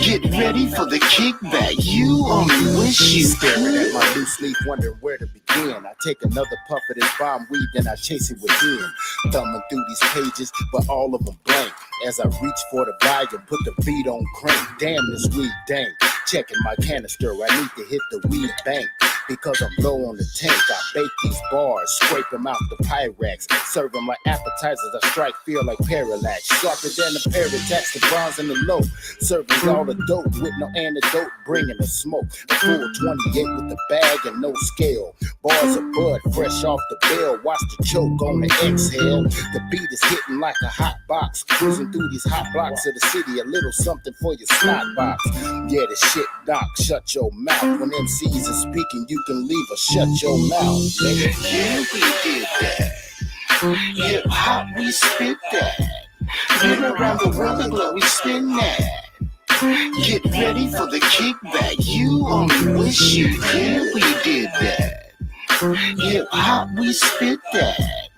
Get ready for the kickback. You only wish you Staring at could. my loose leaf, wondering where to begin. I take another puff of this bomb weed, then I chase it within. Thumbing through these pages, but all of them blank. As I reach for the volume, put the beat on crank. Damn, this weed dank. Checking my canister, I need to hit the weed bank. Because I'm low on the tank, I bake these bars, scrape them out the Pyrex. Serve them like appetizers, I strike, feel like parallax. Sharper than a pair of tacks, the Bronze and the low. Serving all the dope with no antidote, bringing the smoke. A full 28 with the bag and no scale. Bars of bud, fresh off the bell. Watch the choke on the exhale. The beat is hitting like a hot box. Cruising through these hot blocks of the city, a little something for your slot box. Yeah, the shit knock, shut your mouth. When MCs are speaking, you can leave or shut your mouth, nigga. Yeah, we did that. Hip hop, we spit that. Been around the world, the globe, we spin that. Get ready for the kickback. You only wish you could. We did that. Hip hop, we spit that.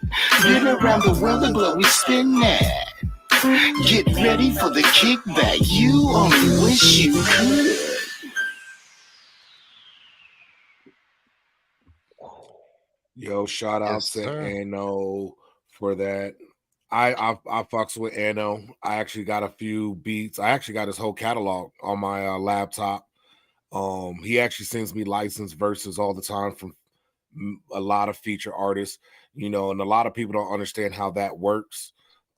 Been around the world, the globe, we spin that. Get ready for the kickback. You only wish you could. Yo, shout out Yes, to sir. Anno for that. I fucks with Anno. I actually got a few beats. I actually got his whole catalog on my laptop. He actually sends me licensed verses all the time from a lot of feature artists. you know, and a lot of people don't understand how that works.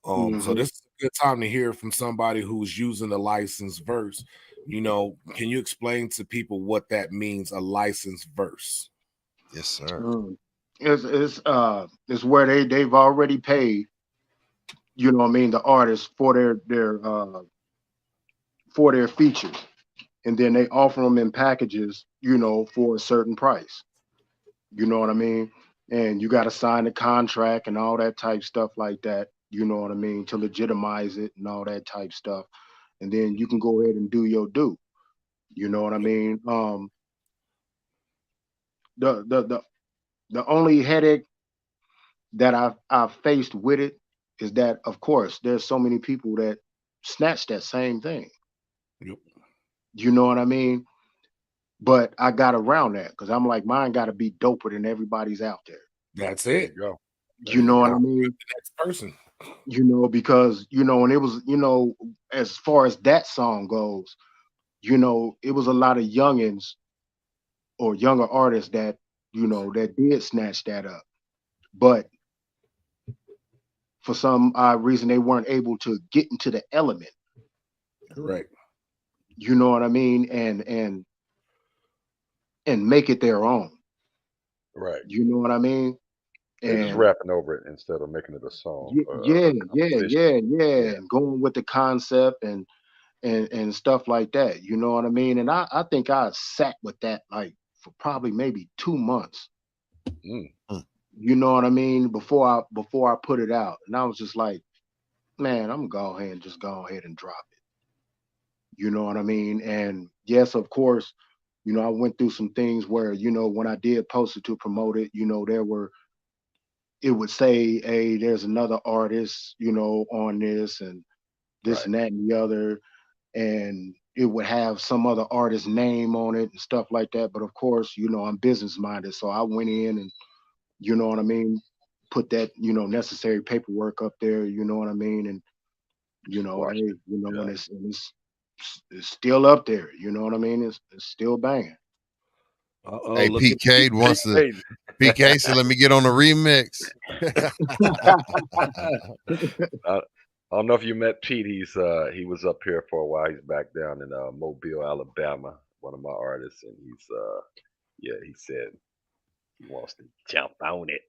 So this is a good time to hear from somebody who's using a licensed verse. You know, can you explain to people what that means, a licensed verse? Yes, sir. It's where they've already paid, you know what I mean, the artists for their features, and then they offer them in packages, you know, for a certain price. You know what I mean? And you got to sign the contract and all that type stuff like that. You know what I mean? To legitimize it and all that type stuff, and then you can go ahead and do your due. You know what I mean? The only headache that I've faced with it is that, of course, there's so many people that snatch that same thing. Yep. You know what I mean? But I got around that because I'm like, mine got to be doper than everybody's out there. That's it. Go. You know what I mean? The next person. You know, because, you know, and it was, you know, as far as that song goes, you know, it was a lot of youngins or younger artists that, you know, that did snatch that up. But for some odd reason, they weren't able to get into the element. Correct. You know what I mean? And make it their own. Right. You know what I mean? They're just And rapping over it instead of making it a song. yeah, composition. and going with the concept and stuff like that. You know what I mean? And I think I sat with that like for probably maybe 2 months. You know what I mean? Before I put it out, and I was just like, man, I'm gonna go ahead and drop it. You know what I mean? And yes, of course, you know, I went through some things where, you know, when I did post it to promote it, you know, it would say, hey, there's another artist, you know, on this and this and that and the other. And it would have some other artist's name on it and stuff like that. But of course, you know, I'm business minded. So I went in and, you know what I mean, put that, you know, necessary paperwork up there, you know what I mean? And, you know, hey, you know, and it's still up there, you know what I mean? It's still banging. Hey, PK wants to. PK said, "Let me get on the remix." I don't know if you met Pete. He was up here for a while. He's back down in Mobile, Alabama. One of my artists, and he said he wants to jump on it.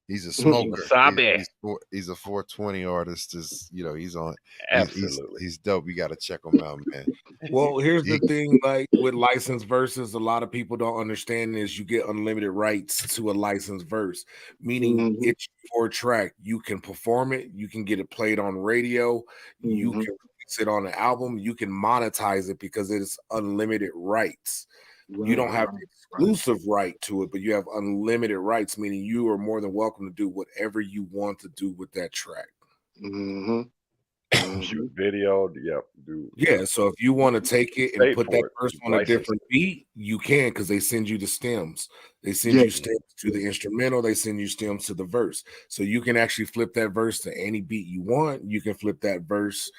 He's a smoker. Wasabi. He's a 420 artist. You know, he's on. Absolutely. He's dope. You got to check him out, man. Well, here's the thing, like with licensed verses, a lot of people don't understand is you get unlimited rights to a licensed verse, meaning it's your track. You can perform it, you can get it played on radio, you can release it on an album, you can monetize it because it's unlimited rights. You don't have the exclusive right to it, but you have unlimited rights, meaning you are more than welcome to do whatever you want to do with that track. Shoot video, yeah. So if you want to take it and put that verse on a different beat, you can, because they send you the stems. They send you stems to the instrumental. They send you stems to the verse. So you can actually flip that verse to any beat you want. You can flip that verse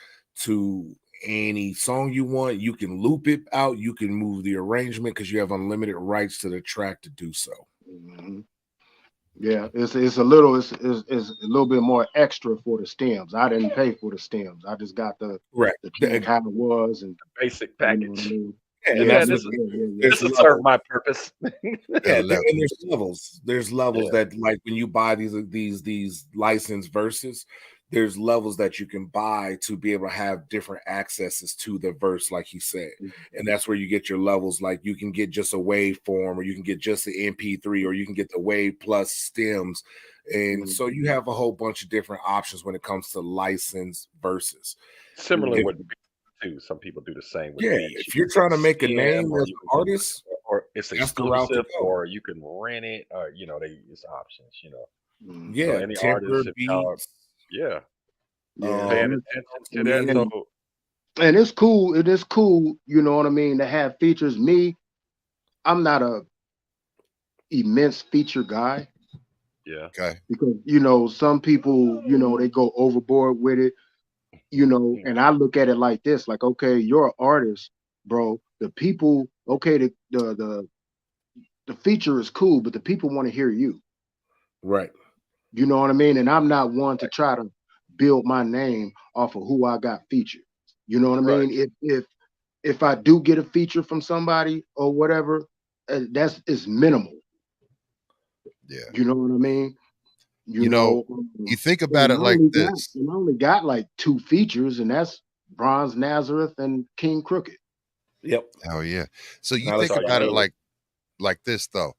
to any song you want. You can loop it out. You can move the arrangement because you have unlimited rights to the track to do so. Yeah, it's a little bit more extra for the stems. I didn't pay for the stems. I just got the how it was and basic package. You know what I mean? This will serve my purpose. And there's levels. There's levels that, like, when you buy these licensed verses, there's levels that you can buy to be able to have different accesses to the verse, like he said. And that's where you get your levels. Like you can get just a waveform, or you can get just the MP3, or you can get the wave plus stems. And so you have a whole bunch of different options when it comes to licensed verses. Similarly with too, some people do the same with beats. If you're trying to make a name as an artist, or it's exclusive, or you can rent it, or it's options, Yeah, so any temper artist, Yeah. paying attention to that. So, and it's cool. It is cool, you know what I mean, to have features. Me, I'm not a immense feature guy. Yeah. Okay. Because some people, they go overboard with it, and I look at it like this, like, okay, you're an artist, bro. The people, okay, the feature is cool, but the people want to hear you. Right. You know what I mean? And I'm not one to try to build my name off of who I got featured. You know what I Right. mean? If I do get a feature from somebody or whatever, it's minimal. Yeah. You know what I mean? You know, you think about it like this. I only got like 2 features, and that's Bronze Nazareth and King Crooked. Yep. Hell yeah. So you Now think let's talk about it about like this though.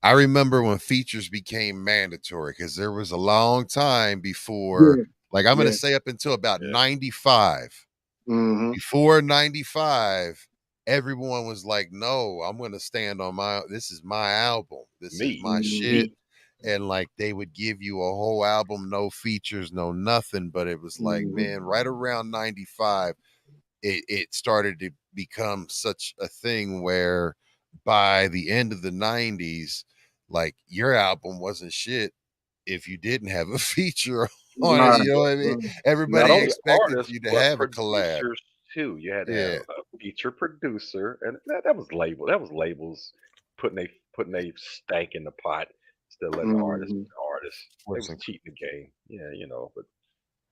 I remember when features became mandatory because there was a long time before, Yeah. like I'm gonna Yeah. say up until about 95. Mhm. Before 95, everyone was like, no, I'm gonna stand on this is my album. This is my shit. And like they would give you a whole album, no features, no nothing. But it was like, man, right around 95, it started to become such a thing where by the end of the 90s, like your album wasn't shit if you didn't have a feature on it. Right. You know what I mean? Right. Everybody Not only expected artists, you to but have a collab. producers too. You had to have Yeah. a feature producer, and that was label. That was labels putting a stank in the pot instead of letting the artists be Mhm. the artists. They was Forcing- cheating the game. Yeah, but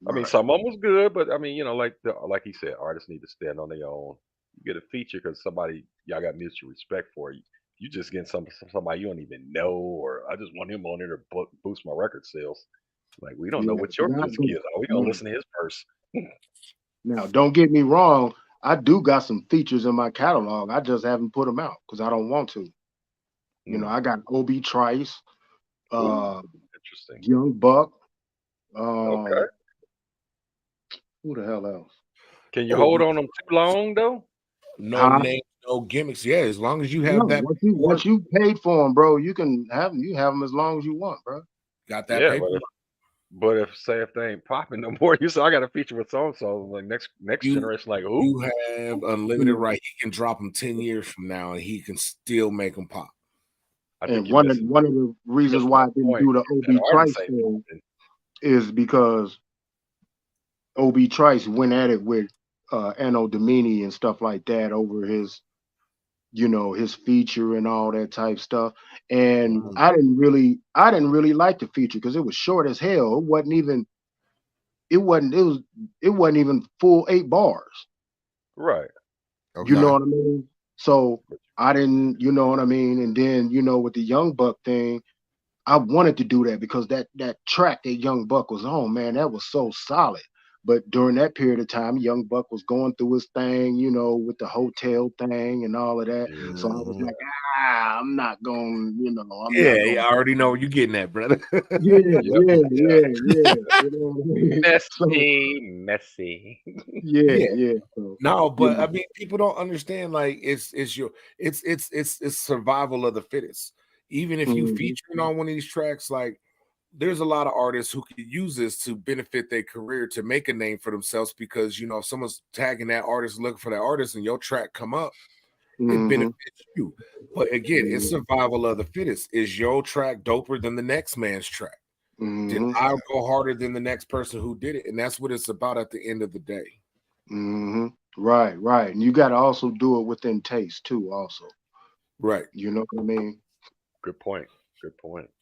I mean, Right. some of them was good, but I mean, like he said, artists need to stand on their own. You get a feature because somebody y'all got mutual respect for you. You just getting somebody you don't even know, or I just want him on there to boost my record sales. Like we don't know Yeah. what your Now, music is. Are we gonna now, listen to his verse? now, don't get me wrong. I do got some features in my catalog. I just haven't put them out because I don't want to. You know, I got Obi Trice, Ooh, interesting. Young Buck. Okay. Who the hell else? Can you hold on them too long though? No Huh? name, no gimmicks. Yeah, as long as you No, have that once you paid for them, bro, you can have them. You have them as long as you want, bro. got that Yeah, paper. but if they ain't popping no more, you say I got a feature with so and so. Like next You generation, like who? you have unlimited right. He can drop them 10 years from now, and he can still make them pop. I And think one of the reasons why I didn't do the that Obi artist Trice ain't thing popping. is because Obi Trice went at it with Anno Domini and stuff like that over his, his feature and all that type stuff. And I didn't really like the feature because it was short as hell. It wasn't even full 8 bars. Right. You know what I mean? So I didn't, you know what I mean? And then, with the Young Buck thing, I wanted to do that because that track that Young Buck was on, man, that was so solid. But during that period of time, Young Buck was going through his thing, with the hotel thing and all of that. So I was like, I'm not going, I'm not going. I already know where you're getting at, brother. Yeah. You know what I mean? Messy. Yeah. So, No, but I mean, people don't understand. Like, it's survival of the fittest. Even if you featuring on one of these tracks, like, there's a lot of artists who could use this to benefit their career to make a name for themselves because if someone's tagging that artist, looking for that artist, and your track come up, it benefits you. But again, it's survival of the fittest. Is your track doper than the next man's track? Did I go harder than the next person who did it? And that's what it's about at the end of the day. Right. And you got to also do it within taste too, also. Right. You know what I mean? Good point.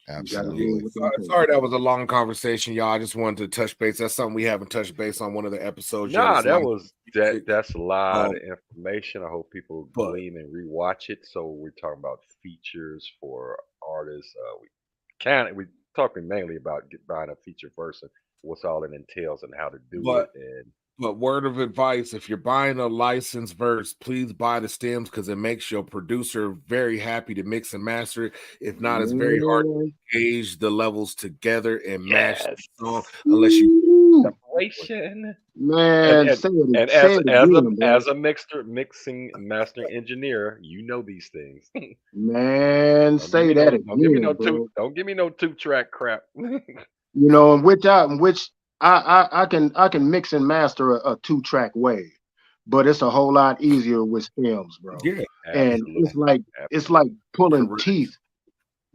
Absolutely. Sorry, that was a long conversation, y'all. I just wanted to touch base. That's something we haven't touched base on one of the episodes. Nah, yet. that's a lot of information. I hope people glean and rewatch it. So we're talking about features for artists. We talking mainly about buying a feature first and what's all it entails and how to do it. But word of advice, if you're buying a licensed verse, please buy the stems because it makes your producer very happy to mix and master it. If not, it's very hard to gauge the levels together and match the song unless you separation. Man, as a mixing and mastering engineer, you know these things. Man, say that again. Don't give me no 2-track crap. In which I can mix and master a 2-track wave, but it's a whole lot easier with stems, bro. Yeah, and it's like pulling teeth,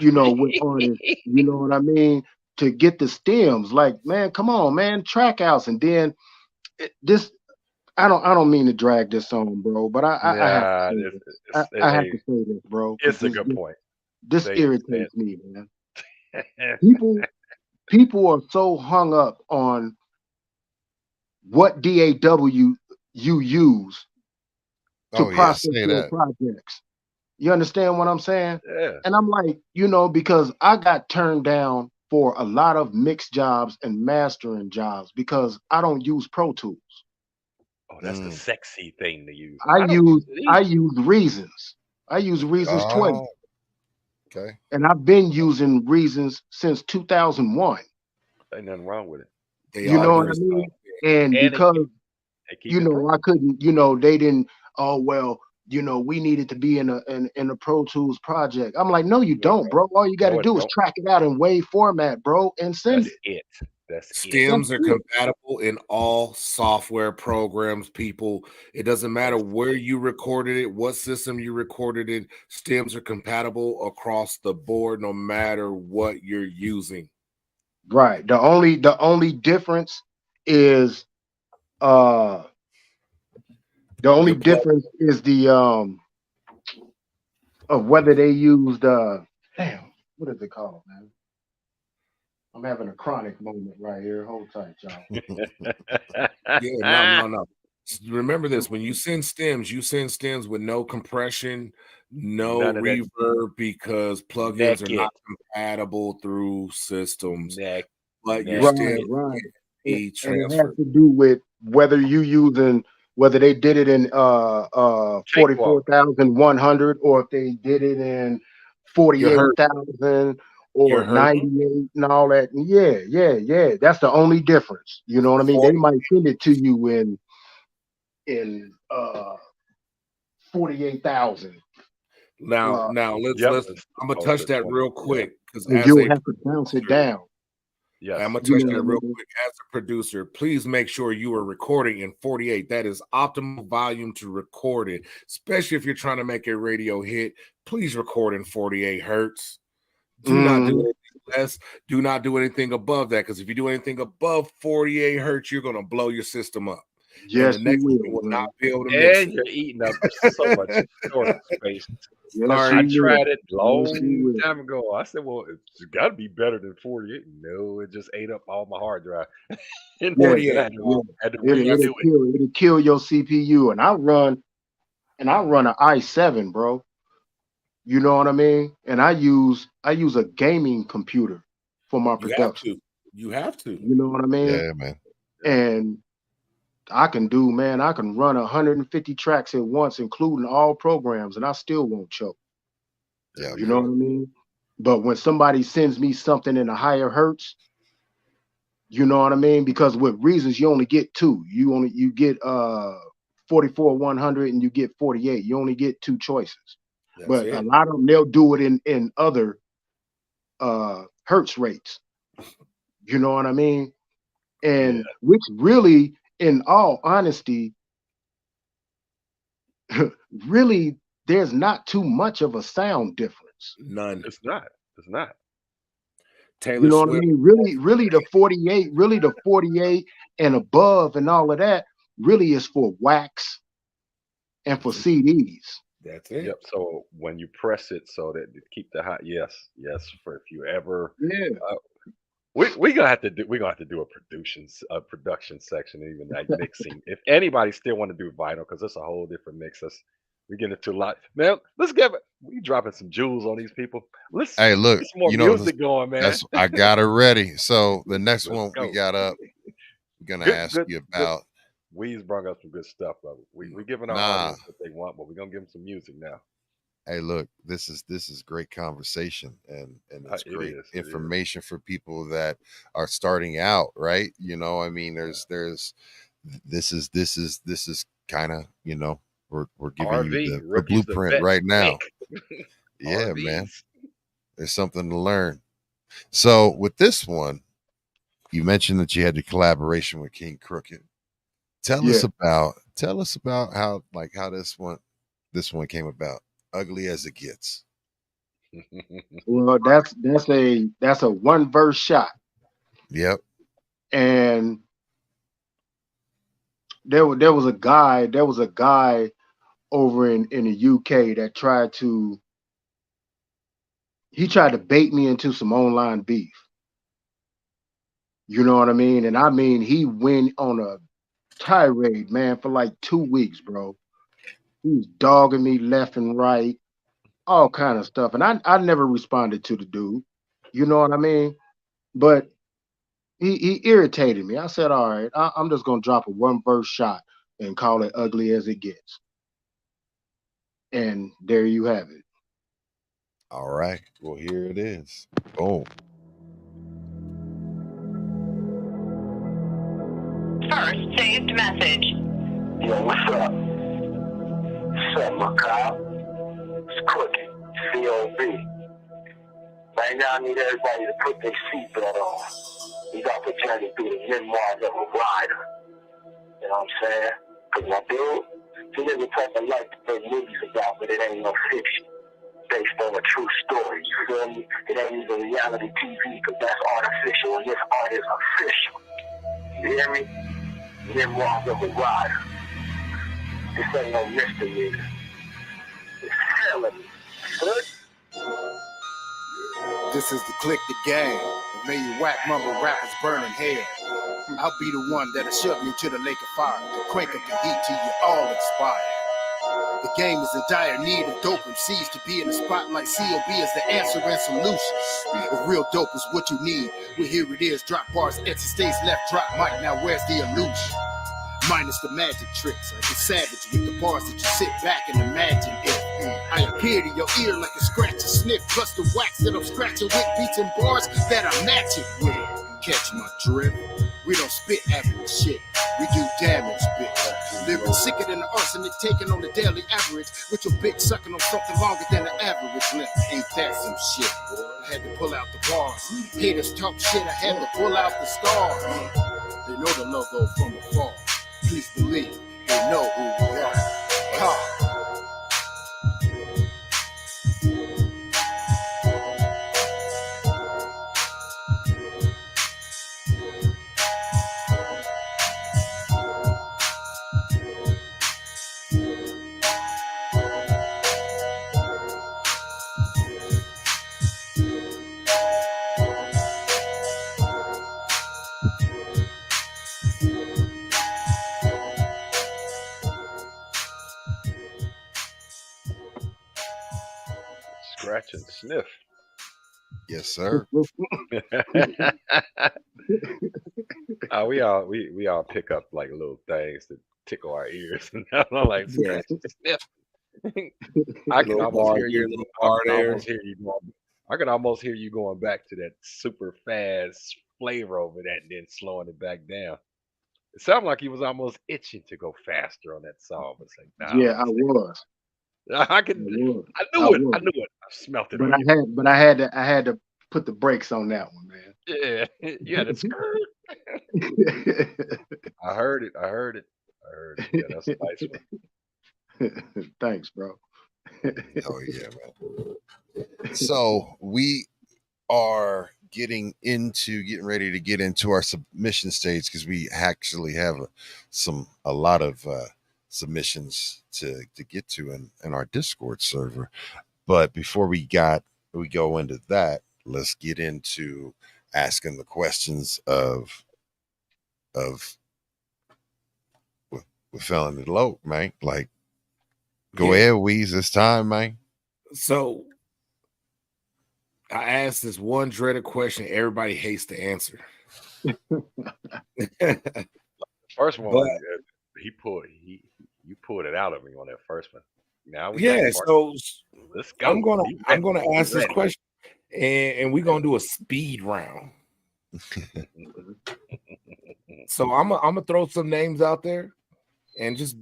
with artists. You know what I mean? To get the stems, like, man, come on, man, track outs, and then this. I don't mean to drag this on, bro, but I have to say this. I have to say this, bro. It's a good point. This irritates me, man. people are so hung up on what DAW you use to Oh yeah, process say your that. projects. You understand what I'm saying? Yeah. And I'm like, because I got turned down for a lot of mix jobs and mastering jobs because I don't use Pro Tools. Oh, that's the sexy thing to use. I I don't use use it I either. use Reasons. I use Reasons 12. Oh, okay. And I've been using Reasons since 2001. Ain't nothing wrong with it. They You all know do what I the mean? same And And because they keep it pro. I couldn't, they didn't, oh well, we needed to be in a Pro Tools project. I'm like, no, you No, don't, bro. All you got to no, it do is don't. track it out in WAV format, bro, and send That's it. it. That's it. Stems That's are it. compatible in all software programs, people. It doesn't matter where you recorded it, what system you recorded it. Stems are compatible across the board, no matter what you're using. Right. The only difference is the only Your plug. difference is the of whether they used damn, what is it called, man? I'm having a chronic moment right here. Hold tight, y'all. Yeah, no. Remember this: when you send stems with no compression, no None of that reverb, because plugins are naked. not compatible through systems. But you're Right, still right. a And it has transfer. to do with whether they did it in Cakewalk. 44,100 or if they did it in Your hurt. 48,000 or Your hurt. 98 and all that. And yeah. That's the only difference. You know what I mean? They might send it to you in 48,000. Now let's Yep. I'm gonna touch that real quick because And as you'll a have to bounce it down. Yes. I'm gonna You touch know that what I real mean? quick. As a producer, please make sure you are recording in 48. That is optimal volume to record it, especially if you're trying to make a radio hit. Please record in 48 hertz. Do not do anything less. Do not do anything above that, because if you do anything above 48 hertz, you're gonna blow your system up. And Yes, the you next one will, will bro. not be able to mix And it. you're eating up so much storage space. Yes, I you will. tried it Yes, long you will. time ago. I said, well, it's got to be better than 48. No, it just ate up all my hard drive. And Yeah, then 48. I had to it'll redo it. kill your CPU. And I run an i7, bro. You know what I mean? And I use a gaming computer for my You have production. to. You have to. You know what I mean? Yeah, man. And I can run 150 tracks at once, including all programs, and I still won't choke. Yeah, You know what I mean? But when somebody sends me something in a higher hertz, you know what I mean? Because with Reasons, you only get two. You get 44,100 and you get 48. You only get two choices. That's But it. a lot of them, they'll do it in other hertz rates. You know what I mean? And which really, in all honesty, really, there's not too much of a sound difference. None. It's not. It's not. Taylor You know what I Swift. mean? Really the 48 and above and all of that really is for wax and for CDs. That's it. Yep. So when you press it, so that to keep the hot, yes. For if you ever, Yeah. we're gonna have to do a production section, even like mixing. If anybody still want to do vinyl, because it's a whole different mix. We get into a lot, man. We dropping some jewels on these people. Let's Hey, look, get some more music going, man. I got it ready. So the next Let's one we go. got up, we're gonna Good, ask good, you good. about We's brought up some good stuff, but we giving our nah. audience what they want, but we're gonna give them some music now. Hey, look, this is great conversation and it's It great is, it is. information for people that are starting out, right? You know, I mean, there's this is kind of, you know, we're giving RV, you the rookies, the blueprint vets, right now. think. Yeah, man. RVs. There's something to learn. So with this one, you mentioned that you had the collaboration with King Crooked. Tell us about how this one came about. Ugly as it gets. Well, that's a one verse shot. Yep. And there was a guy over in the UK that tried to bait me into some online beef. You know what I mean? And I mean, he went on a tirade, man, for like 2 weeks, bro. He was dogging me left and right, all kind of stuff. And I never responded to the dude. You know what I mean? But he irritated me. I said, all right, I'm just gonna drop a one verse shot and call it ugly as it gets. And there you have it. All right. Well, here it is. Boom. First saved message. Yo, what's up? What's up, my cop? It's Crooked. COB. Right now, I need everybody to put their seatbelt on. We got to journey through the memoirs of a rider. You know what I'm saying? Because my dude, he lives the type of life that there's movies about, but it ain't no fiction. Based on a true story, you feel me? It ain't even reality TV, because that's artificial, and this art is official. You hear me? Memoirs of a rider. This ain't no misdemeanor. It's felony. Good? This is the Click the Gang. May you whack mumble rappers burn in hell. I'll be the one that'll shove you to the lake of fire and crank up the heat till you all expire. The game is in dire need of dope MCs to be in the spotlight. COB is the answer and solution. If real dope is what you need, well here it is. Drop bars, exit stays left, drop mic. Now where's the illusion? Minus the magic tricks, I get savage with the bars that you sit back and imagine it. I appear to your ear like a scratch and sniff, plus the wax that I'm scratching with beats and bars that I match it with. Catch my drift? We don't spit average shit, we do damage, bitch. Living sicker than the arsenic taken on the daily average, with your bitch sucking on something longer than the average length. Ain't that some shit, boy? I had to pull out the bars. Haters talk shit, I had to pull out the stars. They know the logo from afar. Please believe they know who we are. Ha. Scratch and sniff. Yes, sir. We all pick up like little things that tickle our ears, and I'm like scratch and sniff. I can almost hear you. I can almost hear you going back to that super fast flavor over that, and then slowing it back down. It sounded like he was almost itching to go faster on that song. It's like, nah, Yeah, I was. I knew it. I smelt it. But I had to put the brakes on that one, man. Yeah, you had to I heard it. Yeah, that's a nice one. Thanks, bro. Oh yeah, man. So we are getting ready to get into our submission stage, because we actually have a lot of submissions to get to in our Discord server. But before we go into that, let's get into asking the questions of with Felony Loc, man. Like, go ahead, Weez. It's time, man. So I asked this one dreaded question everybody hates to answer. First one, you pulled it out of me on that first one. Now so let's go. I'm gonna ask this question, and we're gonna do a speed round. So I'm gonna throw some names out there, and just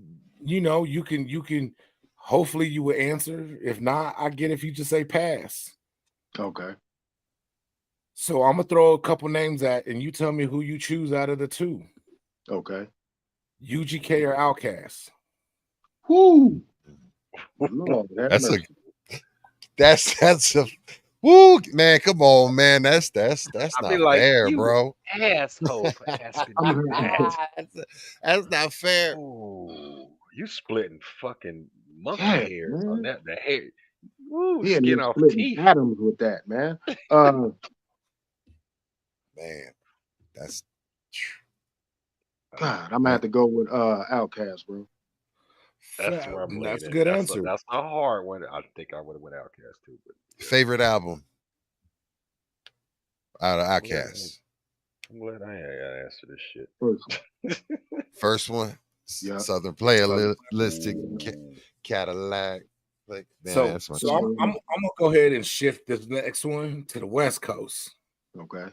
you can hopefully you will answer. If not, I get if you just say pass. Okay. So I'm gonna throw a couple names at, and you tell me who you choose out of the two. Okay. UGK or Outkast? Whoo! Lord, that's a woo, man. Come on, man. That's not like, fair, bro. Asshole for asking me that. That's not fair. Ooh, you splitting fucking monkey hairs on that. The hair. Woo, He skin off teeth. atoms with that, man. Man. That's God, I'm gonna have to go with Outkast, bro. That's where I'm leaning. That's a good answer. That's a hard one. I think I would have went Outkast too. But favorite album out of Outkast. I'm glad I ain't answer this shit. First one, Yeah. Southern Playalistic Cadillac. Like, man, So that's my I'm gonna go ahead and shift this next one to the West Coast. Okay.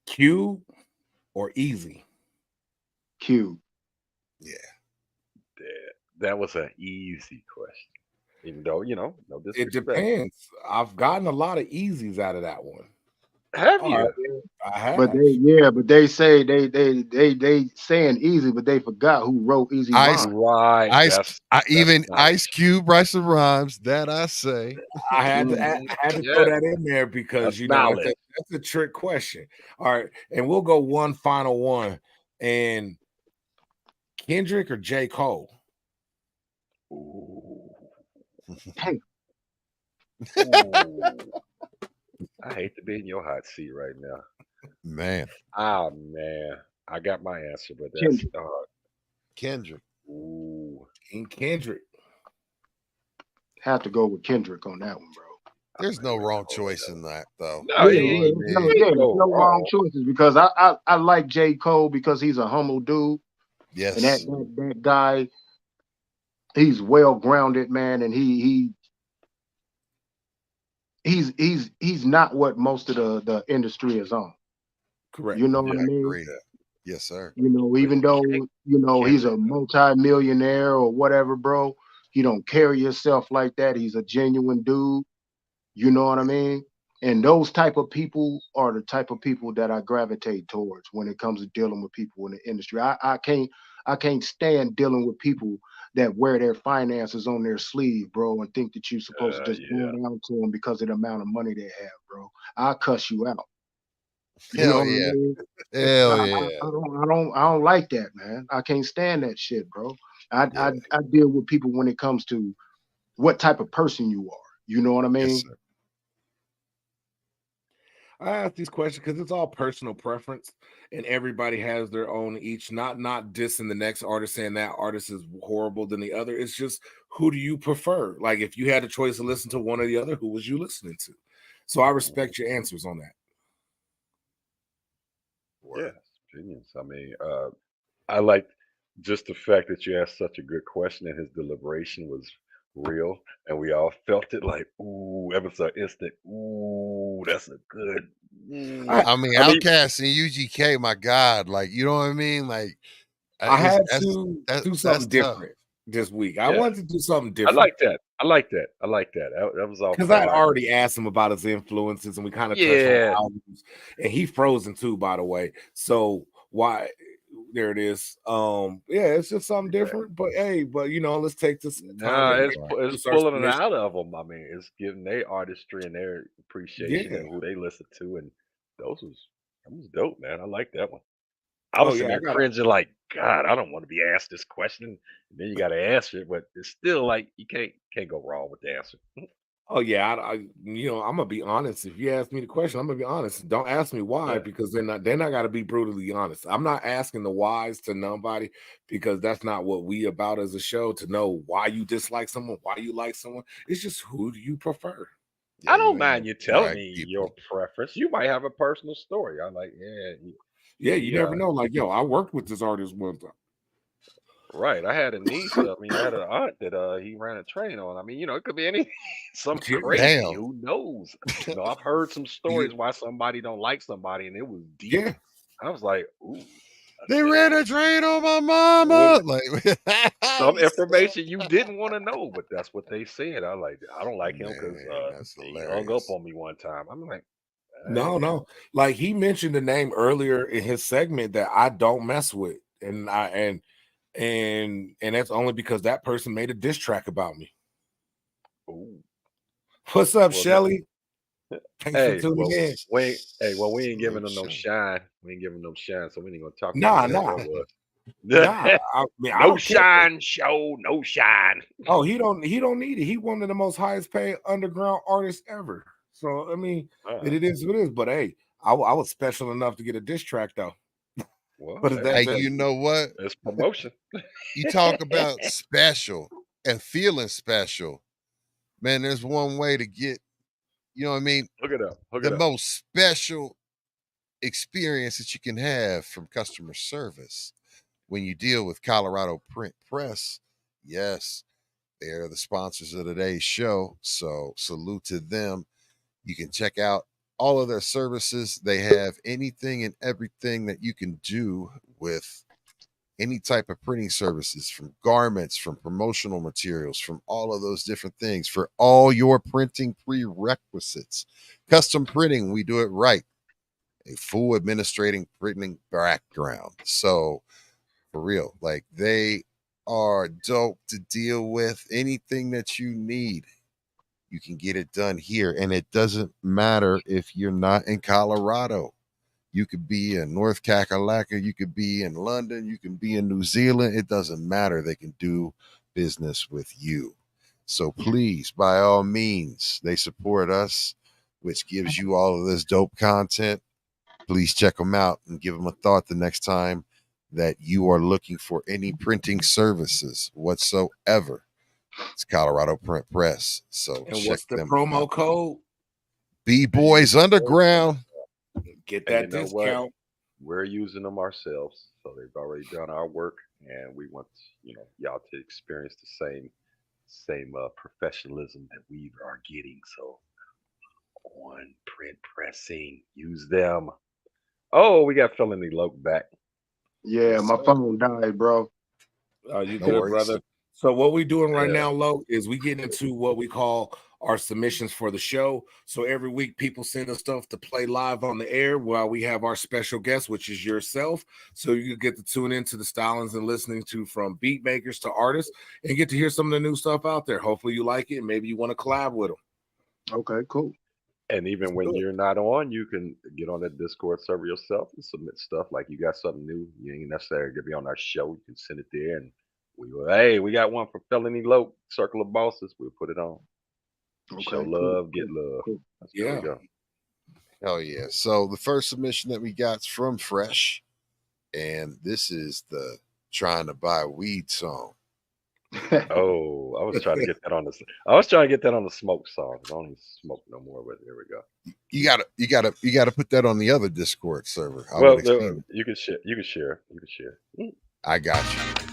Q or Easy? Q. Yeah. That was an easy question. Even though, no disrespect. It depends. I've gotten a lot of easies out of that one. Have you? I have. But they say they saying Easy, but they forgot who wrote Easy Mind. Right. Ice Cube, write some rhymes. That I say. I had to throw that in there because that's a trick question. All right, and we'll go one final one. And Kendrick or J. Cole? Hey. I hate to be in your hot seat right now. Man. Oh man. I got my answer, but that's Kendrick. Ooh. King Kendrick. Have to go with Kendrick on that one, bro. There's no wrong choice in that, though. No, no wrong choices because I like J. Cole because he's a humble dude. Yes. And that guy, he's well grounded, man, and he's not what most of the industry is on. Correct. You know what I mean? Agree. Yes, sir. Even though he's a multi-millionaire or whatever, bro, he don't carry himself like that. He's a genuine dude. You know what I mean? And those type of people are the type of people that I gravitate towards when it comes to dealing with people in the industry. I can't stand dealing with people that wear their finances on their sleeve, bro, and think that you're supposed to just go down to them because of the amount of money they have, bro. I'll cuss you out. Hell yeah. Hell yeah. I don't like that, man. I can't stand that shit, bro. I deal with people when it comes to what type of person you are. You know what I mean? Yes, sir. I ask these questions because it's all personal preference, and everybody has their own each. Not dissing the next artist, saying that artist is horrible than the other. It's just who do you prefer? Like if you had a choice to listen to one or the other, who was you listening to? So I respect your answers on that. Yeah, opinions. I mean, I like just the fact that you asked such a good question and his deliberation was real, and we all felt it like, ooh, it was an instant, ooh, that's a good. I mean, Outkast and UGK, my God, like, you know what I mean? Like, I had to do something different this week. I wanted to do something different. I like that. That was all because I already asked him about his influences, and we kind of touched on albums, and he frozen too, by the way. So why? There it is. It's just something different. But hey, let's take this. It's pulling it out of them. I mean, it's giving their artistry and their appreciation and who they listen to, and that was dope, man. I like that one. I was sitting there cringing, like, God, I don't want to be asked this question. And then you got to answer it, but it's still like you can't go wrong with the answer. Oh yeah, I'm gonna be honest. If you ask me the question, I'm gonna be honest. Don't ask me why, because then I got to be brutally honest. I'm not asking the whys to nobody because that's not what we about as a show. To know why you dislike someone, why you like someone. It's just who do you prefer. Yeah, I don't mind you telling me your preference. You might have a personal story. I'm like, you never know. Like, I worked with this artist one time. Right. I had a niece. I had an aunt that he ran a train on. I mean, it could be any something crazy. Damn. Who knows? I've heard some stories why somebody don't like somebody, and it was deep. Yeah. I was like, ooh. They ran a train on my mama. Like some information you didn't want to know, but that's what they said. I don't like him because he hung up on me one time. I'm like, no. Like he mentioned the name earlier in his segment that I don't mess with, and that's only because that person made a diss track about me. Ooh. What's up, Shelly? Thanks for tuning in. We ain't giving them no shine. We ain't giving them shine, so we ain't gonna talk about that. No shine show, no shine. Oh, he don't need it. He one of the most highest paid underground artists ever. So I mean, it is what it is. But hey, I was special enough to get a diss track though. Well, But Hey, you know what? It's promotion. You talk about special and feeling special. Man, there's one way to get, you know what I mean? Hook it up. Hook The it up. most special experience that you can have from customer service when you deal with Colorado Print Press. Yes, they're the sponsors of today's show. So salute to them. You can check out all of their services. They have anything and everything that you can do with any type of printing services, from garments, from promotional materials, from all of those different things for all your printing prerequisites. Custom printing, we do it right. A full administrating printing background. So for real, like they are dope to deal with. Anything that you need, you can get it done here. And it doesn't matter if you're not in Colorado. You could be in North Kakalaka, you could be in London, you can be in New Zealand. It doesn't matter. They can do business with you. So please, by all means, they support us, which gives you all of this dope content. Please check them out and give them a thought the next time that you are looking for any printing services whatsoever. It's Colorado Print Press. So And check what's the them promo out. code? B-Boys Underground. Get And that you know discount. what? We're using them ourselves, so they've already done our work, and we want y'all to experience the same professionalism that we are getting. So on print pressing, use them. Oh, we got Felony Loc back. Yeah, my phone died, bro. You No good, worries. brother? So what we doing right Yeah. now, Lo, is we get into what we call our submissions for the show. So every week people send us stuff to play live on the air while we have our special guest, which is yourself. So you get to tune into the stylings and listening to from beat makers to artists and get to hear some of the new stuff out there. Hopefully you like it and maybe you want to collab with them. Okay, cool. And even when you're not on, you can get on that Discord server yourself and submit stuff. Like you got something new, you ain't necessarily gonna be on our show. You can send it there, and we will. Hey, we got one from Felony Loc, Circle of Bosses. We'll put it on. Okay, Show cool, love, get cool, love. cool. There we go. Hell yeah. So the first submission that we got is from Fresh, and this is the Trying to Buy Weed song. Oh, I was trying to get that on the. I was trying to get that on the smoke song. I don't even smoke no more. But there we go. You gotta put that on the other Discord server. I Well, would explain it. you can share. You can share. You can share. I got you.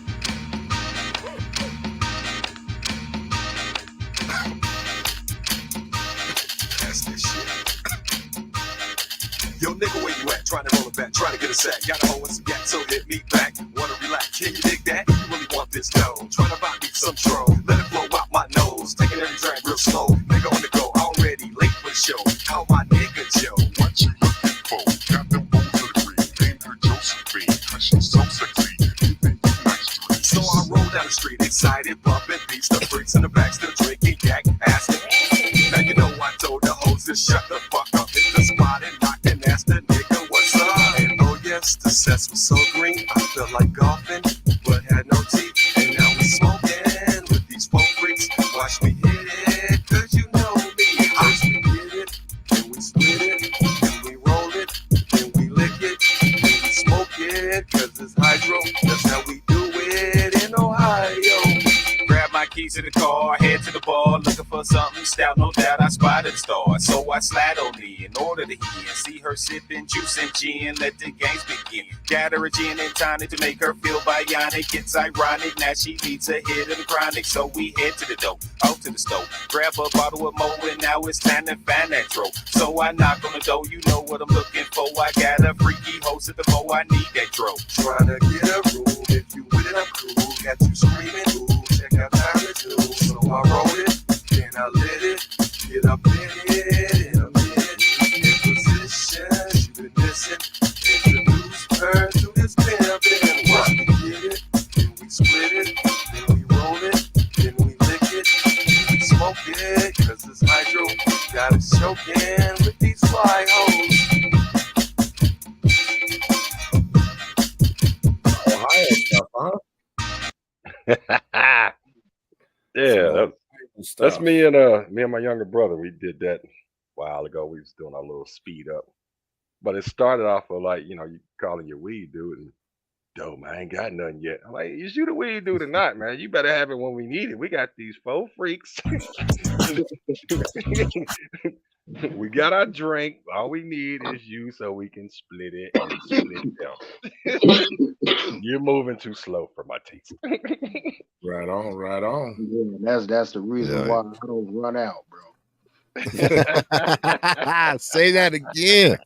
That's this shit. Yo, nigga, where you at? Trying to roll it back, trying to get a sack. Got a hole and some gas, so hit me back. Wanna relax? Can you dig that? You really want this dough? Trying to buy me some dro. Let it flow out my nose. Taking every drink real slow. Nigga on the go, already late for the show. How my nigga Joe? What you looking for? Got them bones of the green. Named her Josephine, cause she's so sexy. You think you nice dreams. So I roll down the street, excited, bumping beats. The freaks in the back still drinking yak, asking. Now you know I told the hoes to shut the fuck up. Hit the spot and knock and ask the nigga what's up. And oh yes, the sets was so green. I felt like golfing, but had no teeth. And now we smoking with these four freaks. Watch me hit it, cause you know me. First we get it, then we split it, then we roll it, then we lick it, then we smoke it, cause it's hydro. That's how we do it in Ohio. Grab my keys to the car, head to the bar, looking for something stout. No doubt I spotted a star, so I slide on in order to hear. See her sipping juice and gin, let the games begin. Got her a gin and tonic to make her feel bionic. It's ironic, now she needs a hit of the chronic. So we head to the dope, out to the stove, grab a bottle of Mo, and now it's time to find that throw. So I knock on the door, you know what I'm looking for. I got a freaky host at the Mo, I need that dro. Trying to get a room, if you with it, I'm cool. Got you screaming, ooh, check out how to do. So I roll it, then I lit it, get up in it, in a minute, in position, she been missing. Introduce her to this pimpin'. Watch me get it, then we split it, then we roll it, then we lick it, then we smoke it, cause it's hydro. Got it choking with these fly hoes. Ohio stuff, huh? Yeah, that's me and my younger brother. We did that a while ago. We was doing our little speed up But it started off with like, you calling your weed dude and dope, man, I ain't got nothing yet. I'm like, is you the weed dude or not, man? You better have it when we need it. We got these 4 freaks. We got our drink. All we need is you so we can split it and split them. You're moving too slow for my taste. Right on, right on. Yeah, that's the reason why I don't run out, bro. Say that again.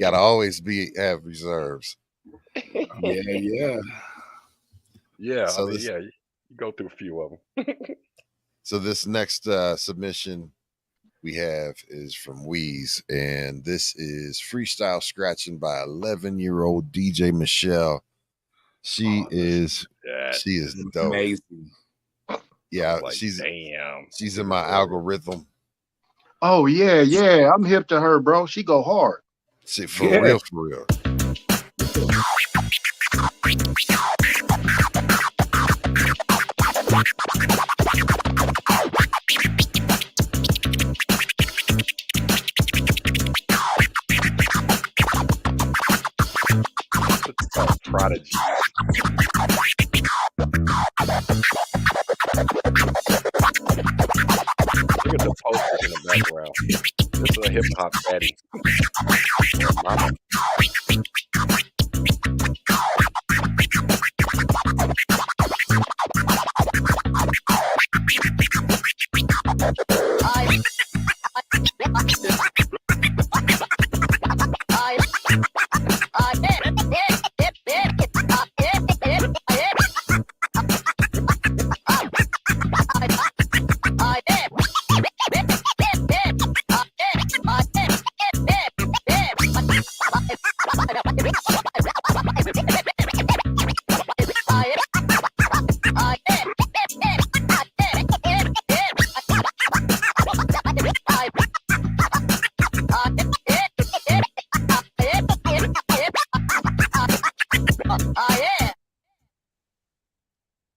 Gotta always have reserves. Yeah. Yeah, So I mean, this- yeah, you go through a few of them. So this next submission we have is from Wheeze, and this is freestyle scratching by 11-year-old DJ Michelle. She is dope. Amazing. Yeah, Like, she's in my algorithm. Oh yeah, I'm hip to her, bro. She go hard. See, for real. Prodigy. Look at the posters in the background. This is a hip hop fatty. Mama.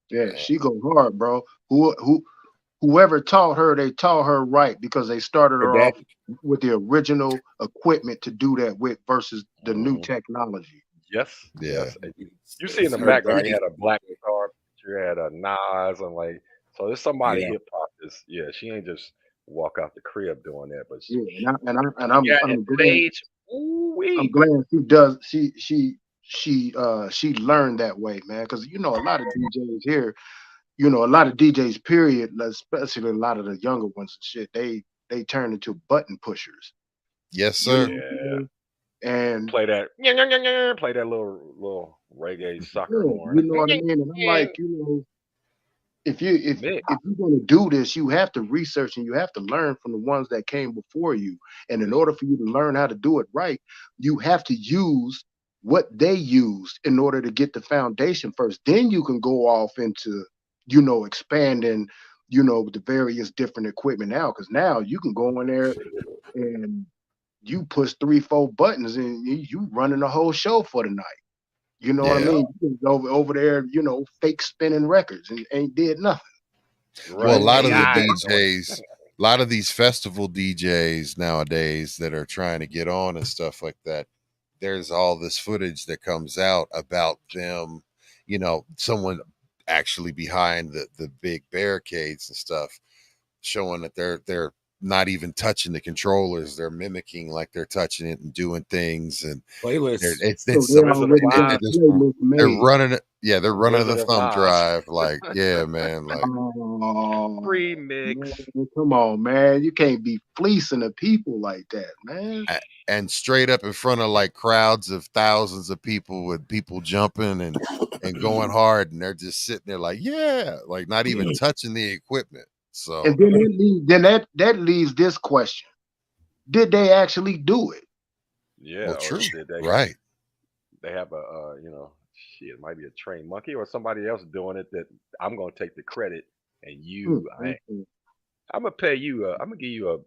Yeah, she go hard, bro. Whoever taught her, they taught her right because they started her off with the original equipment to do that with versus the new technology. Yes. Yeah. Yes. You see in the background, you had a black guitar, you had a Nas, and like, so there's somebody Yeah. hip hop is, she ain't just walk out the crib doing that, but she, Yeah, and I'm at glad. that age, ooh-wee. I'm glad she does. She learned that way, man. Because a lot of DJs here, a lot of DJs, period, especially a lot of the younger ones and shit, they turn into button pushers. Yes, sir. Yeah. And Play that little reggae soccer horn. you know what I mean? And I'm like, if you're gonna do this, you have to research and you have to learn from the ones that came before you. And in order for you to learn how to do it right, you have to use what they used in order to get the foundation first. Then you can go off into, expanding, the various different equipment now. Because now you can go in there and you push 3-4 buttons and you running the whole show for the night. You know what I mean? You can go over there, fake spinning records and ain't did nothing. Well, a lot of the DJs, a lot of these festival DJs nowadays that are trying to get on and stuff like that, there's all this footage that comes out about them, someone actually behind the big barricades and stuff, showing that they're not even touching the controllers. They're mimicking like they're touching it and doing things and playlists. They're running it. Yeah, they're running the thumb drive. Like, yeah, man. Like, remix. Man, come on, man. You can't be fleecing the people like that, man. And straight up in front of like crowds of thousands of people with people jumping and going hard, and they're just sitting there like, yeah, like not even touching the equipment. So And then that leaves this question: did they actually do it? Yeah, well, true. They have a it might be a trained monkey or somebody else doing it that I'm gonna take the credit and I'm gonna pay you I'm gonna give you a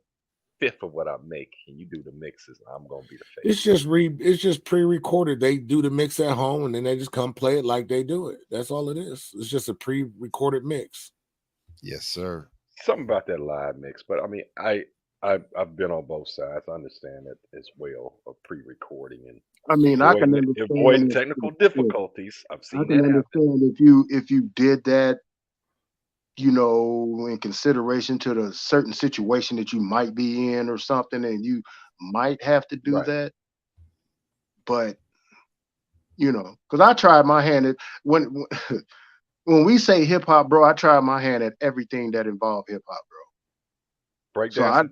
fifth of what I make and you do the mixes and I'm gonna be the face. It's just pre-recorded. They do the mix at home and then they just come play it like they do it. That's all it is. It's just a pre-recorded mix. Yes, sir. Something about that live mix, but I mean, I've been on both sides. I understand that as well of pre-recording and I mean, I can avoiding understand technical if difficulties. I've I seen can that happen. understand if you did that, you know, in consideration to the certain situation that you might be in or something, and you might have to do Right. that. But you know, because I tried my hand at when when we say hip hop, bro, I tried my hand at everything that involved hip hop, bro. So I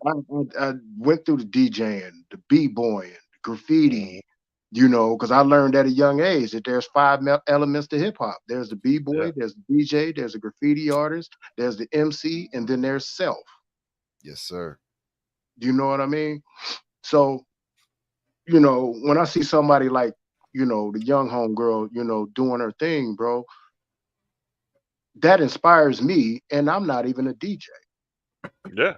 went through the DJing, the b-boying, the graffiti, you know, because I learned at a young age that there's five elements to hip hop. There's the b-boy, there's the DJ, there's a graffiti artist, there's the MC, and then there's self. Yes, sir. Do you know what I mean? So, you know, when I see somebody like, you know, the young homegirl, you know, doing her thing, bro, that inspires me, and I'm not even a DJ. Yeah.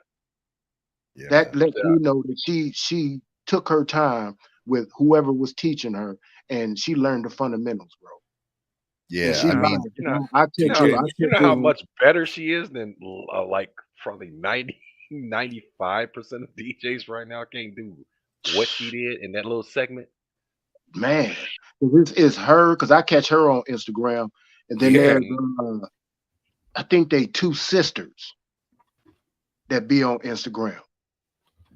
That lets me know that she took her time with whoever was teaching her, and she learned the fundamentals, bro. Yeah, I mean, you know how much better she is than like probably 95% of DJs right now can't do what she did in that little segment. Man, it's her, because I catch her on Instagram, and then there's I think they two sisters that be on Instagram.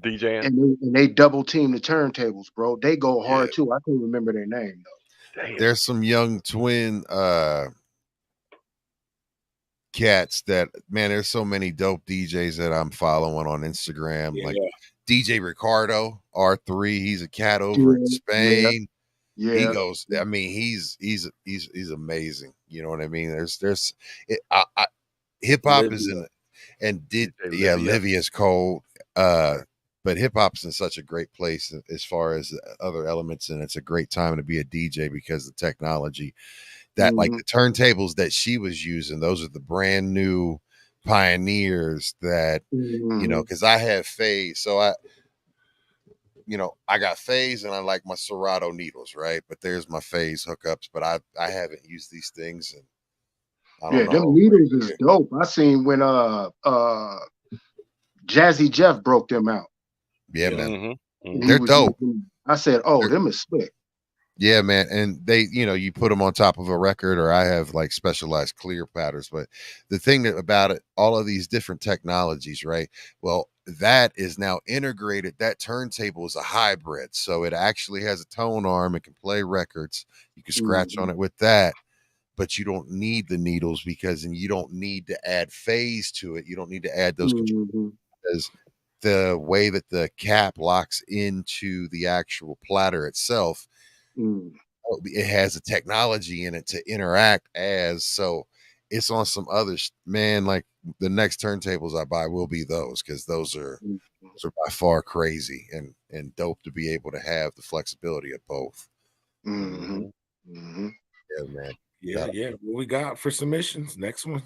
DJing, and they double team the turntables, bro. They go hard too. I can't remember their name though. Damn. There's some young twin cats that, man, there's so many dope DJs that I'm following on Instagram, like DJ Ricardo R3. He's a cat over in Spain. Yeah. He goes, I mean, he's amazing. You know what I mean? Hip hop is in, and Livia's cold. But hip hop's in such a great place as far as other elements, and it's a great time to be a DJ because the technology that, like the turntables that she was using, those are the brand new pioneers that, you know, because I have phase, so I got phase and I like my Serato needles, right? But there's my phase hookups, but I haven't used these things, and I don't know. Them needles is dope. I seen when Jazzy Jeff broke them out. Yeah, man. They're dope. I said, oh, them is slick. Yeah, man. And they, you know, you put them on top of a record, or I have like specialized clear patterns. But the thing about it, all of these different technologies, right? Well, that is now integrated. That turntable is a hybrid. So it actually has a tone arm. It can play records. You can scratch on it with that. But you don't need the needles because you don't need to add phase to it. You don't need to add those controls because the way that the cap locks into the actual platter itself, it has a technology in it to interact as, so it's on some other man, like the next turntables I buy will be those, because those are by far crazy and dope to be able to have the flexibility of both. Yeah, man. Yeah. What we got for submissions? Next one.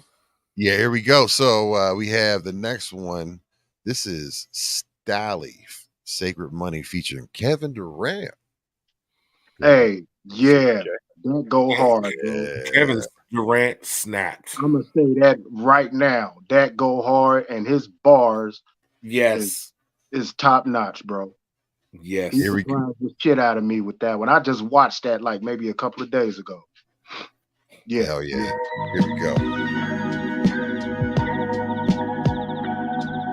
Yeah, here we go. So we have the next one. This is Stally, Sacred Money, featuring Kevin Durant. Hey, that go hard. Kevin Durant snapped. I'm gonna say that right now. That go hard, and his bars, is top notch, bro. Yes, he surprised the shit out of me with that one. I just watched that like maybe a couple of days ago. Yeah, hell yeah. Here we go.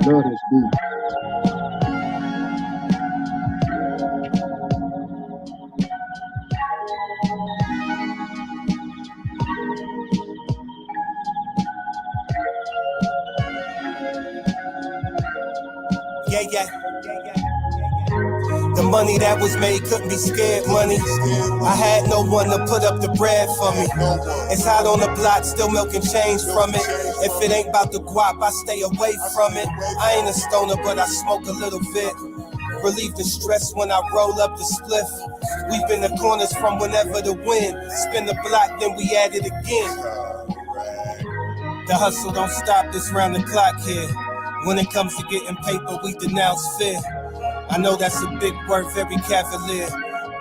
Love this beat. Yeah. The money that was made couldn't be scared money. I had no one to put up the bread for me. It's hot on the block, still milking change from it. If it ain't about the guap, I stay away from it. I ain't a stoner, but I smoke a little bit. Relieve the stress when I roll up the spliff. We've been the corners from whenever the wind. Spin the block, then we at it again. The hustle don't stop, this round the clock here. When it comes to getting paper, we denounce fear. I know that's a big word, very cavalier.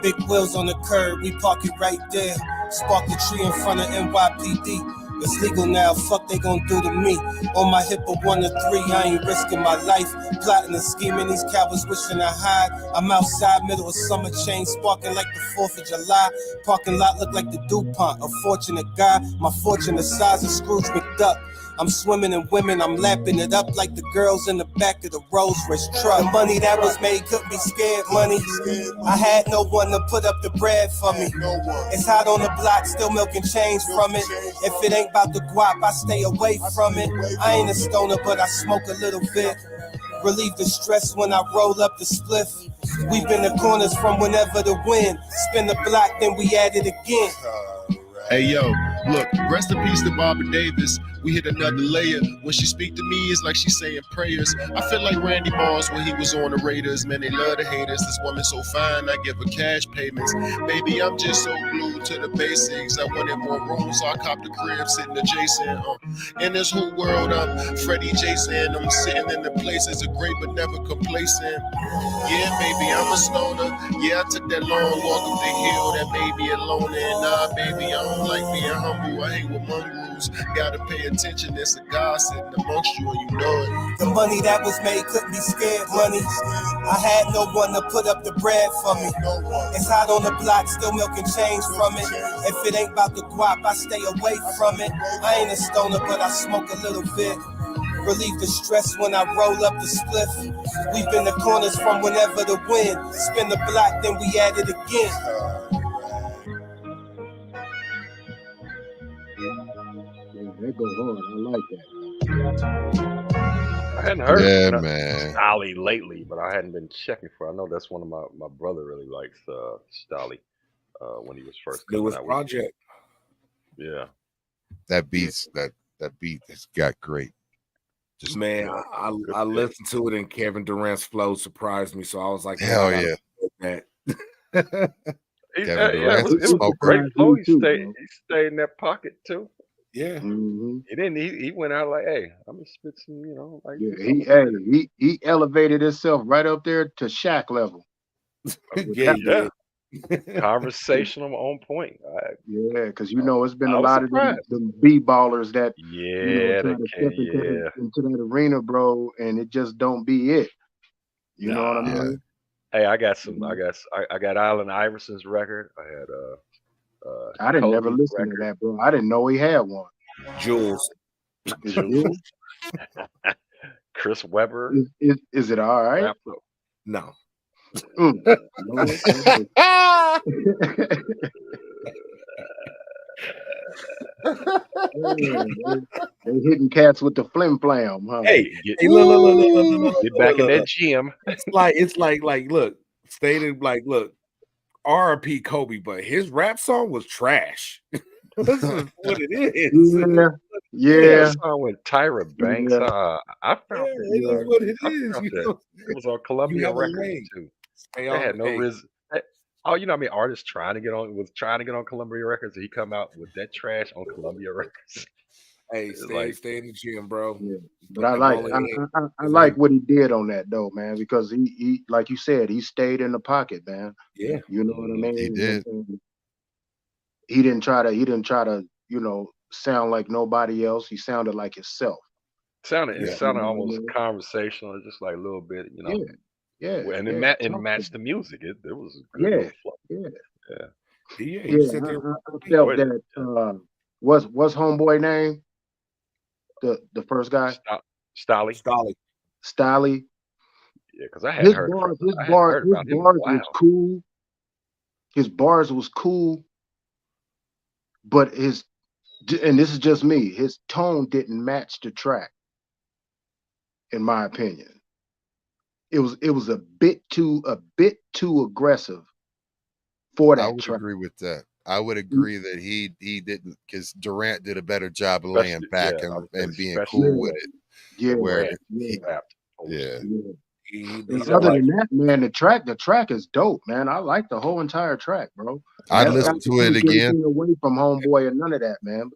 Big wheels on the curb, we park it right there. Spark the tree in front of NYPD. It's legal now, fuck they gon' do to me. On my hip of 1 to 3, I ain't risking my life. Plotting and scheming, these cowards wishing I hide. I'm outside, middle of summer, chain sparking like the 4th of July. Parking lot look like the DuPont, a fortunate guy. My fortune the size of Scrooge McDuck. I'm swimming in women, I'm lapping it up like the girls in the back of the Rolls Royce truck. The money that was made couldn't be scared money. I had no one to put up the bread for me. It's hot on the block, still milking change from it. If it ain't about the guap, I stay away from it. I ain't a stoner, but I smoke a little bit. Relieve the stress when I roll up the spliff. We've been the corners from whenever the wind. Spin the block, then we at it again. Hey yo, look, rest in peace to Barbara Davis. We hit another layer. When she speak to me, it's like she's saying prayers. I feel like Randy Moss when he was on the Raiders. Man, they love the haters. This woman so fine, I give her cash payments. Baby, I'm just so glued to the basics. I wanted more rooms, so I copped the crib sitting adjacent. In this whole world, I'm Freddie Jason. I'm sitting in the places of great but never complacent. Yeah, baby, I'm a stoner. Yeah, I took that long walk up the hill that made me alone. And nah, baby, I don't like being humble. I hang with mongrels. Gotta pay attention. There's a God sitting amongst you, and you know it. The money that was made couldn't be scared money. I had no one to put up the bread for me. It's hot on the block, still milking change from it. If it ain't about the guap, I stay away from it. I ain't a stoner, but I smoke a little bit. Relieve the stress when I roll up the spliff. We've been the corners from whenever the wind. Spin the block, then we at it again. That go hard. I like that. I hadn't heard Yeah, of man. Stolly lately, but I hadn't been checking for. I know that's one of my brother really likes Stolly when he was first coming Newest out. project. Yeah, That beats that beat has got great. Just man, I listened to it and Kevin Durant's flow surprised me, so I was like, hell yeah. That. It was a great flow. He stayed in that pocket too. Yeah, he didn't. He went out like, hey, I'm gonna spit some, like he elevated himself right up there to Shaq level. yeah. Conversational on point. Yeah, because it's been a lot of the b-ballers that try to step into that arena, bro, and it just don't be it. You know what I mean? Hey, I got some. I got Allen Iverson's record. I had I didn't never Kobe's listen record. to that, bro. I didn't know he had one. Jules. Chris Webber. Is it all right? No. They hitting cats with the flim flam, huh? Hey, look. Get back in that gym. It's like, look, stated like, look, R.I.P. Kobe, but his rap song was trash. This is what it is. Yeah. That song with Tyra Banks. I found it is what it is. It was on Columbia Records too. They had no Oh, artists trying to get on Columbia Records, and he come out with that trash on Columbia Records. Hey, stay in the gym, bro. Yeah. But I like what he did on that though, man, because he like you said, he stayed in the pocket, man. Yeah. You know what I mean? He did. He didn't try to, sound like nobody else. He sounded like himself. It sounded almost conversational, just like a little bit, Yeah. And it matched the music. It was a good little flow. I felt that what's homeboy name? The first guy? Stolly. Yeah, because I hadn't heard about him. Was cool. His bars was cool, but and this is just me, his tone didn't match the track, in my opinion. It was a bit too aggressive for that track. Agree with that. I would agree that he didn't, because Durant did a better job of laying back and being cool with it. Yeah, Other than that, man, the track is dope, man. I like the whole entire track, bro. I'd listen to it again. Away from Homeboy and none of that, man.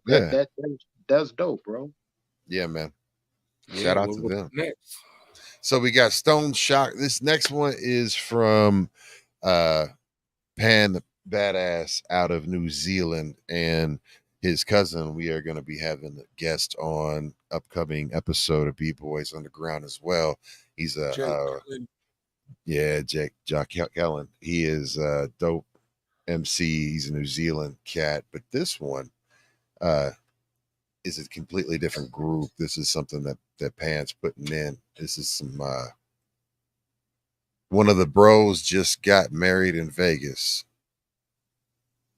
That's dope, bro. Yeah, man. Shout out to them. Next? So we got Stone Shock. This next one is from Pan Badass out of New Zealand, and his cousin. We are going to be having a guest on upcoming episode of B-Boys Underground as well. He's a Jack Kellen. He is a dope MC. He's a New Zealand cat, but this one is a completely different group. This is something that Pan's putting in. This is some one of the bros just got married in Vegas.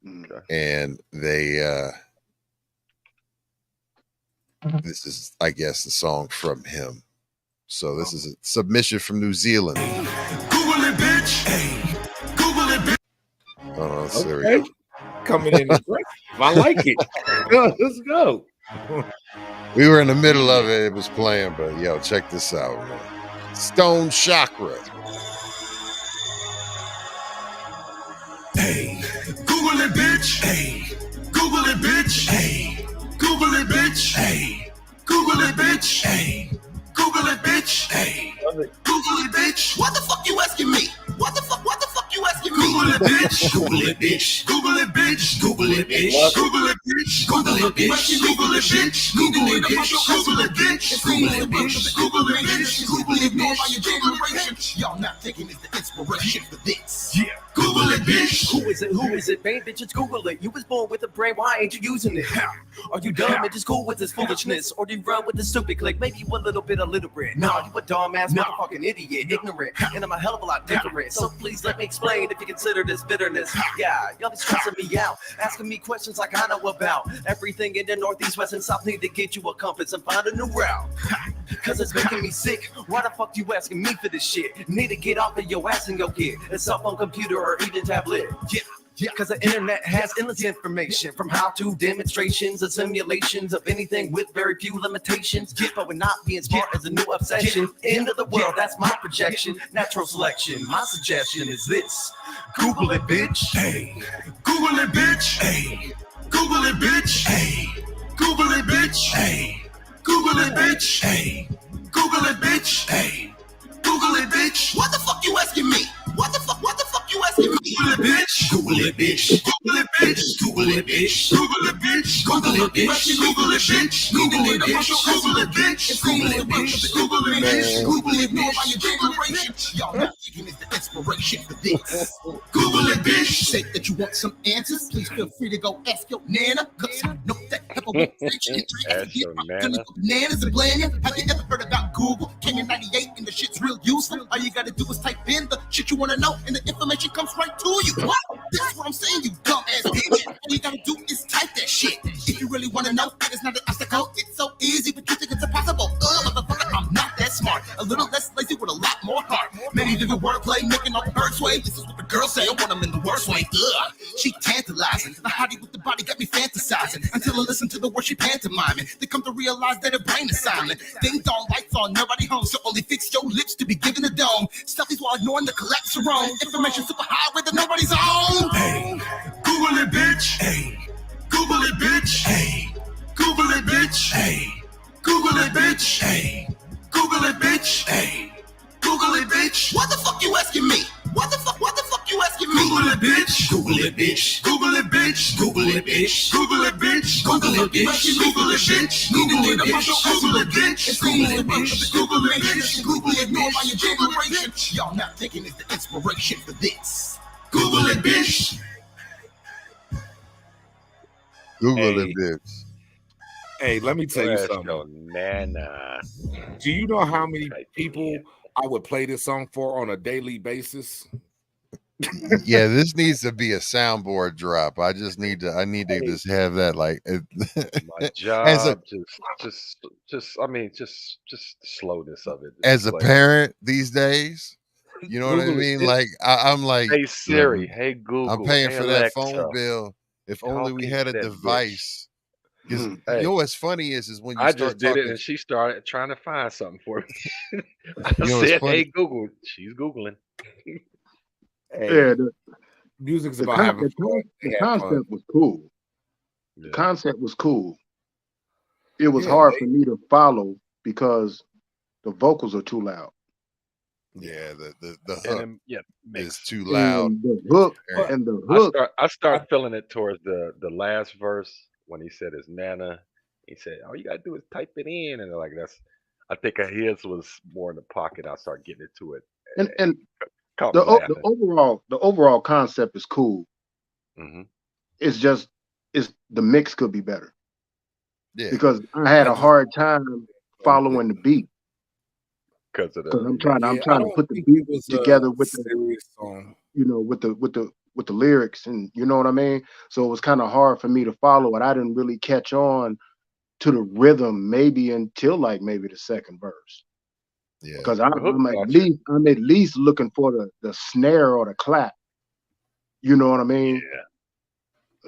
Okay. And they this is, I guess, the song from him. So this is a submission from New Zealand. Google it, bitch. Hey, Google it, bitch. Oh, sorry. Okay. Coming in aggressive. I like it. Let's go. We were in the middle of it. It was playing, but yo, check this out, man. Stone Chakra. Hey, Google it, bitch. Hey, Google it, bitch. Hey, Google it, bitch. Hey, Google it, bitch. Hey, Google it, bitch. Hey, Google it, bitch. What the fuck you asking me? What the fuck you asking me? Google it, bitch. Google it, bitch. Google it, bitch. Google it, bitch. Google it, bitch. Google it, bitch. Google it, bitch. Google it, bitch. Google it, bitch. Google it, bitch. Google it, bitch. Google it, bitch. By your generation, y'all not thinking it's the inspiration for this. Yeah. Google it, bitch. Who is it? Who is it? Babe, bitch, it's Google it. You was born with a brain. Why ain't you using it? Are you dumb and just cool with this foolishness? Or do you run with the stupid click? Maybe you a little bit illiterate. Nah, you a dumbass motherfucking idiot, ignorant. And I'm a hell of a lot different. So please let me explain if you consider this bitterness. Yeah, y'all be stressing me out. Asking me questions like I know about. Everything in the Northeast, West, and South need to get you a compass and find a new route. Cause it's making me sick. Why the fuck you asking me for this shit? Need to get off of your ass and go get a cell phone, computer, or even tablet. Yeah, cause the internet has endless information from how-to demonstrations and simulations of anything with very few limitations. But when not being smart is a new obsession. End of the world, that's my projection. Natural selection, my suggestion is this. Google it, bitch. Hey, Google it, bitch. Hey, Google it, bitch. Hey, Google it, bitch. Hey, Google it, bitch. Hey, Google it, bitch. Hey, Google it, bitch. What the fuck you asking me? What the fuck you asking me? Google it, bitch. Google it, bitch. Google it, bitch. Google it, bitch. Google it, bitch. Google it, bitch. Google it, bitch. Google it, bitch. Google it, bitch. Google it, bitch. Google it, bitch. Google it, bitch. By your generation, y'all not thinking it's the inspiration for this. Google it, bitch. Say that you want some answers. Please feel free to go ask your nana. Cause I know that pepper will reach and Ask your nana. bananas and bland. Have you ever heard about Google? Came in 98 and the shit's real useful. All you gotta do is type in the shit you wanna know and the information comes right to you. What? This is what I'm saying, you dumb ass bitch. All you gotta do is type that shit. If you really wanna know, it's not an obstacle. It's so easy, but you think it's impossible. Motherfucker, I'm not that smart. A little less lazy with a lot more heart. Many different wordplay, making all the birds sway. This is what the girls say. I want them in the worst way. She tantalizing. The hottie with the body got me fantasizing. Until I listen to the word she pantomiming. They come to realize that her brain is silent. Ding dong, lights on, nobody home. So only fix your lips to be given a dome. Stuffies while ignoring the collapse of Rome. Information super high where nobody's on. Hey, Google it, bitch. Hey, Google it, bitch. Hey, Google it, bitch. Hey, Google it, bitch. Hey, Google it, bitch. Hey, Google it, bitch. What the fuck you asking me? What the fuck you asking me? Google it, bitch. Google it, bitch. Google it, bitch. Google it, bitch. Google it, bitch. Google it, bitch. Google it, bitch. Google it, bitch. Google it, bitch. Google it, bitch. Google it, bitch. Google it, bitch. By your generation, y'all not thinking it's the inspiration for this. Google it, bitch. Google it, bitch. Hey, let me tell you Ask something. your nana. Do you know how many people I would play this song for on a daily basis? Yeah, this needs to be a soundboard drop. I need to just have that like My job, as a just slowness of it. as a Like, parent these days. You know what I Google mean? it. Like I'm like, Hey Siri, hey Google, I'm paying hey for Alexa, that phone bill. If only we had a that device. Because Hey, you know what's funny is when you I start just did talking. it and she started trying to find something for me. I You know what's said, funny? hey Google, she's Googling. Yeah, Music's the about con- having the fun. con- the They have fun. concept was cool. The Yeah. concept was cool. It was Yeah, hard for me to follow because the vocals are too loud. Yeah, the And hook then, yeah, is too loud. And the hook But and the hook. I start feeling it towards the last verse when he said his nana, he said, "All you gotta do is type it in," and like that's. I think his was more in the pocket. I started getting into it. And Caught me laughing. the overall concept is cool. Mm-hmm. It's just the mix could be better. Yeah. Because I had a hard time following the beat. Because of I'm trying I to don't put the think beat it was together a with the serious song. with the lyrics, and you know what I mean. So it was kind of hard for me to follow it. I didn't really catch on to the rhythm maybe until like maybe the second verse. Yeah. Because I'm at least looking for the snare or the clap. You know what I mean? Yeah.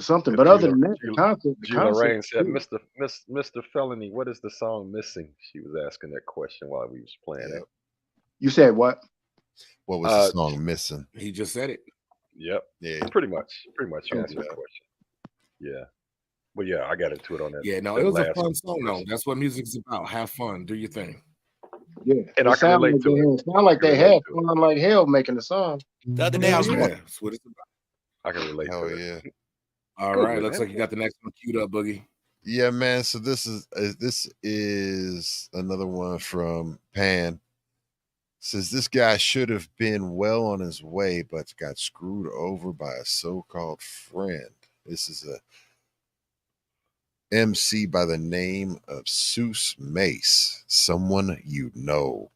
Something. But other than that, the Gila concept Rain is said, cool. Mr. Felony, what is the song missing? She was asking that question while we was playing it. You said what? What was the song missing? He just said it. Yep. Yeah. Pretty much you answered the question. Yeah. But yeah, I got into it on that. Yeah, no, that it was a last fun song verse. though. That's what music's about. Have fun. Do your thing. Yeah. And I can relate to it. Sound like they had fun like hell making the song. The other day I was That's what it's about. I can relate to it. Yeah. All Good, right, man. looks like you got the next one queued up, Boogie. Yeah, man. So this is another one from Pan. Says this guy should have been well on his way, but got screwed over by a so-called friend. This is a MC by the name of Seuss Mace, someone you know.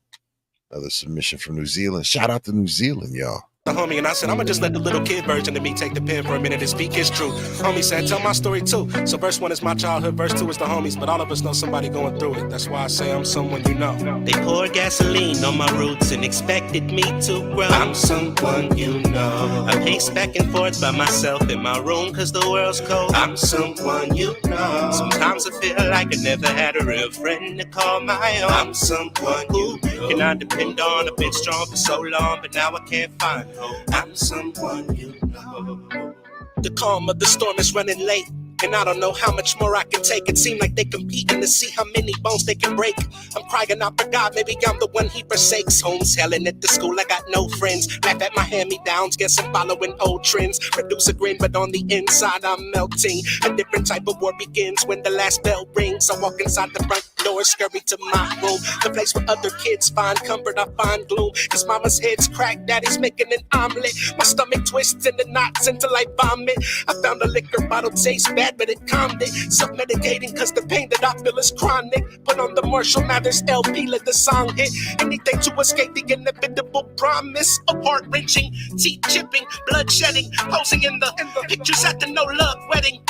Another submission from New Zealand. Shout out to New Zealand, y'all. The homie, and I said, I'ma just let the little kid version of me take the pen for a minute and speak his truth. Homie said, tell my story too. So verse 1 is my childhood, verse 2 is the homies, but all of us know somebody going through it. That's why I say I'm someone you know. They poured gasoline on my roots and expected me to grow. I'm someone you know. I pace back and forth by myself in my room cause the world's cold. I'm someone you know. Sometimes I feel like I never had a real friend to call my own. I'm someone you know. Can I depend on? I've been strong for so long, but now I can't find hope. I'm someone you know. The calm of the storm is running late, and I don't know how much more I can take. It seems like they competing to see how many bones they can break. I'm crying out for God, maybe I'm the one he forsakes. Home's helen at the school, I got no friends. Laugh at my hand-me-downs, guess I'm following old trends. Produce a grin, but on the inside I'm melting. A different type of war begins when the last bell rings. I walk inside the front door, scurry to my room. The place where other kids find comfort, I find gloom. Cause mama's head's cracked, daddy's making an omelet. My stomach twists in the knots until I vomit. I found a liquor bottle, tastes bad, but it calmed it. Self-medicating cause the pain that I feel is chronic. Put on the Marshall Mathers LP, let the song hit. Anything to escape the inevitable promise of heart-wrenching, teeth-chipping, blood-shedding, posing in the pictures at the no-love wedding.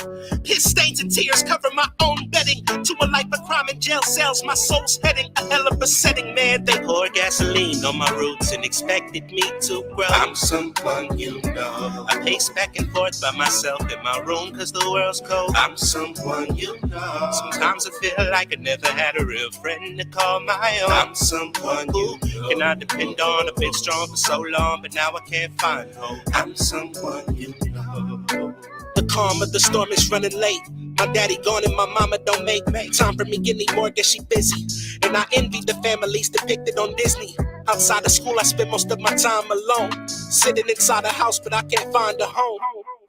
Piss stains and tears cover my own bedding. To a life of crime in jail cells, my soul's heading. A hell of a setting, man. They poured gasoline on my roots and expected me to grow. I'm someone you know. I pace back and forth by myself in my room cause the world's cold. I'm someone you know. Sometimes I feel like I never had a real friend to call my own. I'm someone you know. Can I depend on? I've been strong for so long, but now I can't find hope. I'm someone you know. The calm of the storm is running late. My daddy gone and my mama don't make time for me anymore, guess she busy. And I envy the families depicted on Disney. Outside of school, I spend most of my time alone. Sitting inside a house, but I can't find a home.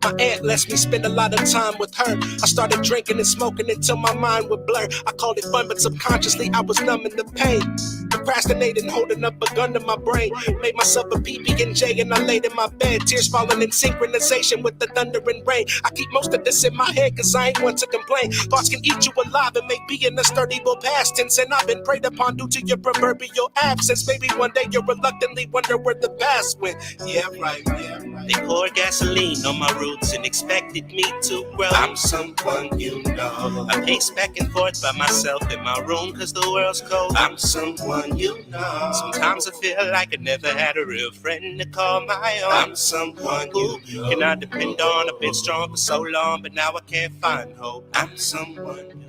My aunt lets me spend a lot of time with her. I started drinking and smoking until my mind would blur. I called it fun, but subconsciously I was numbing the pain. Procrastinating, holding up a gun to my brain. Made myself a PB&J and I laid in my bed. Tears falling in synchronization with the thunder and rain. I keep most of this in my head cause I ain't one to complain. Thoughts can eat you alive and make being a sturdy will past tense. And I've been preyed upon due to your proverbial absence. Maybe one day you'll reluctantly wonder where the past went. Yeah, right, yeah, right. They poured gasoline on my roots and expected me to grow. I'm someone you know. I pace back and forth by myself in my room cause the world's cold. I'm someone you know. Sometimes I feel like I never had a real friend to call my own. I'm someone you know. Can I depend on? I've been strong for so long, but now I can't find hope. I'm someone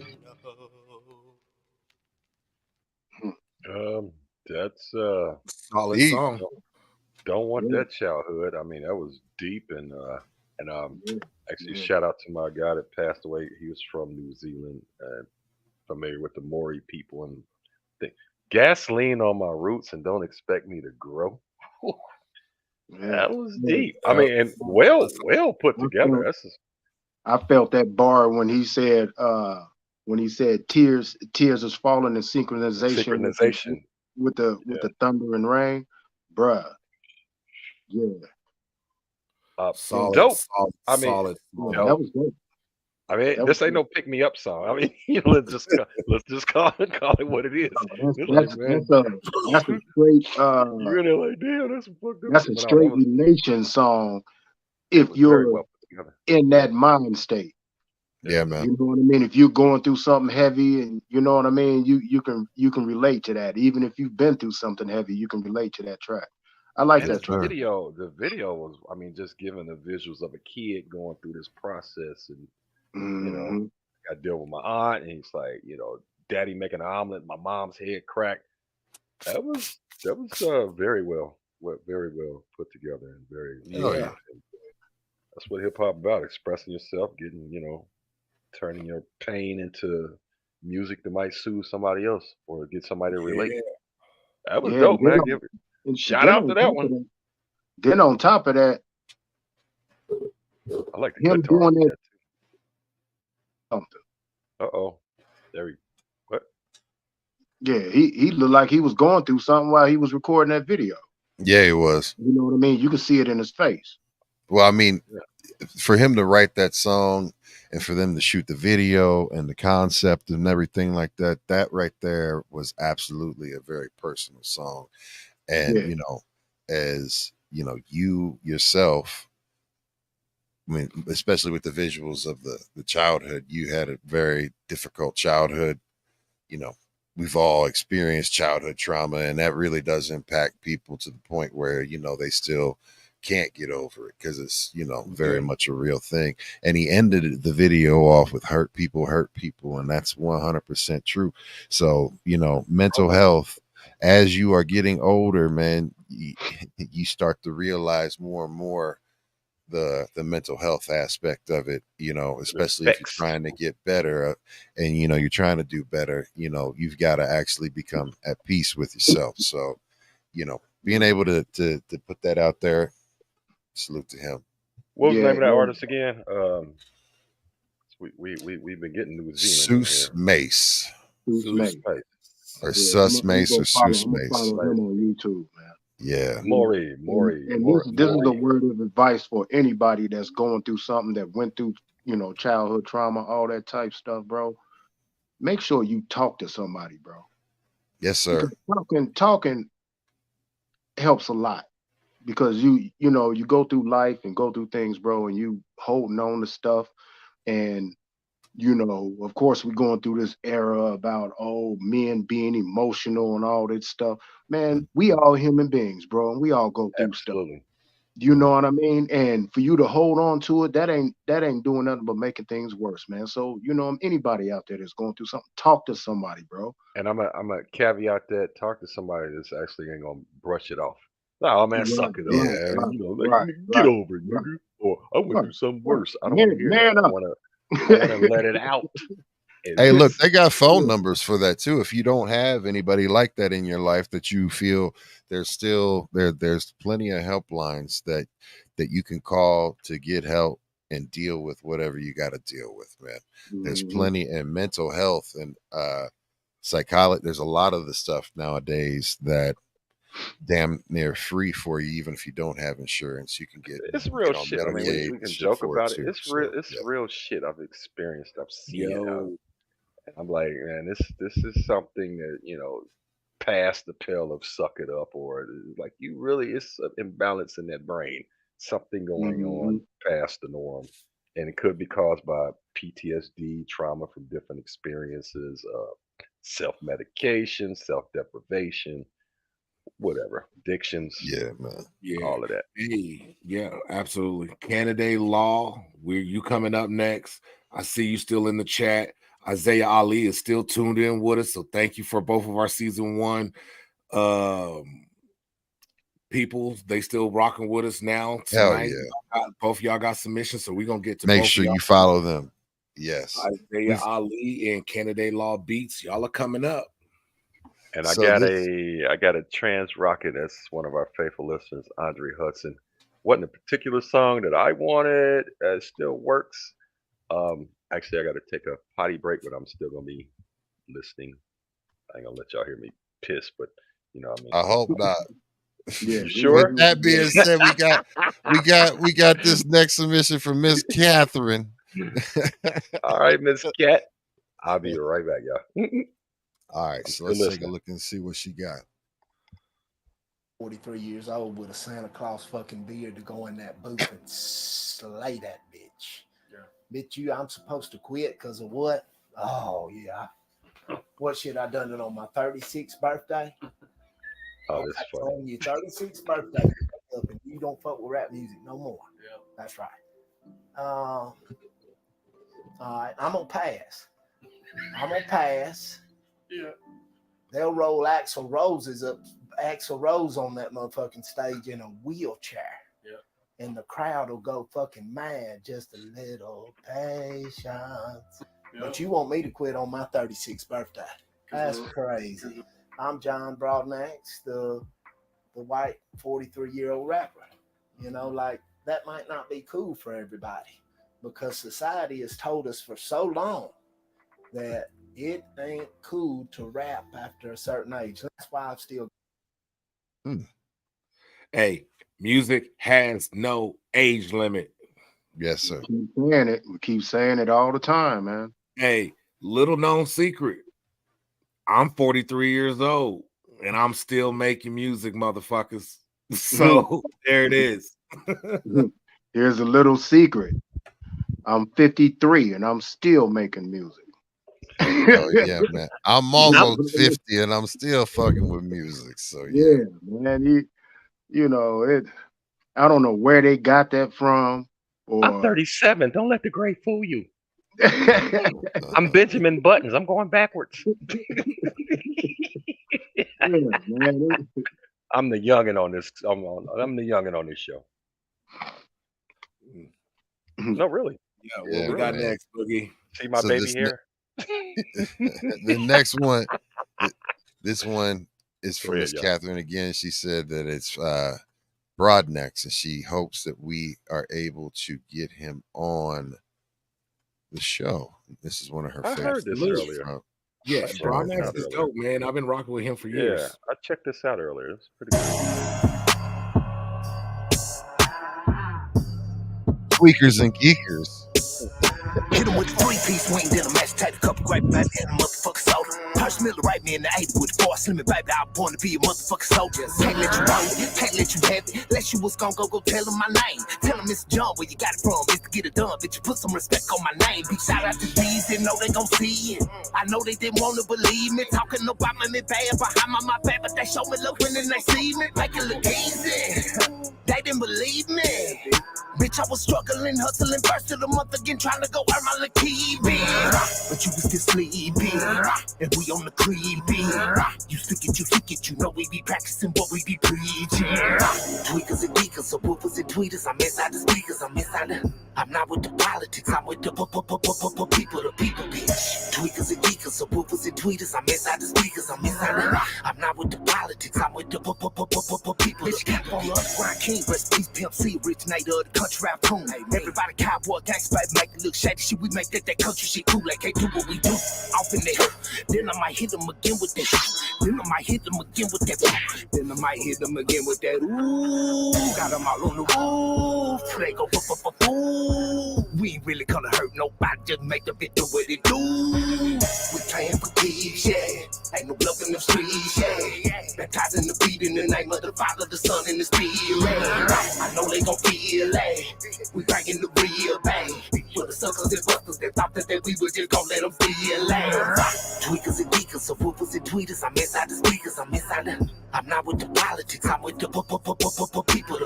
you know. That's solid song. Don't want that childhood. I mean, that was deep and actually shout out to my guy that passed away. He was from New Zealand and familiar with the Maori people and gasoline on my roots and don't expect me to grow. That was deep. I mean, and well put together. I felt that bar when he said tears is falling in synchronization Synchronization. with the thunder and rain, bruh. Yeah, Solid, Dope. solid, I mean, solid, yeah, solid. that was dope. I mean, That was this ain't no dope. pick me up song. I mean, let's just call it what it is. It's like, man, That's a straight you're in there like, damn, that's some fucked up that's shit. a But straight relation song it if was very you're well put together. in that mind state. Yeah, man. You know what I mean? If you're going through something heavy and you know what I mean, you can relate to that. Even if you've been through something heavy, you can relate to that track. I like And that his track. the video was, I mean, just giving the visuals of a kid going through this process, and you know, Hmm. I deal with my aunt, and he's like, daddy making an omelet, my mom's head cracked. That was very well put together, and very, Oh Yeah. yeah. that's what hip hop about: expressing yourself, getting, turning your pain into music that might soothe somebody else or get somebody to relate. Yeah. That was Yeah, dope, man. Give it and shout then out to on that top of one. that, then on top of that, I like the him guitar. doing it something. Uh oh, there we. What? Yeah, he looked like he was going through something while he was recording that video. Yeah, it was. You know what I mean? You could see it in his face. Well, I mean, Yeah. for him to write that song and for them to shoot the video and the concept and everything like that, that right there was absolutely a very personal song. And, Yeah, as you yourself, I mean, especially with the visuals of the childhood, you had a very difficult childhood. You know, we've all experienced childhood trauma, and that really does impact people to the point where, they still can't get over it because it's, very much a real thing. And he ended the video off with hurt people, and that's 100% true. So, mental health, as you are getting older, man, you start to realize more and more the mental health aspect of it, especially if you're Effects. trying to get better, and you're trying to do better, you've got to actually become at peace with yourself. So, being able to put that out there, salute to him. What was the yeah, name of that yeah. artist again? We've been getting New Zealand in Seuss here. Mace, Who's Zeus. me? Right. or Yeah, Sus Mace, or Seuss I'm gonna Mace. follow him on YouTube, man. Yeah. And this is a word of advice for anybody that's going through something, that went through, childhood trauma, all that type stuff, bro. Make sure you talk to somebody, bro. Yes, sir. Because talking helps a lot. Because you go through life and go through things, bro, and you holding on to stuff. And of course, we're going through this era about men being emotional and all that stuff. Man, we all human beings, bro, and we all go through stuff. Absolutely. You know what I mean? And for you to hold on to it, that ain't doing nothing but making things worse, man. So, anybody out there that's going through something, talk to somebody, bro. And I'm a caveat that talk to somebody that's actually ain't gonna brush it off. Oh man, Right, suck it up, right, Yeah. man. right, Like, right, get right, over it, right, nigga. Or I went right, through something right. worse. I don't want to hear that. Man I up. wanna let it out. And Hey, look, this, they got phone numbers for that too. If you don't have anybody like that in your life that you feel, there's plenty of helplines that you can call to get help and deal with whatever you got to deal with, man. There's Mhm. plenty, and mental health and psychology. There's a lot of the stuff nowadays that damn near free for you, even if you don't have insurance. You can it's real get on shit. I mean, we can medication joke for it about it. too. It's real. So It's yeah. real shit. I've experienced. I've seen. Yo. I'm like, man, this is something that past the pill of suck it up, or like you really, it's an imbalance in that brain, something going on Mhm. past the norm, and it could be caused by PTSD, trauma from different experiences, self medication, self deprivation, whatever, addictions, Yeah, man. Yeah. all of that. Hey, yeah, absolutely. Canada Law, you coming up next. I see you still in the chat. Isaiah Ali is still tuned in with us. So thank you for both of our season one people. They still rocking with us now Hell tonight. yeah. Both y'all got submissions, so we're gonna get to Make both sure of y'all. you follow them. Yes. Isaiah Ali and Canada Law Beats. Y'all are coming up. And So this I got a trans rocket. That's one of our faithful listeners, Andre Hudson. Wasn't a particular song that I wanted. It still works. Actually, I got to take a potty break, but I'm still gonna be listening. I ain't gonna let y'all hear me piss, but you know what I mean. I hope not. Yeah. You sure? With that being said, we got this next submission from Miss Catherine. All right, Miss Cat. I'll be right back, y'all. All right, so let's take a look and see what she got. 43 years old with a Santa Claus fucking beard to go in that booth and slay that bitch. Yeah. Bitch, I'm supposed to quit because of what? Oh, yeah. What shit I done it on my 36th birthday? Oh, that's funny. On your 36th birthday, you wake up and you don't fuck with rap music no more. Yeah. That's right. All right, I'm gonna pass. Yeah. They'll roll Axl Rose on that motherfucking stage in a wheelchair. Yeah. And the crowd will go fucking mad. Just a little patience. Yeah. But you want me to quit on my 36th birthday? That's crazy. I'm John Broadnax, the white 43-year-old rapper. You know, like that might not be cool for everybody because society has told us for so long that it ain't cool to rap after a certain age. That's why I'm still. Hey, music has no age limit. Yes, sir. We keep saying it all the time, man. Hey, little known secret. I'm 43 years old and I'm still making music, motherfuckers. So there it is. Here's a little secret. I'm 53 and I'm still making music. Oh yeah, man. I'm almost 50 and I'm still fucking with music. So yeah, man. You know it. I don't know where they got that from. I'm 37. Don't let the gray fool you. I'm Benjamin Buttons. I'm going backwards. Yeah, man. I'm the youngin' on this. I'm the youngin' on this show. No, really. Yeah, what we got next, Boogie? See my baby here? The next one, this one is from Miss Catherine again. She said that it's Broadnax, and she hopes that we are able to get him on the show. This is one of her favorites. I heard this earlier. Yeah, Broadnax is dope, man. I've been rocking with him for years. Yeah, I checked this out earlier. It's pretty good. Tweakers and geekers. Hit him with the 3-piece wing, then a match tight, a couple grape back and a motherfucker soda. Punch Miller right me in the 80 with the 4 slimming, baby. I was born to be a motherfucking soldier. Can't let you roll it, can't let you have it. Unless you was gonna go tell him my name. Tell him it's John, where you got it from. It's to get it done, bitch. You put some respect on my name. Big shout out to these, they know they gon' see it. I know they didn't wanna believe me. Talking about me bad behind my back, but they show me love when they see me. Make it look easy. They didn't believe me. Bitch, I was struggling, hustling, first of the month again, trying to go earn my little key, but you was still sleeping, and we on the creeping. You stick it, you know we be practicing what we be preaching. Tweakers and geekers, so woofers and tweeters, I'm inside the speakers, I'm not with the politics, I'm with the people, bitch. Tweakers and geekers, so woofers and tweeters, I'm inside the speakers, I'm not with the politics, I'm with the people, bitch. Cap on us, Brian King, rest peace, Pimp C, originator of the country rap tune. Everybody cowboy gangsta, baby, make it look shady. Shit, we make that country shit cool. Like, can't do what we do. Off in there. Then I might hit them again with that. Then I might hit them again with that. Then I might hit them again with that. Ooh, got them all on the roof. They go, ooh. We ain't really gonna hurt nobody. Just make the bitch do what it do. We playing for keys, yeah. Ain't no love in the streets, yeah. Baptizing the beat in the name of the Father, the Son, and the Spirit. I know they gon' feel it. We bringing the real bang. For the suckers and busters that thought that we was just gon' let them feel it. Tweakers and geekers, so woofers and tweeters. I'm inside the speakers, I'm not with the politics, I'm with the people,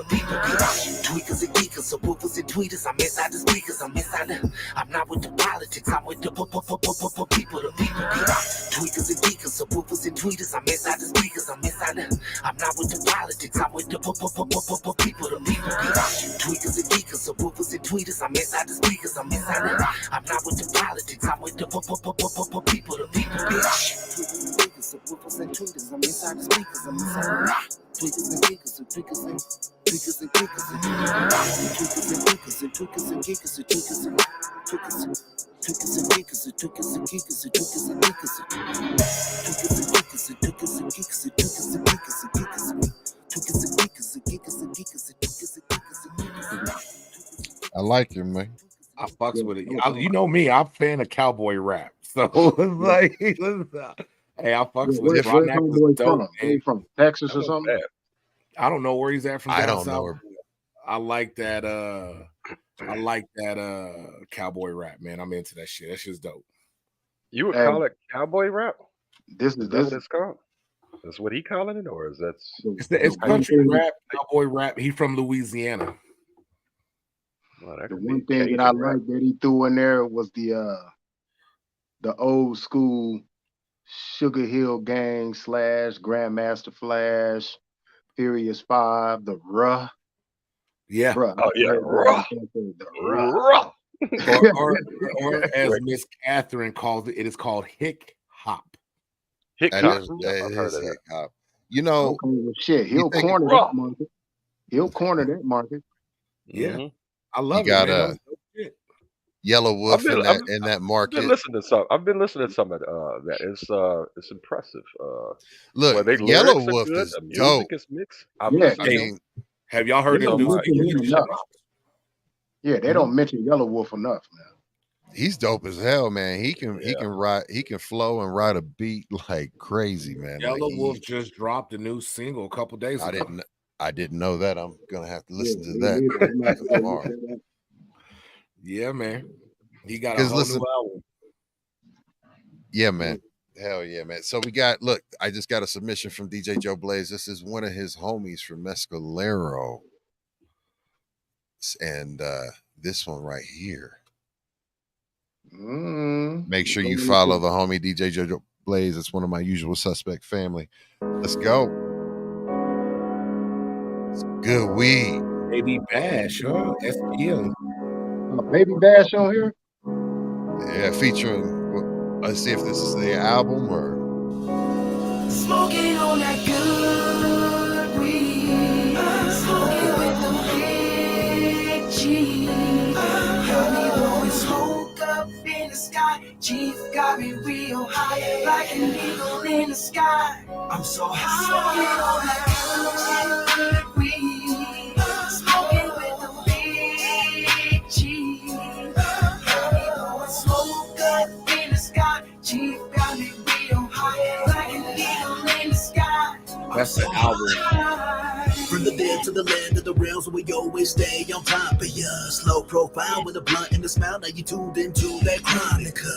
Tweakers and geekers, so woofers and tweeters. I'm inside the speakers, I'm not with the politics, I'm with the people, Tweakers and geekers, so woofers and tweeters. I'm inside the speakers, I'm not with the politics, I'm with the people, Tweakers and geekers, so woofers and tweeters. I'm inside the speakers, I'm not with the politics, I'm with the people, Tweakers and woofers and tweeters. I'm inside the speakers, tweakers and geekers, and tweakers and geekers, and tweakers and geekers, and tweakers and geekers, and tweakers and I like him, man. I fucks with it. You know me, I'm a fan of cowboy rap. So it's like, hey, I fucks with it. Where's homeboy from? He from Texas or something? I don't know where he's at from I down don't south. know. I like that cowboy rap, man. I'm into that shit. That shit's dope. You would call it cowboy rap? This Is that what it's called? That's what he calling it, or is that? It's country rap, cowboy rap. He from Louisiana. Well, the one thing that I like that he threw in there was the old school Sugar Hill Gang / Grandmaster Flash, Furious 5, the Ruh. Yeah. Bruh. Oh yeah, Ruh. The Ruh. or as Miss Catherine calls it, it is called hick hop. Hick That hop. is, Yeah, that I've heard is of that. hip hop. You know, shit. He'll think- corner that market. He'll corner that market. Yeah. I love you it. got Man. a That was dope shit. Yellow Wolf in that I've been market. listening to some. I've been listening to some of that. It's impressive. Look, well, they Yellow lyrics are Wolf good. is The music dope. is mixed. I've Yeah, listened I to mean, have y'all heard They of don't new mention him enough. Yeah, they Mm-hmm. don't mention Yellow Wolf enough, man. He's dope as hell, man. He can flow and ride a beat like crazy, man. Yellow Like Wolf just dropped a new single a couple days ago. I didn't know that. I'm gonna have to listen to that tomorrow. Yeah, man. He got a Because whole listen, new album. yeah, man. Hell yeah, man. So I just got a submission from DJ Joe Blaze. This is one of his homies from Mescalero. And this one right here. Make sure you follow the homie DJ Joe Blaze. It's one of my usual suspect family. Let's go. It's good weed. Baby Bash, huh? SPM. Baby Bash on here? Yeah, featuring. Let's see if this is the album or. Smoking on that good weed. Smoking with the big G. Honey blowing smoke up in the sky. Chief got me real high, like an eagle in the sky. I'm so high. Smoking on that good weed. Smoking with the big G. Honey blowing smoke up in the sky. Chief got me real high, like an eagle in the sky. That's the album. From the dead to the land of the realms where we always stay on top of ya. Slow profile with a blunt in the smile. Now you tuned into that chronica.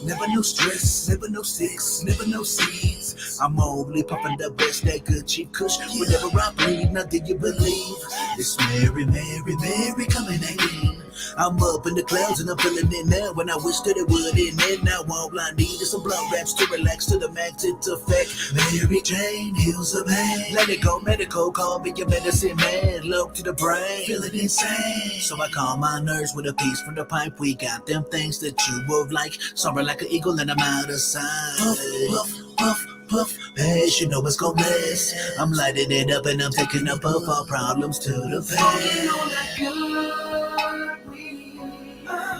Never no stress, never no six, never no seeds. I'm only popping the best, that good cheap kush. Whenever I bleed, now do you believe? It's Mary, Mary, Mary coming again. I'm up in the clouds and I'm feeling it now. When I wish that it would end. Now all I need is some blood raps to relax to the max. It's effect. Mary Jane heals the pain. Let it go medical, call me your medicine man. Look to the brain, feeling insane. So I calm my nerves with a piece from the pipe. We got them things that you would like. Soaring like an eagle and I'm out of sight. Puff, puff, puff. Puff, hey, you know it's gon' bless. I'm lighting it up and I'm taking a puff. All problems to the face. Smoking on that good weed.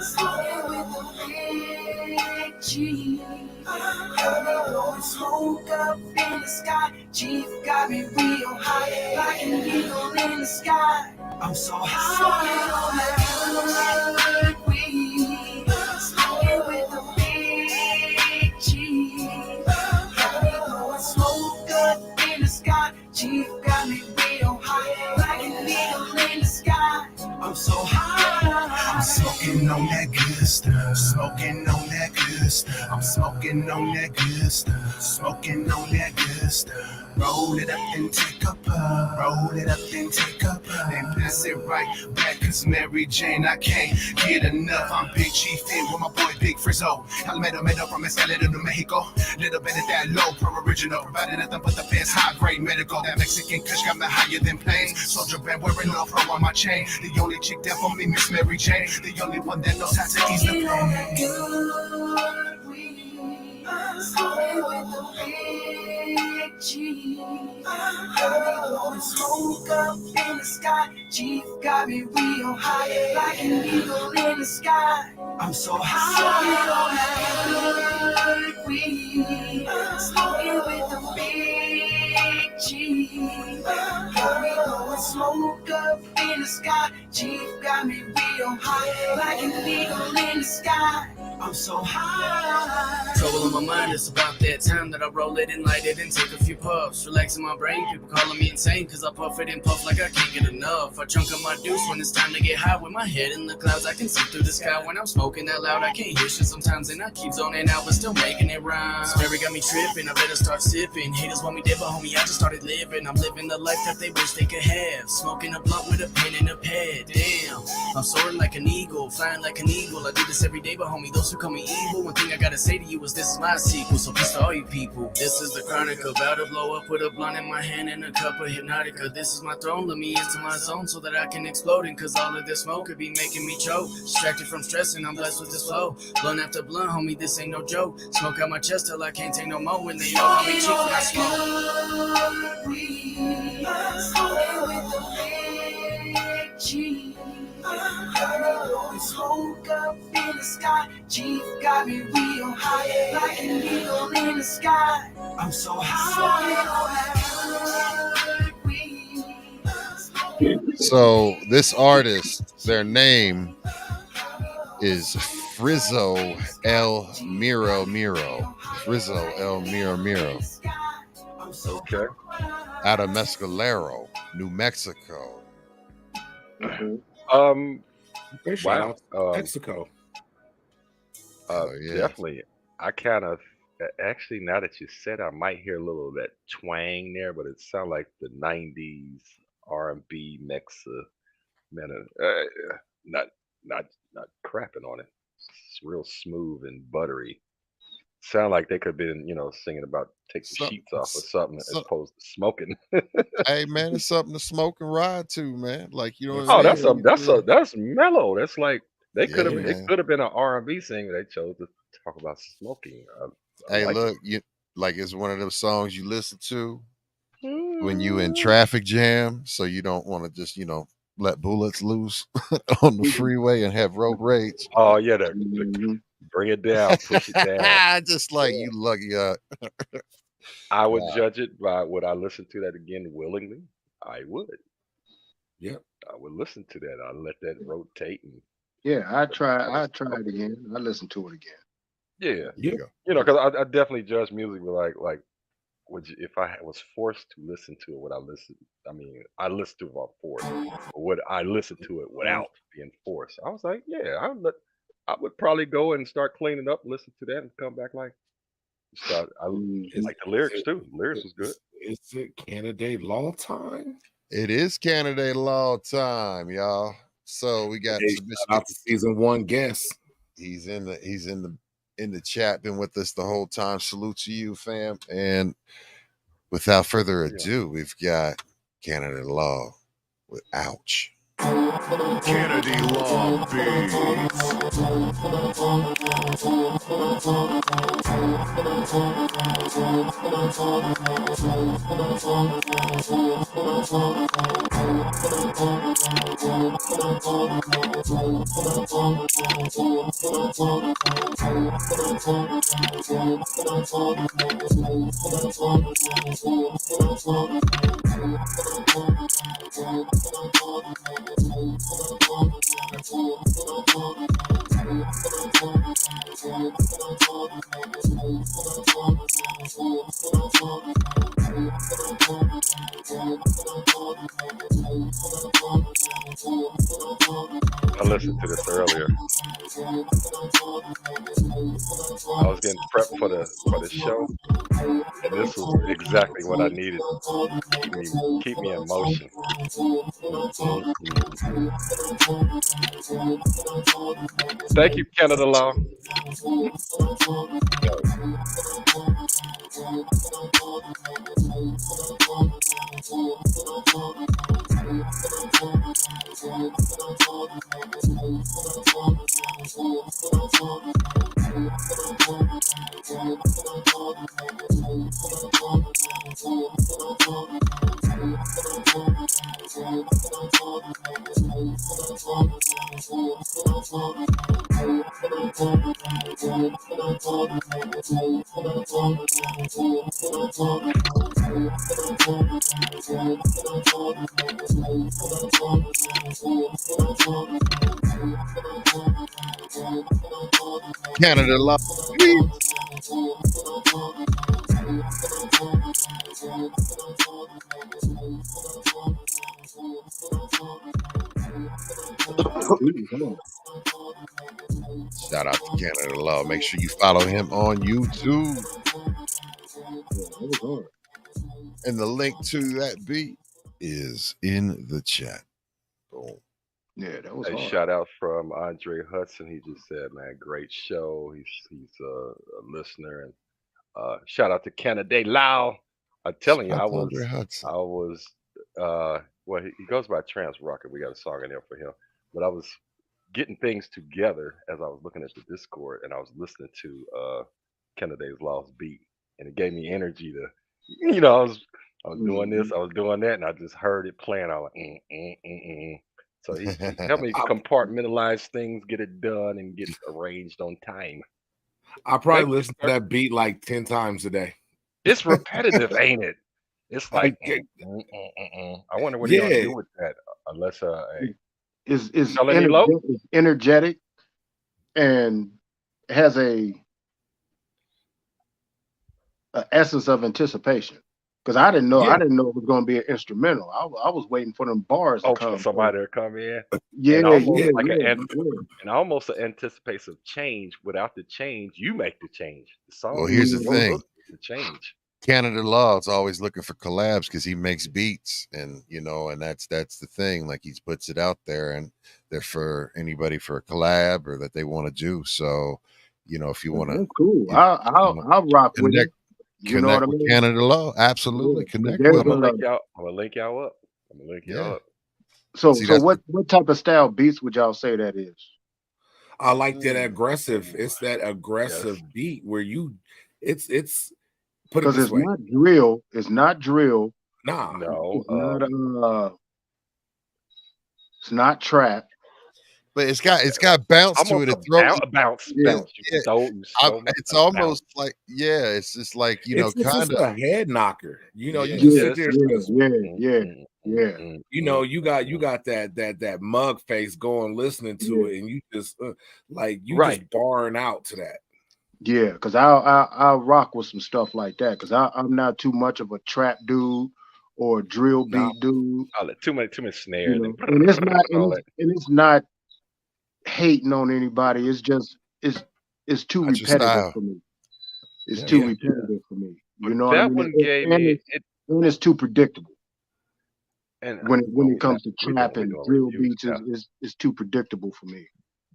Smoking with the big G. Honey blowing smoke up in the sky. Chief got me real high, like an eagle in the sky. I'm so high. Smoking on that good weed. Smoking with the big G. Smoke up in the sky. Chief got me real high, like an eagle in the sky. I'm so high. I'm smoking on that good stuff. Smoking on that good stuff. I'm smoking on that good stuff. Smoking on that good stuff. Roll it up and take a puff. Roll it up and take a puff. Then pass it right back, cause Mary Jane, I can't get enough. I'm Big Chief in with my boy Big Frizzo. Metal from Escalade to Mexico. Little bit of that low pro original. Provided nothing but the best high grade medical. That Mexican kush got me higher than planes. Soldier band wearing a pro on my chain. The only chick there for me, Miss Mary Jane. The only one that knows how to ease the pain. Good weed. Smoking with the big big G. Got me smoke up in the sky. Chief got me real high, like an eagle in the sky. I'm so high, good weed, smoking with the big G. Got me blowing smoke up in the sky. Chief got me real high, like an eagle in the sky. I'm so high. Trouble on my mind, it's about that time that I roll it and light it and take a few puffs. Relaxing my brain, people calling me insane, cause I puff it and puff like I can't get enough. I chunk up my deuce when it's time to get high. With my head in the clouds, I can see through the sky. When I'm smoking that loud, I can't hear shit sometimes, and I keep zoning out, but still making it rhyme. Sperry got me tripping, I better start sipping. Haters want me dead, but homie, I just started living. I'm living the life that they wish they could have. Smoking a blunt with a pen and a pad. Damn, I'm soaring like an eagle, flying like an eagle. I do this every day, but homie, those who call me evil, one thing I gotta say to you is this is my sequel. So peace to all you people. This is the chronic, about to blow up with a blunt in my hand and a cup of hypnotica. This is my throne, let me into my zone so that I can explode. And cause all of this smoke could be making me choke. Distracted from stressing, I'm blessed with this flow. Blunt after blunt, homie, this ain't no joke. Smoke out my chest till I can't take no more. When they know how me cheap when I smoke. Smoking with the big G. Blowing smoke up in the sky. Chief got me real high, like an eagle in the sky. I'm so high. So this artist, their name is Frizzo El Miro Miro. Frizzo El Miro Miro. Okay. Out of Mescalero, New Mexico. Shout Wow. out to Mexico. yeah. Definitely. I kind of actually, now that you said, I might hear a little of that twang there, but it sounds like the '90s R&B mix of not not crapping on it. It's real smooth and buttery. Sound like they could have been, singing about take the sheets off or something as opposed to smoking. Hey man, it's something to smoke and ride to, man. Like, you know what Oh, I mean? that's mellow. That's like they Yeah, could have man. it could have been an R&B singer. They chose to talk about smoking. I Hey, like look, it's one of those songs you listen to when you in traffic jam, so you don't want to just, let bullets loose on the freeway and have road rage. Oh yeah, bring it down, push it down. Just like you lucky I would Wow. judge it by would I listen to that again willingly? I would. Yep. I would listen to that. I'd let that rotate and Yeah, I try it again. I listen to it again. yeah, because I definitely judge music with like would you, if I was forced to listen to it, would I listen? I mean, I listen to it while forced. Or would I listen to it without being forced? I was like, yeah, I would probably go and start cleaning up, listen to that, and come back like. I like the lyrics too. The lyrics was good. Is it candidate law time? It is candidate law time, y'all. So we got Hey, shout out to season 1 guest. He's in the chat, been with us the whole time. Salute to you, fam. And without further ado, we've got candidate law with Ouch. Kennedy Law I listened to this earlier. I was getting prepped for the show, and this was exactly what I needed. Keep me in motion. Thank you, Canada Law. Canada Law. Shout out to Canada Law. Make sure you follow him on YouTube. And the link to that beat is in the chat. Boom. Yeah, that was A hard. shout out from Andre Hudson. He just said, "Man, great show." He's a listener, and shout out to Canada Lau. I'm telling you, Shout I out to was Andre Hudson. well, he goes by Trans Rocket. We got a song in there for him, but I was getting things together as I was looking at the Discord, and I was listening to Canada's Lost beat, and it gave me energy to, I was doing this, I was doing that, and I just heard it playing. I was like. So he helped me compartmentalize things, get it done, and get arranged on time. I probably listen to that beat like 10 times a day. It's repetitive, ain't it? It's like, I wonder what he'll do with that, unless is FELONY LOC? energetic and has a essence of anticipation. Because I didn't know it was going to be an instrumental. I was waiting for them bars to come. For somebody to come in. Yeah, and almost an anticipation of change. Without the change, you make the change. The song. Well, here's the thing. The change. Canada Law is always looking for collabs because he makes beats, and and that's the thing. Like, he puts it out there, and they're for anybody for a collab or that they want to do. So, if you want to, cool. I'll rock with it. You know what I mean? Canada Law, absolutely. Connect I'm with gonna them. link y'all up. So what type of style beats would y'all say that is? I like that aggressive. It's that aggressive beat where it's put it because this it's way. not drill. It's not drill. Nah, no. It's not trap. But it's got bounce to it. It throws bounce. It's almost like it's just like it's kind just of a head knocker. You yeah, just sit there. You got that mug face going listening to it, and you just just barring out to that. Yeah, because I'll rock with some stuff like that. Because I'm not too much of a trap dude or a drill beat dude. Too many snares. And it's not hating on anybody. It's just it's too repetitive for me. It's too repetitive for me. You know that what I mean? One gave me and it's too predictable. And when it comes to trap and drill beats, it's too predictable for me.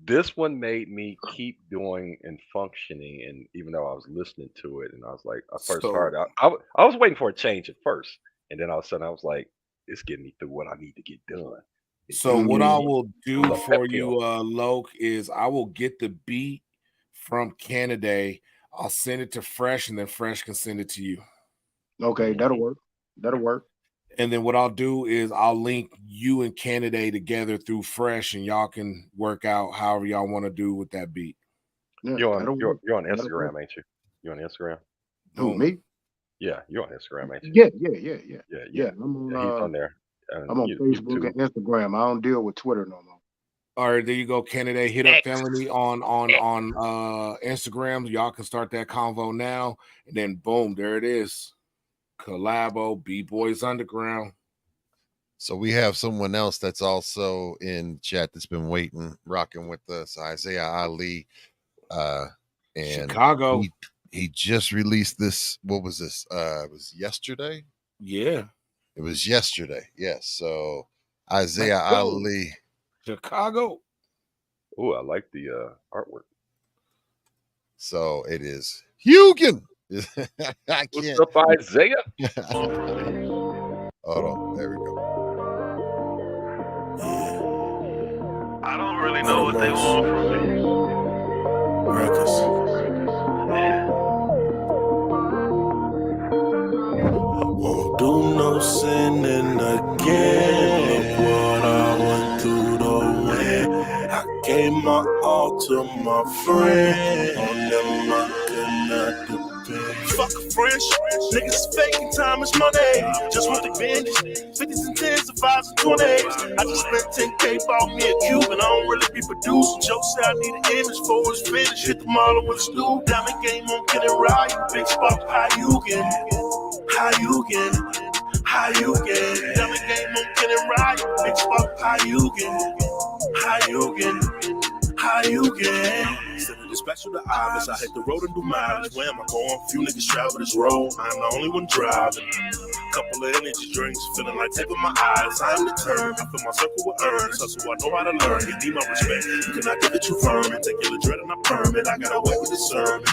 This one made me keep doing and functioning, and even though I was listening to it, and I was like, I was waiting for a change at first, and then all of a sudden I was like, it's getting me through what I need to get done. So what I will do for you, Loc, is I will get the beat from Canada. I'll send it to Fresh, and then Fresh can send it to you. Okay, that'll work. And then what I'll do is I'll link you and Canada together through Fresh, and y'all can work out however y'all want to do with that beat. Yeah, you're on Instagram, ain't you? You on Instagram? Who, me? Yeah, you're on Instagram, ain't you? Yeah. He's on there. I'm on Facebook and Instagram. I don't deal with Twitter no more. All right, there you go, Canada. Hit up Felony on Instagram. Y'all can start that convo now, and then boom, there it is. Collabo, B-Boys Underground. So we have someone else that's also in chat that's been rocking with us, Isaiah Ali. And Chicago. He just released this. What was this? It was yesterday? Yeah. It was yesterday. Yes. So Isaiah Ali. Chicago. Oh, I like the artwork. So it is Hugan. I can't. What's up, Isaiah? Hold on. There we go. I don't really know what they want from me. Records. Yeah. Won't do no sinning again. to my friend. On them I cannot depend. Fuck a friend, niggas faking time is money. Just want the vengeance, 50s and 10s and 5s and 20s. I just spent 10K, bought me a cube, and I don't really be producing. Joe said I need an image for his finish. Hit the model with a stool. Diamond game on getting right. Big spot, how you get? How you get? How you get? Diamond game on getting right. Big spot, how you get? How you get? How you get? Instead of dispatch to the obvious, I hit the road and do mileage. Where am I going? Few niggas travel this road. I'm the only one driving. Couple of energy drinks, feeling like taping my eyes. I am determined. I fill my circle with earns. Hustle, I know how to learn. You need my respect. You cannot give it too firm. And take your dread and I perm it. I got away with discernment.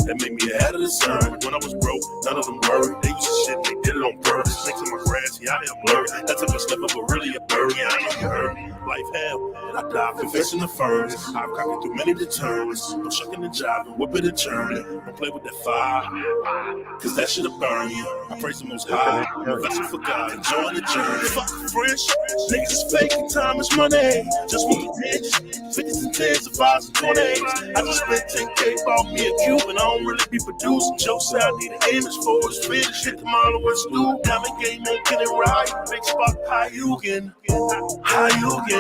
That made me ahead of the sermon. When I was broke, none of them worried. They used to shit, they did it on purpose. Snakes in my grass, yeah, I am blurred. That took a step up, but really a bird. Yeah, I know you heard me. Life hell, and I died confessing the furnace. I've conquered through many deterrents. No shucking and jiving, whip it and churning. Don't play with that fire, cause that shit'll burn you. I praise the most high, I'm a vessel for God, enjoying the journey. Fuck French, niggas is faking time is money. Just want the digits, 50s and 10s and 5s and 20s. I just spent 10K, bought me a cube, and I don't really be producing. Joe said I need an image for his finish. Hit the model with stool. Diamond game on getting right. Big spot, how you get? How you get?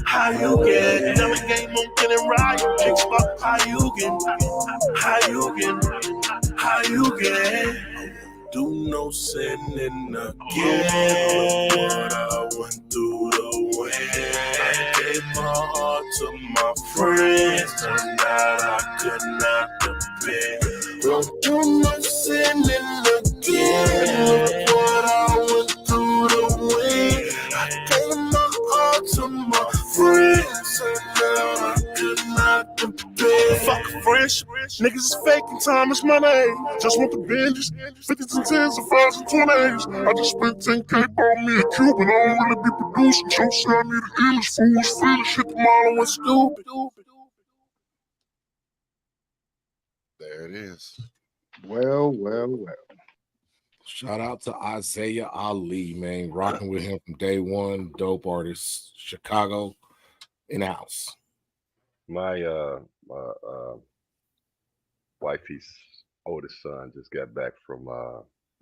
How you get? Diamond game on getting right. Big spot, how you get? How you get? How you get? Do no sinning again. What I went through the wind. I gave my heart to my friends. Turned out I could not depend. Don't do no sinning again. What I went through the wind. I gave my heart to my friends. Turned out I could not depend. Fuck French, niggas is faking time is money. Just want the binges, 50s and 10s and 5s and 20s. I just spent 10K, bought me a cube, and I don't really be producing. Joe said I need an image for his finish. Hit the model and stupid. There it is. Well. Shout out to Isaiah Ali, man. Rocking with him from day one. Dope artist. Chicago in the house. My wifey's oldest son just got back from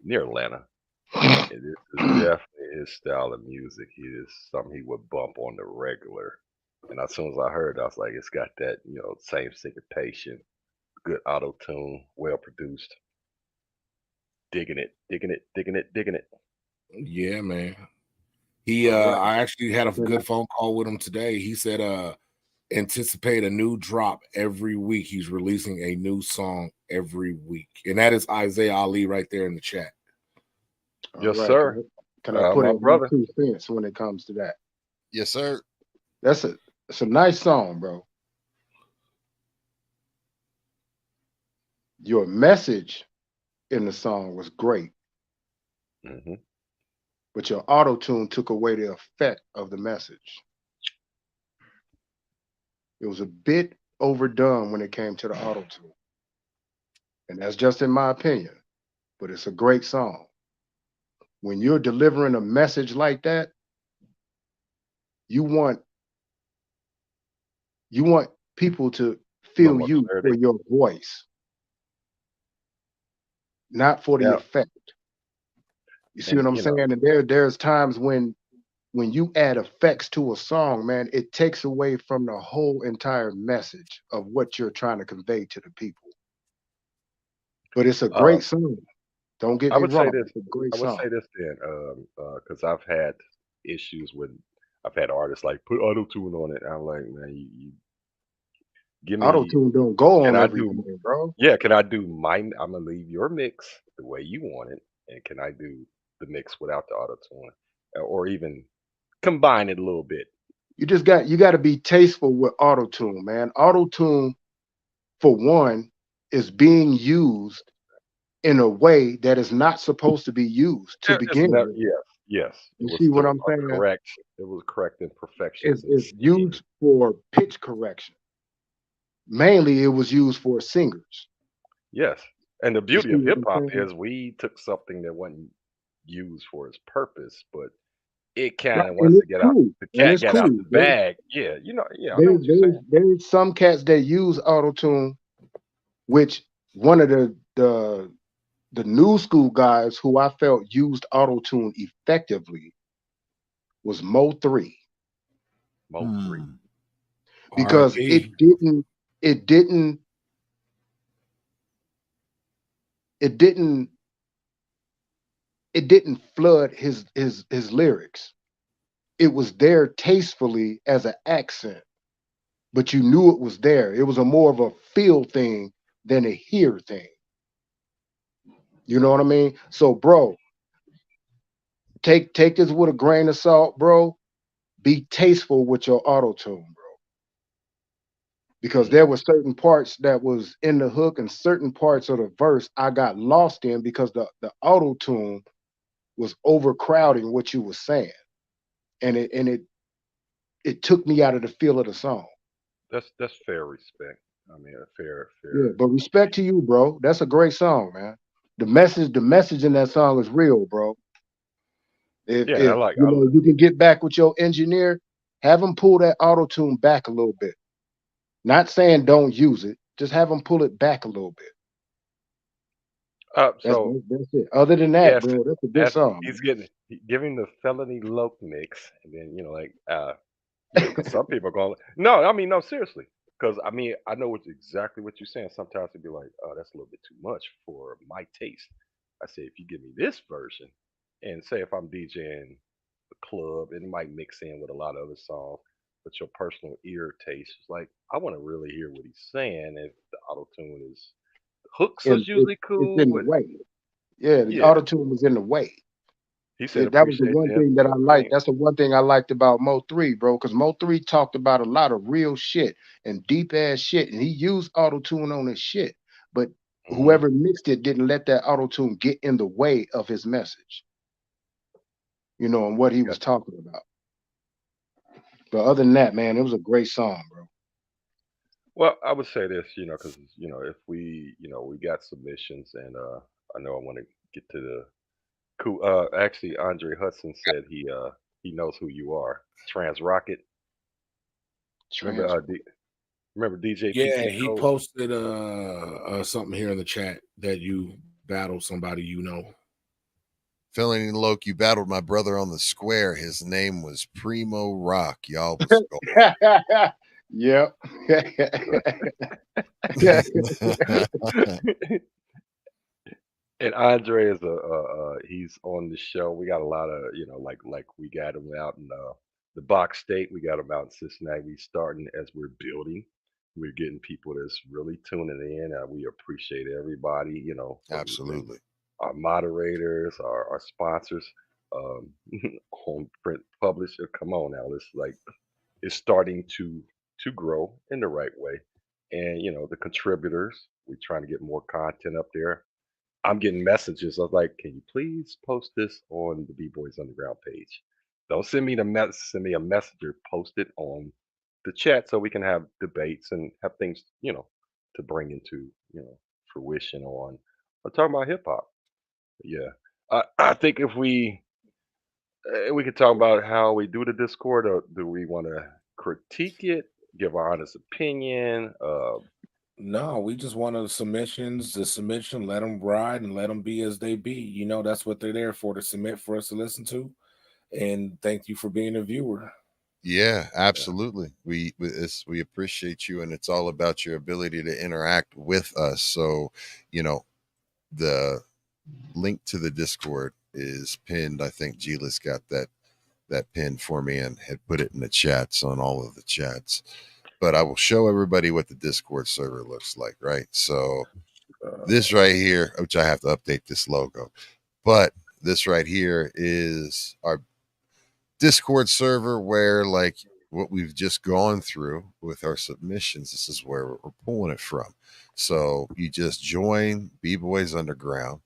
near Atlanta. It is definitely his style of music. He is something he would bump on the regular. And as soon as I heard it, I was like, it's got that, same syncopation, good auto tune, well produced. Digging it. Yeah, man. He I actually had a good phone call with him today. He said anticipate a new drop every week. He's releasing a new song every week. And that is Isaiah Ali right there in the chat. Yes, sir. Can I put in my 2 cents when it comes to that? Yes, sir. It's a nice song, bro. Your message in the song was great. Mm-hmm. But your auto-tune took away the effect of the message. It was a bit overdone when it came to the auto-tune. And that's just in my opinion. But it's a great song. When you're delivering a message like that, you want people to feel you for your voice, not for the effect. You see what I'm saying? And there's times when you add effects to a song, man, it takes away from the whole entire message of what you're trying to convey to the people. But it's a great song. Don't get me wrong. It's a great song. I would say this then, because I've had issues with, I've had artists like put auto tune on it. And I'm like, man, you give me auto tune don't go on everything, bro. Yeah, can I do mine? I'm gonna leave your mix the way you want it, and can I do the mix without the auto tune, or even combine it a little bit? You got to be tasteful with auto tune, man. Auto tune, for one, is being used in a way that is not supposed to be used to begin with. Yes. You see what I'm saying? Correct. It was correct in perfection. It's used for pitch correction. Mainly, it was used for singers. Yes, and the beauty of hip hop is we took something that wasn't used for its purpose, but it kind of And wants to it's get out. cool. The And cat it's got out cool. the bag. Yeah, yeah, I There, know what you're saying. there's some cats that use auto tune, which one of the new school guys who I felt used auto tune effectively was Mo 3. Mo 3. Because it didn't it didn't it didn't flood his lyrics. It was there tastefully as an accent, but you knew it was there. It was a more of a feel thing than a hear thing. You know what I mean? So, bro, take this with a grain of salt, bro. Be tasteful with your auto tune, bro. Because there were certain parts that was in the hook and certain parts of the verse I got lost in because the auto tune was overcrowding what you were saying, and it took me out of the feel of the song. That's fair respect. I mean, a Yeah, fair. but respect to you, bro. That's a great song, man. The message in that song is real, bro. Yeah, If you know you can get back with your engineer, have him pull that auto tune back a little bit. Not saying don't use it, just have him pull it back a little bit. So That's it. Other than that, yes, bro, that's a good song. he's giving the felony loc mix, and then because some people are going. No, I mean no, seriously, because I mean I know exactly what you're saying. Sometimes it'd be like, oh, that's a little bit too much for my taste. I say if you give me this version, and say if I'm DJing the club, it might mix in with a lot of other songs. But your personal ear taste is like, I want to really hear what he's saying. If the auto tune is hooks is And usually it's cool, in the but way. Yeah, the yeah, auto tune was in the way. he said That was the appreciate one the thing that I input. I liked. mean, That's the one thing I liked about Mo 3, bro, because Mo 3 talked about a lot of real shit and deep ass shit, and he used auto tune on his shit. But mhm. whoever mixed it didn't let that auto tune get in the way of his message, and what he was talking about. But other than that, man, it was a great song, bro. Well, I would say this, because if we, we got submissions, and I know I want to get to the cool. Actually, Andre Hudson said he knows who you are. Trans Rocket. Remember, Trans. remember DJ Yeah, PT he Code. posted something here in the chat that you battled somebody you know. Felony Loc, you battled my brother on the square. His name was Primo Rock. Y'all was Yep. And Andre is he's on the show. We got a lot of like we got him out in the box state. We got him out in Cincinnati. We starting as we're building. We're getting people that's really tuning in. We appreciate everybody. Whether it's been Absolutely. our moderators, our sponsors, home print publisher. Come on now, it's starting to grow in the right way. And the contributors, we're trying to get more content up there. I'm getting messages. I was like, can you please post this on the B Boys Underground page? Don't send me send me a messenger. Post it on the chat so we can have debates and have things, to bring into, fruition on. I'm talking about hip hop. Yeah, I think if we could talk about how we do the Discord, or do we want to critique it, give our honest opinion? No, we just want the submission, let them ride and let them be as they be. That's what they're there for, to submit for us to listen to. And thank you for being a viewer. Yeah, absolutely. We appreciate you, and it's all about your ability to interact with us. So, the link to the Discord is pinned. I think Gila's got that pinned for me and had put it in the chats on all of the chats. But I will show everybody what the Discord server looks like, right? So this right here, which I have to update this logo, but this right here is our Discord server where, like, what we've just gone through with our submissions, this is where we're pulling it from. So you just join B-Boys Underground,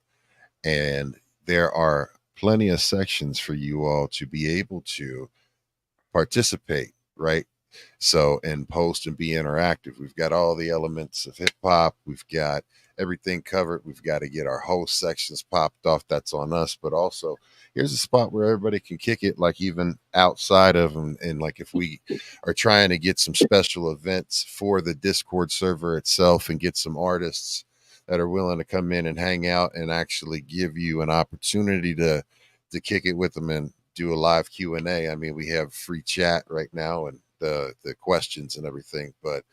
and there are plenty of sections for you all to be able to participate, right? So, and post and be interactive. We've got all the elements of hip hop. We've got everything covered. We've got to get our host sections popped off. That's on us. But also, here's a spot where everybody can kick it, like even outside of them. And like if we are trying to get some special events for the Discord server itself and get some artists that are willing to come in and hang out and actually give you an opportunity to kick it with them and do a live Q&A. I mean, we have free chat right now and the questions and everything, but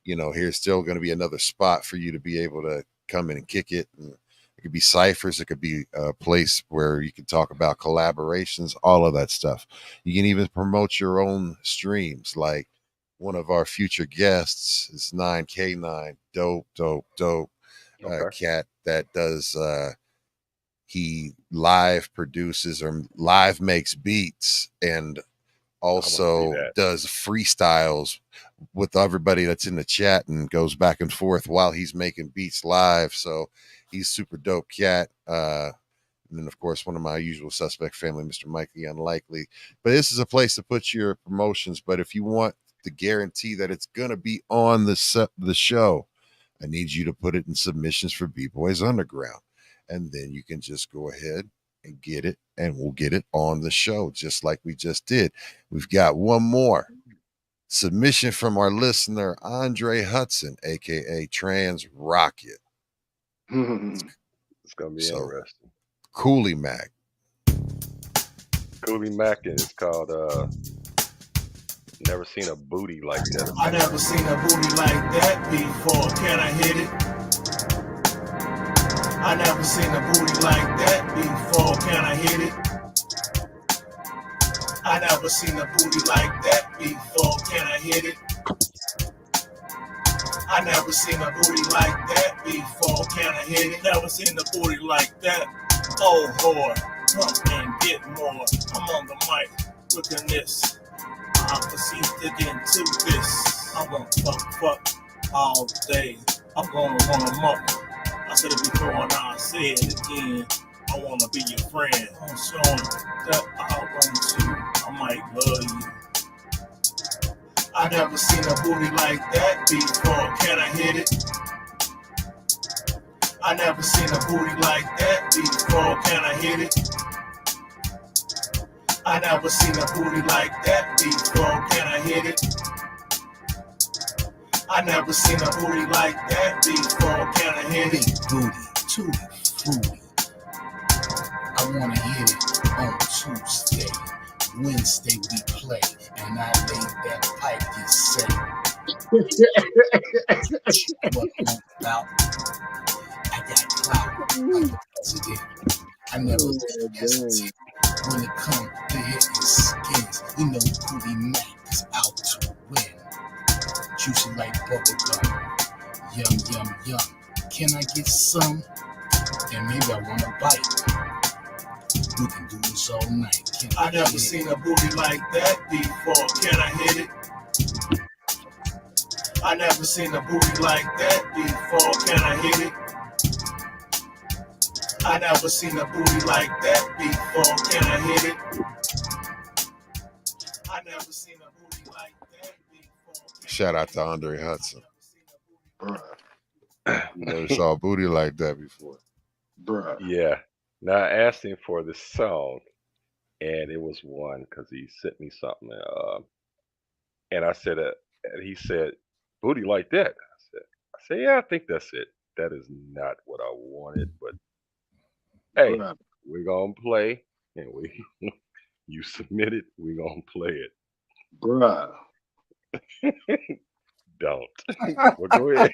you know, here's still going to be another spot for you to be able to come in and kick it. And it could be ciphers, it could be a place where you can talk about collaborations, all of that stuff. You can even promote your own streams, like one of our future guests is 9K9, dope cat that does he live produces or live makes beats and also does freestyles with everybody that's in the chat and goes back and forth while he's making beats live. So he's super dope cat. And then of course one of my usual suspect family, Mr. Mikey Unlikely. But this is a place to put your promotions. But if you want to guarantee that it's gonna be on the show, I need you to put it in submissions for B-Boys Underground. And then you can just go ahead and get it, and we'll get it on the show, just like we just did. We've got one more submission from our listener, Andre Hudson, aka Trans Rocket. It's gonna be interesting. Coolie Mac. Coolie Mac, and it's called Never Seen a Booty Like That. I never seen a booty like that before. Can I hit it? I never seen a booty like that before. Can I hit it? I never seen a booty like that before. Can I hit it? I never seen a booty like that before. Can I hit it? Never seen a booty like that. Oh, whore, pump and get more. I'm on the mic. Look at this. I proceed to get into this. I'm gonna fuck all day. I'm gonna wanna muck. I said it before and I'll say it again. I wanna be your friend. I'm showing that I want you. I might love you. I never seen a booty like that before. Can I hit it? I never seen a booty like that before. Can I hit it? I never seen a booty like that before. Can I hit it? I never seen a booty like that before. Can I hit it? Big booty, tutti fruity. I wanna hit it on Tuesday. Wednesday we play, and I lay that pipe, you say. What I'm about? I got clout like a president. I never hesitate when it comes to hitting skins. You know Coolie Mac is out to win. Juicy like bubblegum. Yum, yum, yum. Can I get some? And maybe I want to bite. We can do this all night. I never seen a booty like that before. Can I hit it? I never seen a booty like that before. Can I hit it? I never seen a booty like that before. Can I hit it? I never seen a booty like that before. Shout out to Andre Hudson. You never saw a booty like that before. Bruh. Yeah. Now I asked him for the song, and it was one because he sent me something, and I said, and he said, "Booty like that." I said, "Yeah, I think that's it. That is not what I wanted, but hey, Bruh. we're gonna play, and you submit it, we're gonna play it." Bruh. Don't. Well, go ahead.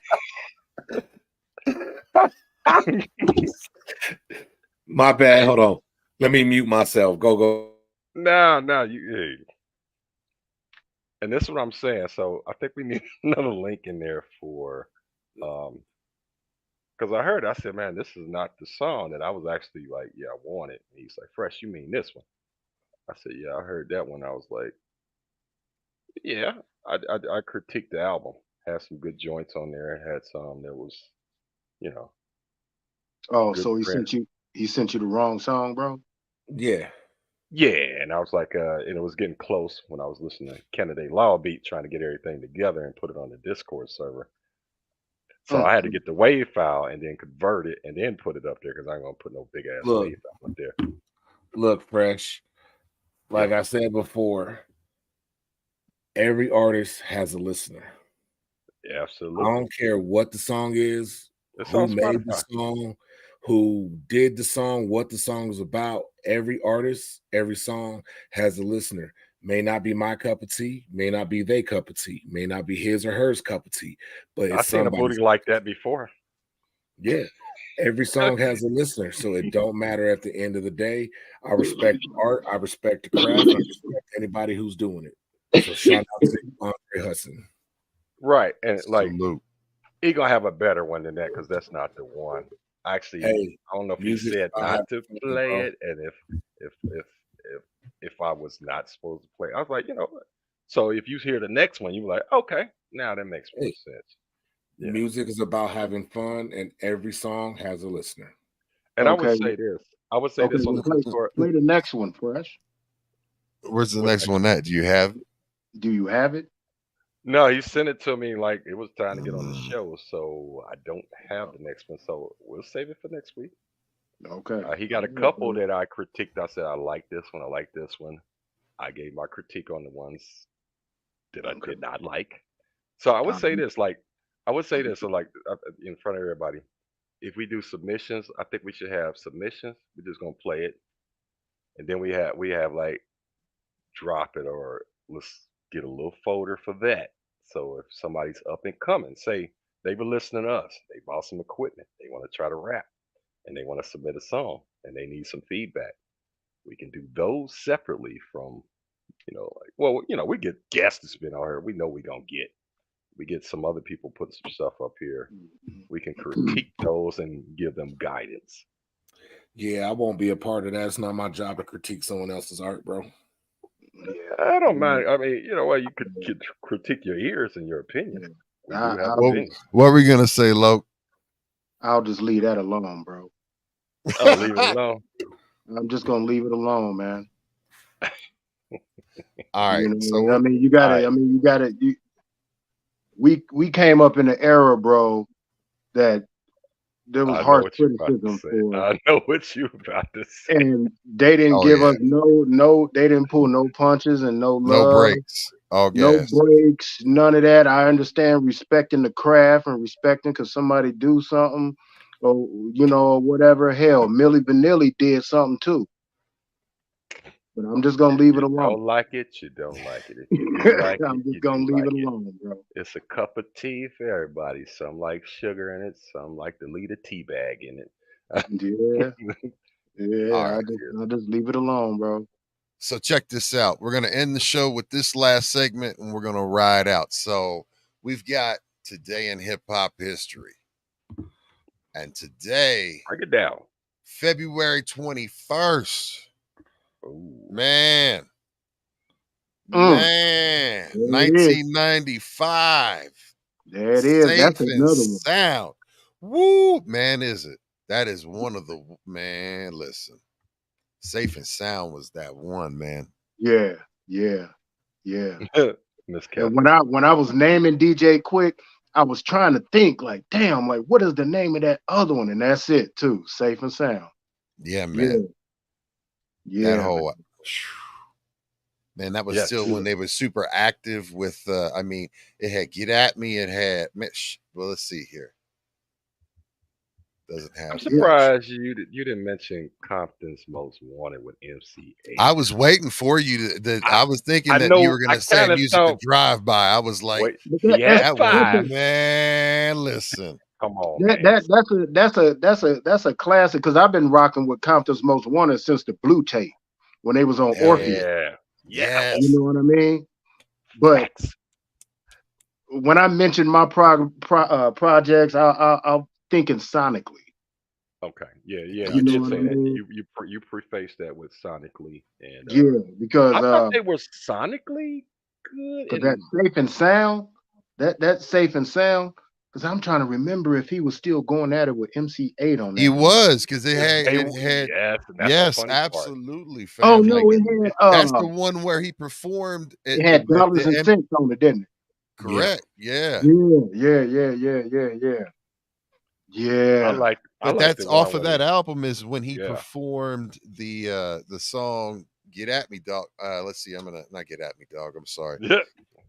My bad. Hold on. Let me mute myself. Go. No, hey. And this is what I'm saying. So I think we need another link in there for, because I said, man, this is not the song that I was actually like, yeah, I want it. And he's like, Fresh, you mean this one? I said, yeah, I heard that one. I was like, yeah, I critiqued the album. Had some good joints on there. Had some that was, you know. Oh, good so he print. sent you the wrong song, bro? Yeah. Yeah, and I was like, and it was getting close when I was listening to Kennedy Law Beat, trying to get everything together and put it on the Discord server. So I had to get the WAV file and then convert it and then put it up there because I ain't gonna put no big ass Look. WAV file up there. Look, Fresh. Like I said before, every artist has a listener. Yeah, I absolutely. don't care what the song is, It's who on made the Spotify. song, who did the song, what the song was about. Every artist, every song has a listener. May not be my cup of tea, may not be their cup of tea, may not be his or hers cup of tea, but I've it's seen a somebody's. booty like that before. Yeah. Every song has a listener, so it don't matter at the end of the day. I respect art, I respect the craft, I respect anybody who's doing it. So shout out to Andre Hudson. Right, and like Salute. he gonna have a better one than that because that's not the one. Actually, Hey, I don't know if he music's said about not having to fun, play bro. it, and if I was not supposed to play, I was like, you know what? So if you hear the next one, you were like, okay, now that makes more Hey, sense. Yeah. music is about having fun, and every song has a listener. And I would Okay. say this. I would say Okay. this on Well, the Discord. play the next one, Fresh. Where's the What next one at? Do you have it? Do you have it? No, he sent it to me like it was time to get on the Mm. show, so I don't have the next one. So we'll save it for next week. Okay. He got a couple that I critiqued. I said I like this one. I like this one. I gave my critique on the ones that I did not like. So I would say this, like I would say this, so like in front of everybody. If we do submissions, I think we should have submissions. We're just gonna play it, and then we have like drop it or let's get a little folder for that. So if somebody's up and coming, say they were listening to us, they bought some equipment, they want to try to rap, and they want to submit a song, and they need some feedback. We can do those separately from, like, well, we get guests that's been out here. We know we gonna get. We get some other people put some stuff up here. We can critique those and give them guidance. Yeah, I won't be a part of that. It's not my job to critique someone else's art, bro. I don't mind. I mean, you could critique your ears and your opinion. We do have opinions. What were we gonna say, Loke? I'll just leave that alone, bro. Oh, leave it alone. I'm just gonna leave it alone, man. All right. So I mean, you gotta. We came up in an era, bro, that there was harsh criticism for. I know what you about to say. And they didn't give us they didn't pull no punches and no love. No breaks. All no gas. breaks, none of that. I understand respecting the craft and respecting because somebody do something or whatever. Hell, Milli Vanilli did something too. But I'm just gonna leave it alone. Don't like it, you don't like it. If you do like I'm just gonna leave it alone, bro. It's a cup of tea for everybody. Some like sugar in it, some like to leave a tea bag in it. Yeah. All right. I'll just leave it alone, bro. So check this out. We're going to end the show with this last segment and we're going to ride out. So we've got Today in Hip Hop History. And today, break it down. February 21st. Ooh. Man, 1995. There it is. That's Safe another and one. Sound. Woo, man, is it? That is one of the, man, listen. Safe and Sound was that one, man. Yeah. Miss And when I was naming DJ Quick, I was trying to think like, damn, like what is the name of that other one? And that's it too. Safe and Sound. Yeah, man. Yeah. That whole man, that was still when they were super active with I mean, it had Get At Me, it had well, let's see here. Doesn't have. I'm surprised you didn't mention Compton's Most Wanted with MC8. I was waiting for you to. I was thinking that you were going to say Music to Drive By. I was like, man, listen, come on. That's a classic because I've been rocking with Compton's Most Wanted since the Blue Tape when they was on Orpheus. Yeah. You know what I mean? But when I mentioned my projects, I'll thinking sonically. Okay. Yeah. You know did what say I that. mean? You prefaced that with sonically, and because I thought they were sonically good. That Safe and Sound, that Safe and Sound, because I'm trying to remember if he was still going at it with MC8 on that. He was because it had yes, absolutely. Fam. Oh no, it had that's the one where he performed. It had dollars and cents on it, didn't it? Correct. Yeah. Yeah. But like that's the one off of when that album is when he yeah. performed the song "Get at Me, Dog." Let's see. I'm gonna not get at me, dog. I'm sorry. Yeah.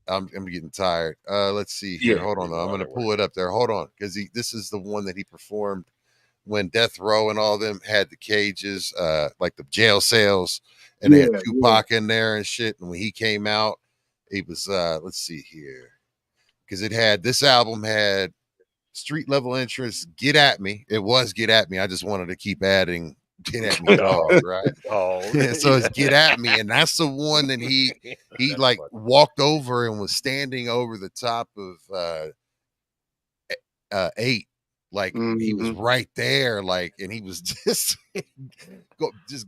I'm getting tired. Let's see here. Hold on. I'm gonna pull it up there. Hold on, because this is the one that he performed when Death Row and all them had the cages, like the jail cells, and they had Tupac in there and shit. And when he came out, it was let's see here, because this album had street level entrance, Get at Me. It was Get at Me. I just wanted to keep adding Get at Me, dog, right? Dog. So it's Get at Me, and that's the one that he like walked over and was standing over the top of 8. Like he was right there, like, and he was just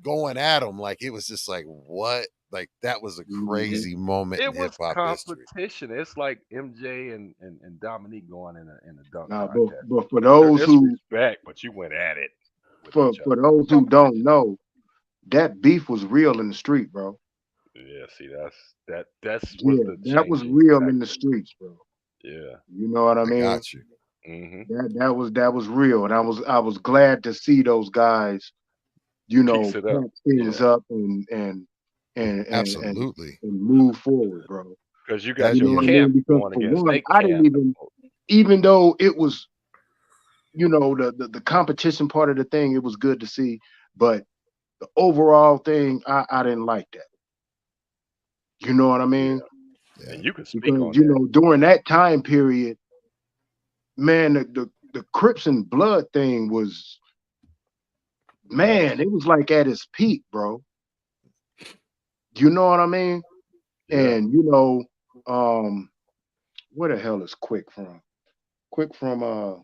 going at him. Like it was just like, what? Like that was a crazy moment It in hip was hop history. competition. It's like MJ and Dominique going in a dunk Nah, contest. but for those It's who respect, but you went at it. for those who don't know, that beef was real in the street, bro. Yeah, see, that's was Yeah, the that was changing real in the factor. streets, bro. Yeah. You know what I mean? Got you. That was real, and I was glad to see those guys, you know, Piece it up. pack things up and Absolutely and move forward, bro. Because you got You know your what I camp mean? Because going for against one, they I camp. didn't even though it was, you know, the competition part of the thing, it was good to see, but the overall thing, I didn't like that. You know what I mean? And you can speak Because on you that. know, during that time period, man, the Crips and Blood thing was, man, it was like at its peak, bro. You know what I mean? Yeah. And you know, where the hell is Quick from? Quick from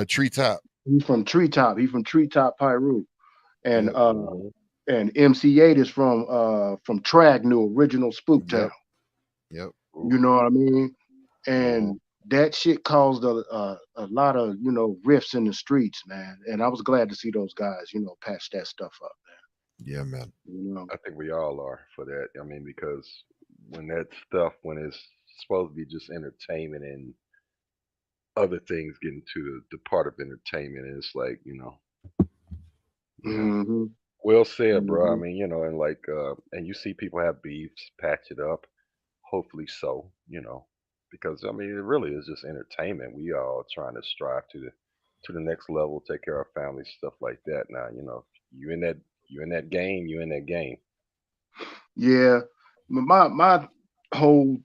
Treetop. He's from Treetop. He's from Treetop Pyru. And Mm-hmm. and MC8 is from Tragnu, original Spooktown. Yep. You know what I mean? And that shit caused a lot of, you know, rifts in the streets, man. And I was glad to see those guys, you know, patch that stuff up, man. Yeah, man. You know, I think we all are for that. I mean, because when it's supposed to be just entertainment and other things get into the part of entertainment, and it's like, yeah. Well said, bro. I mean, and like, and you see people have beefs, patch it up. Hopefully so, because I mean, it really is just entertainment. We all trying to strive to the next level, take care of our families, stuff like that. Now, you in that game, you in that game. Yeah. My whole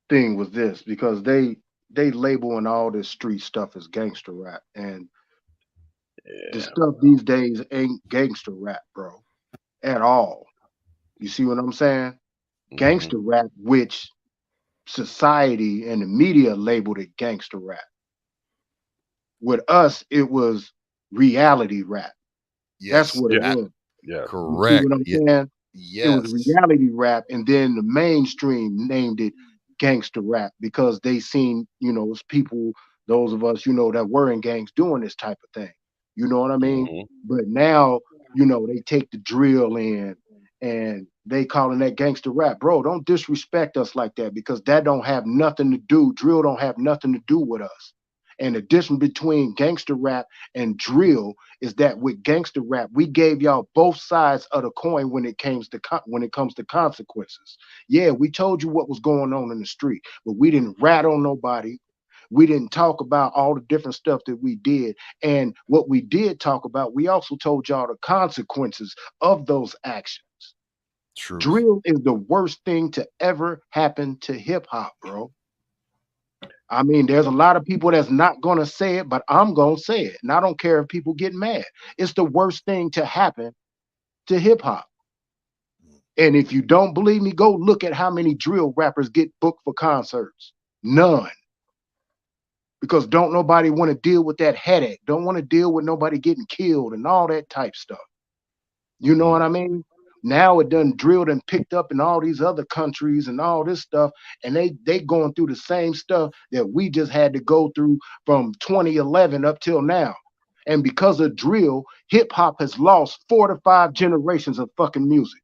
thing was this, because they labeling all this street stuff as gangster rap, and the stuff these days ain't gangster rap, bro, at all. You see what I'm saying? Gangster rap, which society and the media labeled it gangster rap. With us, it was reality rap. That's Yes. what it was. Yeah. You see Correct. what I'm saying? It was Yes. reality rap, and then the mainstream named it gangster rap because they seen, you know, it's people, those of us, you know, that were in gangs doing this type of thing. You know what I mean? But now, you know, they take the drill in and they calling that gangster rap. Bro, don't disrespect us like that, because that don't have nothing to do. Drill don't have nothing to do with us. And the difference between gangster rap and drill is that with gangster rap, we gave y'all both sides of the coin when it comes to consequences. Yeah, we told you what was going on in the street, but we didn't rat on nobody. We didn't talk about all the different stuff that we did. And what we did talk about, we also told y'all the consequences of those actions. True. Drill is the worst thing to ever happen to hip hop, bro. I mean, there's a lot of people that's not going to say it, but I'm going to say it. And I don't care if people get mad. It's the worst thing to happen to hip hop. And if you don't believe me, go look at how many drill rappers get booked for concerts. None. Because don't nobody want to deal with that headache. Don't want to deal with nobody getting killed and all that type stuff. You know what I mean? Now it done drilled and picked up in all these other countries and all this stuff, and they going through the same stuff that we just had to go through from 2011 up till now. And because of drill, hip hop has lost 4 to 5 generations of fucking music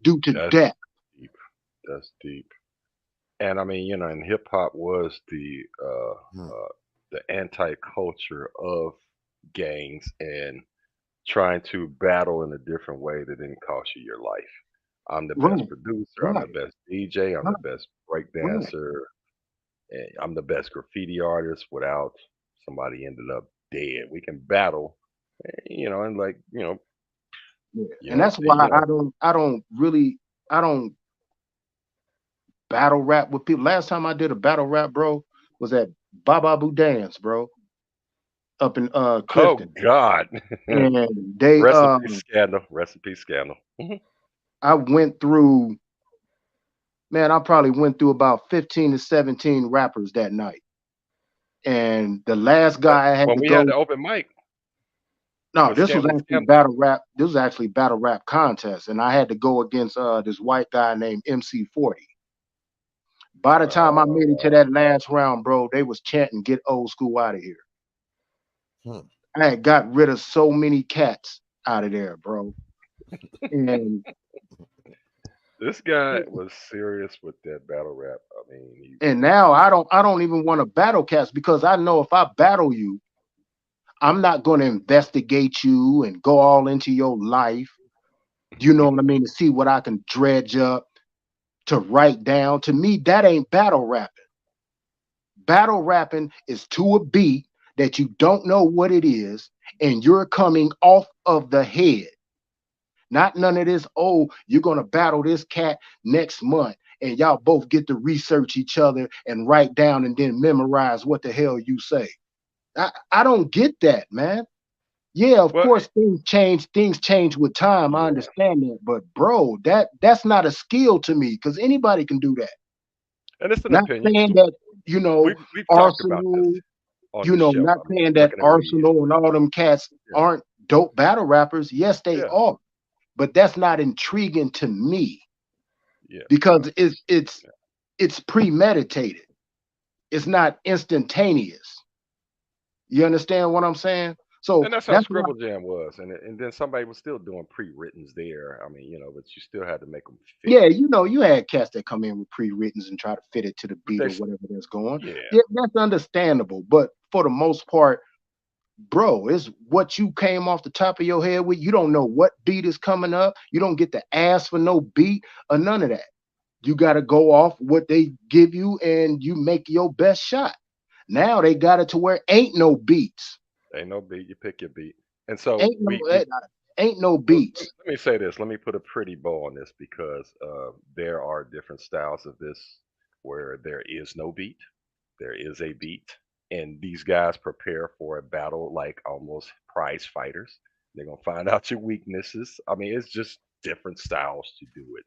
due to that. Deep. That's deep. And I mean, and hip hop was the anti-culture of gangs and trying to battle in a different way that didn't cost you your life. I'm the best Right, producer. I'm the right, best DJ. I'm right, the best break right. dancer. And I'm the best graffiti artist without somebody ended up dead. We can battle, and like Yeah. And that's why I don't battle rap with people. Last time I did a battle rap, bro, was at Baba Dance, bro, up in Oh Clifton. God, And they recipe scandal, recipe scandal. Mhm. I went through, man, I probably went through about 15 to 17 rappers that night. And the last guy I had When to we had the go, open mic no, with this was Scandal actually Scandal. battle rap. This was actually battle rap contest, and I had to go against this white guy named MC40. By the time I made it to that last round, bro, they was chanting, "Get old school out of here." Hmm. I had got rid of so many cats out of there, bro. And This guy was serious with that battle rap. I mean, and now I don't even want to battle cats because I know if I battle you, I'm not going to investigate you and go all into your life. You know what I mean? To see what I can dredge up to write down. To me, that ain't battle rapping. Battle rapping is to a beat that you don't know what it is, and you're coming off of the head. Not none of this, oh, you're gonna battle this cat next month, and y'all both get to research each other and write down and then memorize what the hell you say. I don't get that, man. Yeah, of well, course things change with time. I yeah, understand that, but bro, that's not a skill to me because anybody can do that. and it's an Not opinion. saying that, We've talked about this Arsenal, on this show. not I mean, saying that looking at Weeds. Arsenal and all them cats aren't dope battle rappers. Yes, they Yeah, are, but that's not intriguing to me yeah, because it's premeditated. It's not instantaneous. You understand what I'm saying? So and that's how that's why. Scribble Jam was, and then somebody was still doing pre-writtens there. I mean, but you still had to make them fit. Yeah, you had cats that come in with pre-writtens and try to fit it to the But beat they, or whatever that's going. yeah, Yeah, that's understandable. But for the most part, bro, it's what you came off the top of your head with. You don't know what beat is coming up. You don't get to ask for no beat or none of that. You got to go off what they give you and you make your best shot. Now they got it to where ain't no beats. ain't no beat. You pick your beat, and so Ain't no we ain't no Well, beats. let me say this. Let me put a pretty bow on this because there are different styles of this where there is no beat, there is a beat, and these guys prepare for a battle like almost prize fighters. They're gonna find out your weaknesses. I mean, it's just different styles to do it,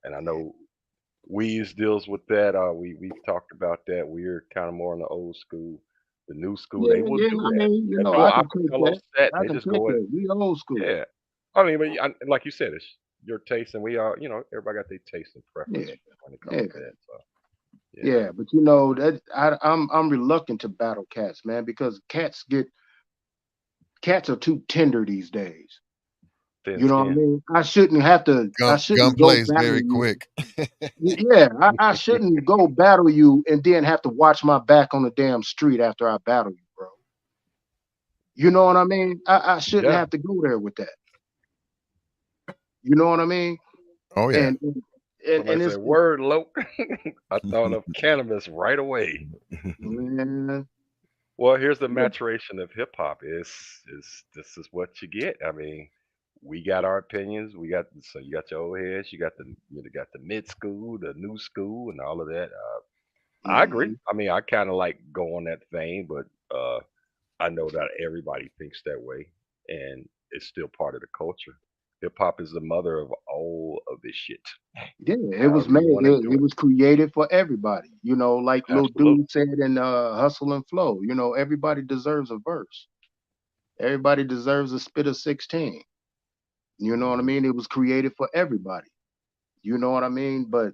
and I know Weez deals with that. We've talked about that. We're kind of more on the old school. The new school, Yeah, they will yeah. do I that. mean, They'll do I an can take acapella that. set. I They can just take go in. that. We old school. Yeah. I mean, like you said, it's your taste, and we are, everybody got their taste and preference Yeah, when it yeah. comes to that. So, yeah, Yeah, but that I'm reluctant to battle cats, man, because cats are too tender these days. thin You know what I skin. mean? I shouldn't go Gunplay is battle very you. quick. Yeah, I shouldn't go battle you and then have to watch my back on the damn street after I battle you, bro. You know what I mean? I shouldn't Yeah. have to go there with that. You know what I mean? Oh yeah. And Somebody say it's word low. I thought of cannabis right away. man, Well, here's the yeah, maturation of hip hop. Is this is what you get? I mean, we got our opinions. You got your old heads. You got the mid school, the new school, and all of that. I agree. mhm. I mean, I kind of like go on that vein, but I know that everybody thinks that way, and it's still part of the culture. Hip hop is the mother of all of this shit. Yeah, it was However you made. want to do It it. was created for everybody. Like little Absolutely. dude said in Hustle and Flow. Everybody deserves a verse. Everybody deserves a spit of 16. You know what I Hmm. mean? It was created for everybody. You know what I mean? But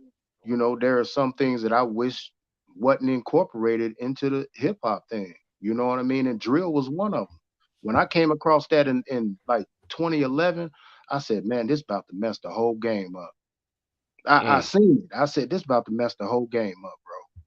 there are some things that I wish wasn't incorporated into the hip hop thing. You know what I mean? And drill was one of them. When I came across that in like 2011, I said, man, this about to mess the whole game up. I Mm. seen it. I said, this about to mess the whole game up, bro.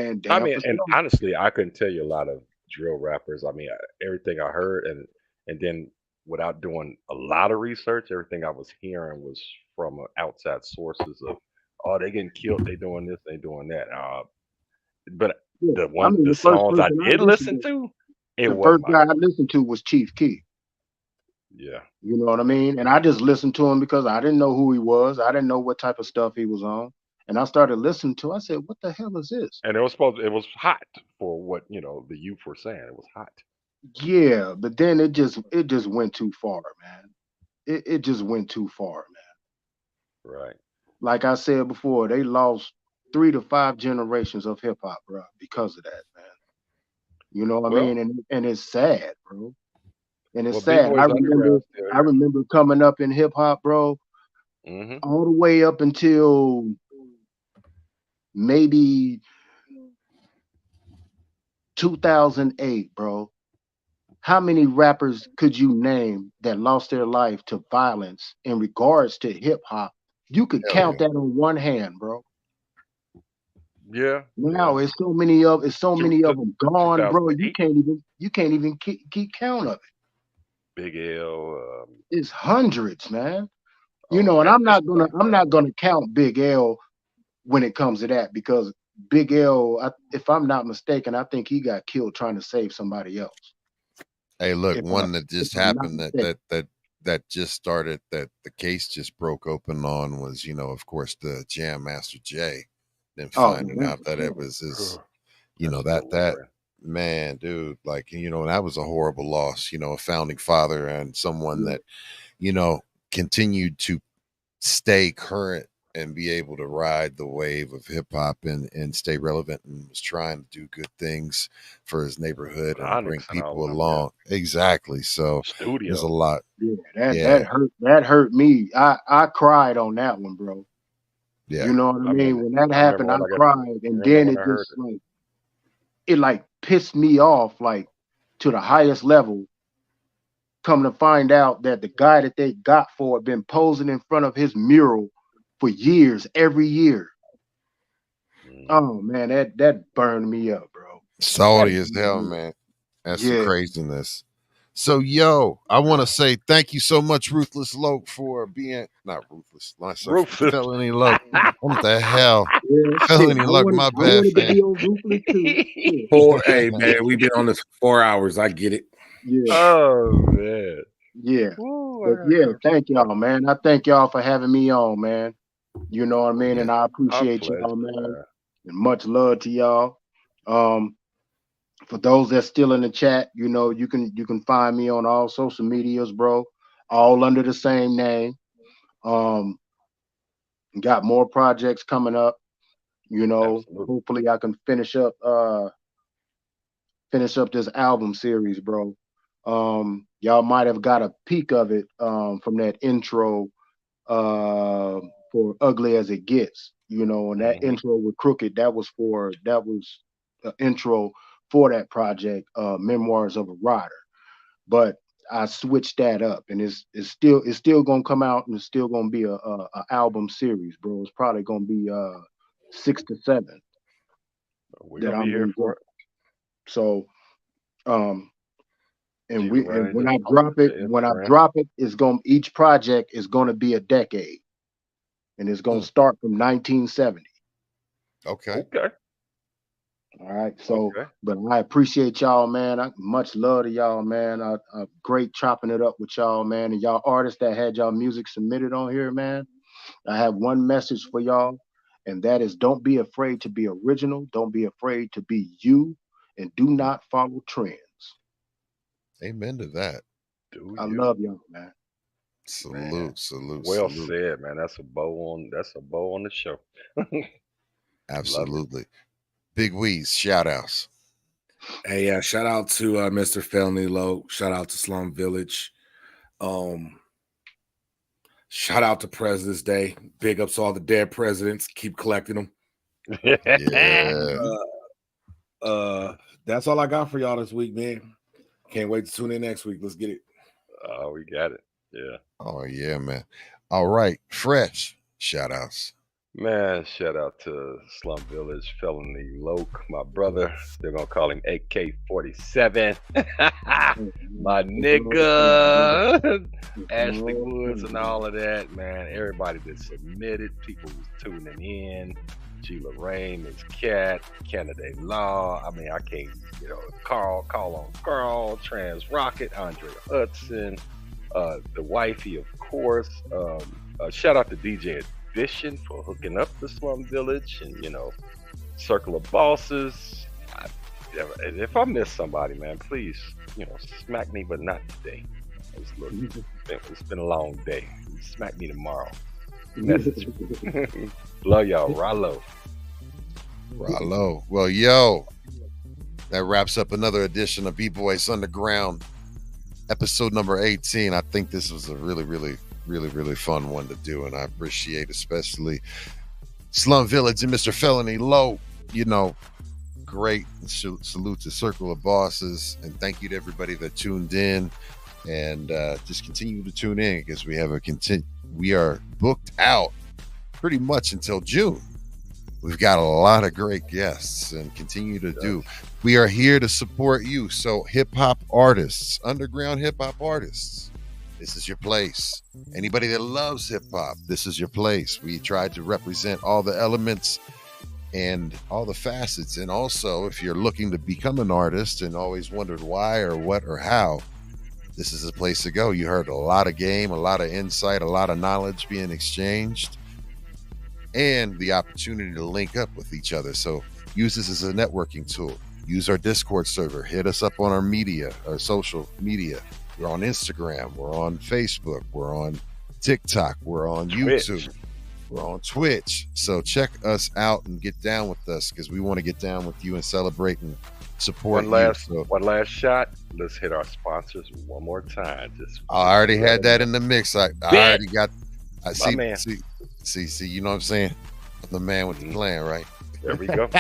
And I damn mean, for and sure. honestly, I couldn't tell you a lot of drill rappers. I mean, everything I heard, and then without doing a lot of research, everything I was hearing was from outside sources of, oh, they getting killed, they doing this, they doing that. But Yeah. the The first songs I person I did listened listen to, to, it the wasn't first my guy I listened to was Chief Keef. yeah. You know what I mean? And I just listened to him because I didn't know who he was. I didn't know what type of stuff he was on. And I started listening to. I said, "What the hell is this?" And it was hot for what the youth were saying. It was hot. Yeah, but then it just went too far, man. It just went too far, man. Right. Like I said before, they lost 3 to 5 generations of hip hop, bro, because of that, man. You know what I Well, mean? And it's sad, bro. And it's well, B sad. I Boys remember Underground still I here. remember coming up in hip hop, bro, Hmm. all the way up until maybe 2008, bro. How many rappers could you name that lost their life to violence in regards to hip hop? You could Hell count yeah. that on one hand, bro. Yeah. Now it's so many of them gone, bro. You 2008. can't even keep count of it. Big L. It's hundreds, man. Oh, And at I'm this not gonna point, I'm not gonna count Big L when it comes to that because Big L, if I'm not mistaken, I think he got killed trying to save somebody else. Hey, look, If I one that if just I'm not happened mistaken. that just started that the case just broke open on was, of course, the Jam Master Jay. Then Oh no, finding that's out that it was his, ugh, that still that lingering. man, dude, like, that was a horrible loss, a founding father and someone yeah, that, you know, continued to stay current and be able to ride the wave of hip hop and stay relevant and was trying to do good things for his neighborhood and bring Onyx and all people of them. Yeah. along. Exactly. So there's a Studio. lot. yeah, that Yeah. hurt me. I cried on that one, bro. Yeah. You know what I I mean, mean? When that I remember happened, I when I got. cried, I and remember then when it I heard just like pissed me off like to the highest level. Come to find out that the guy that they got for it been posing in front of his mural for years, every year. it. Oh man, that burned me up, bro. That Salty as burned hell, me up. man. That's some Yeah, craziness. So, yo, I want to say thank you so much, Ruthless Loc, for being not ruthless. Myself, Rufus. Felony Loc. What the hell? yeah. Shit, Felony I Loc, wanted my I bad, wanted to fam. be on Ruthless too. Shit. Hey man, we've been on this for 4 hours. I get it. Yeah, Oh man. yeah. Woo, I But gotta yeah, come check thank it out. y'all, man. I thank y'all for having me on, man. You know what I mean? Yeah. And I Our appreciate pleasure, y'all, man. man. And much love to y'all. For those that's still in the chat, you can find me on all social medias, bro. All under the same name. Um, got more projects coming up. Absolutely. Hopefully I can finish up this album series, bro. Y'all might have got a peek of it from that intro uh, for Ugly as It Gets. And that Hmm. intro with Crooked, that was the intro for that project, Memoirs of a Rider. But I switched that up, and it's still gonna come out, and it's still gonna be a album series, bro. It's probably gonna be 6 to 7 We're that gonna be I'm here gonna for drop. it. So um G and Wayne, when just I post drop it it, to when I Instagram. drop it, each project is gonna be a decade, and it's gonna start from 1970. Okay. Okay. All right. So, Okay. but I appreciate y'all, man. Much love to y'all, man. Great chopping it up with y'all, man. And y'all artists that had y'all music submitted on here, man. I have one message for y'all, and that is don't be afraid to be original. Don't be afraid to be you, and do not follow trends. Amen to that. Do I you, love y'all, man. man? Salute, salute, Well salute. said, man. That's a bow on the show. Love it. Absolutely. Big Weez, shout outs. Hey, shout out to Mr. Felony Loc. Shout out to Slum Village. Um, Shout out to President's Day. Big ups to all the dead presidents. Keep collecting them. Yeah. That's all I got for y'all this week, man. Can't wait to tune in next week. Let's get it. Oh, we got it. Yeah. Oh, yeah, man. All right. Fresh, shout outs. Man, shout out to Slum Village, Felony Loc, my brother. They're gonna call him AK-47. My nigga. Ashley Woods and all of that, man. Everybody that submitted, people who's tuning in. Sheila Rain, Miss Cat, Canada Law. I mean, I can't, Call on Carl, Trans Rocket, Andre Hudson, the wifey, of course. Shout out to DJ Edition for hooking up the Slum Village and, Circle of Bosses. If I miss somebody, man, please, smack me, but not today. It's been a long day. Smack me tomorrow. Message. Love y'all. Rallo. Well, yo, that wraps up another edition of B-Boys Underground, episode number 18. I think this was a really, really, really, really fun one to do, and I appreciate especially Slum Village and Mr. Felony Loc. Great salute to Circle of Bosses, and thank you to everybody that tuned in, and just continue to tune in because we are booked out pretty much until June. We've got a lot of great guests and continue to do. We are here to support you. So hip hop artists, underground hip hop artists, this is your place. Anybody that loves hip hop, this is your place. We try to represent all the elements and all the facets. And also, if you're looking to become an artist and always wondered why or what or how, this is a place to go. You heard a lot of game, a lot of insight, a lot of knowledge being exchanged, and the opportunity to link up with each other. So use this as a networking tool. Use our Discord server. Hit us up on our social media. We're on Instagram. We're on Facebook. We're on TikTok. We're on YouTube. We're on Twitch. So check us out and get down with us because we want to get down with you and celebrate and support one last shot. Let's hit our sponsors one more time. I already had that in the mix. I already got. See, you know what I'm saying? I'm the man with the plan, right? There we go.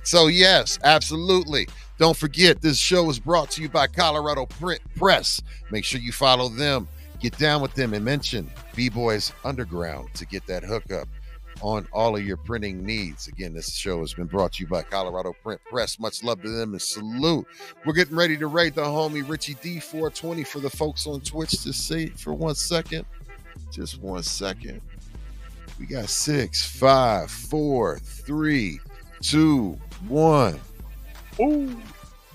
So yes, absolutely. Don't forget, this show is brought to you by Colorado Print Press. Make sure you follow them, get down with them, and mention B-Boys Underground to get that hookup on all of your printing needs. Again, this show has been brought to you by Colorado Print Press. Much love to them and salute. We're getting ready to raid the homie Richie D420 for the folks on Twitch to see for 1 second. Just 1 second. We got 6, 5, 4, 3, 2, 1. Ooh.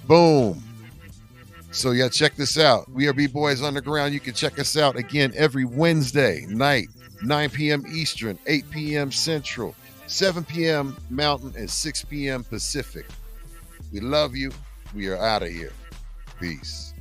Boom. So yeah, check this out. We are B-Boys Underground. You can check us out again every Wednesday night, 9 p.m. Eastern, 8 p.m. Central, 7 p.m. Mountain, and 6 p.m. Pacific. We love you. We are out of here. Peace.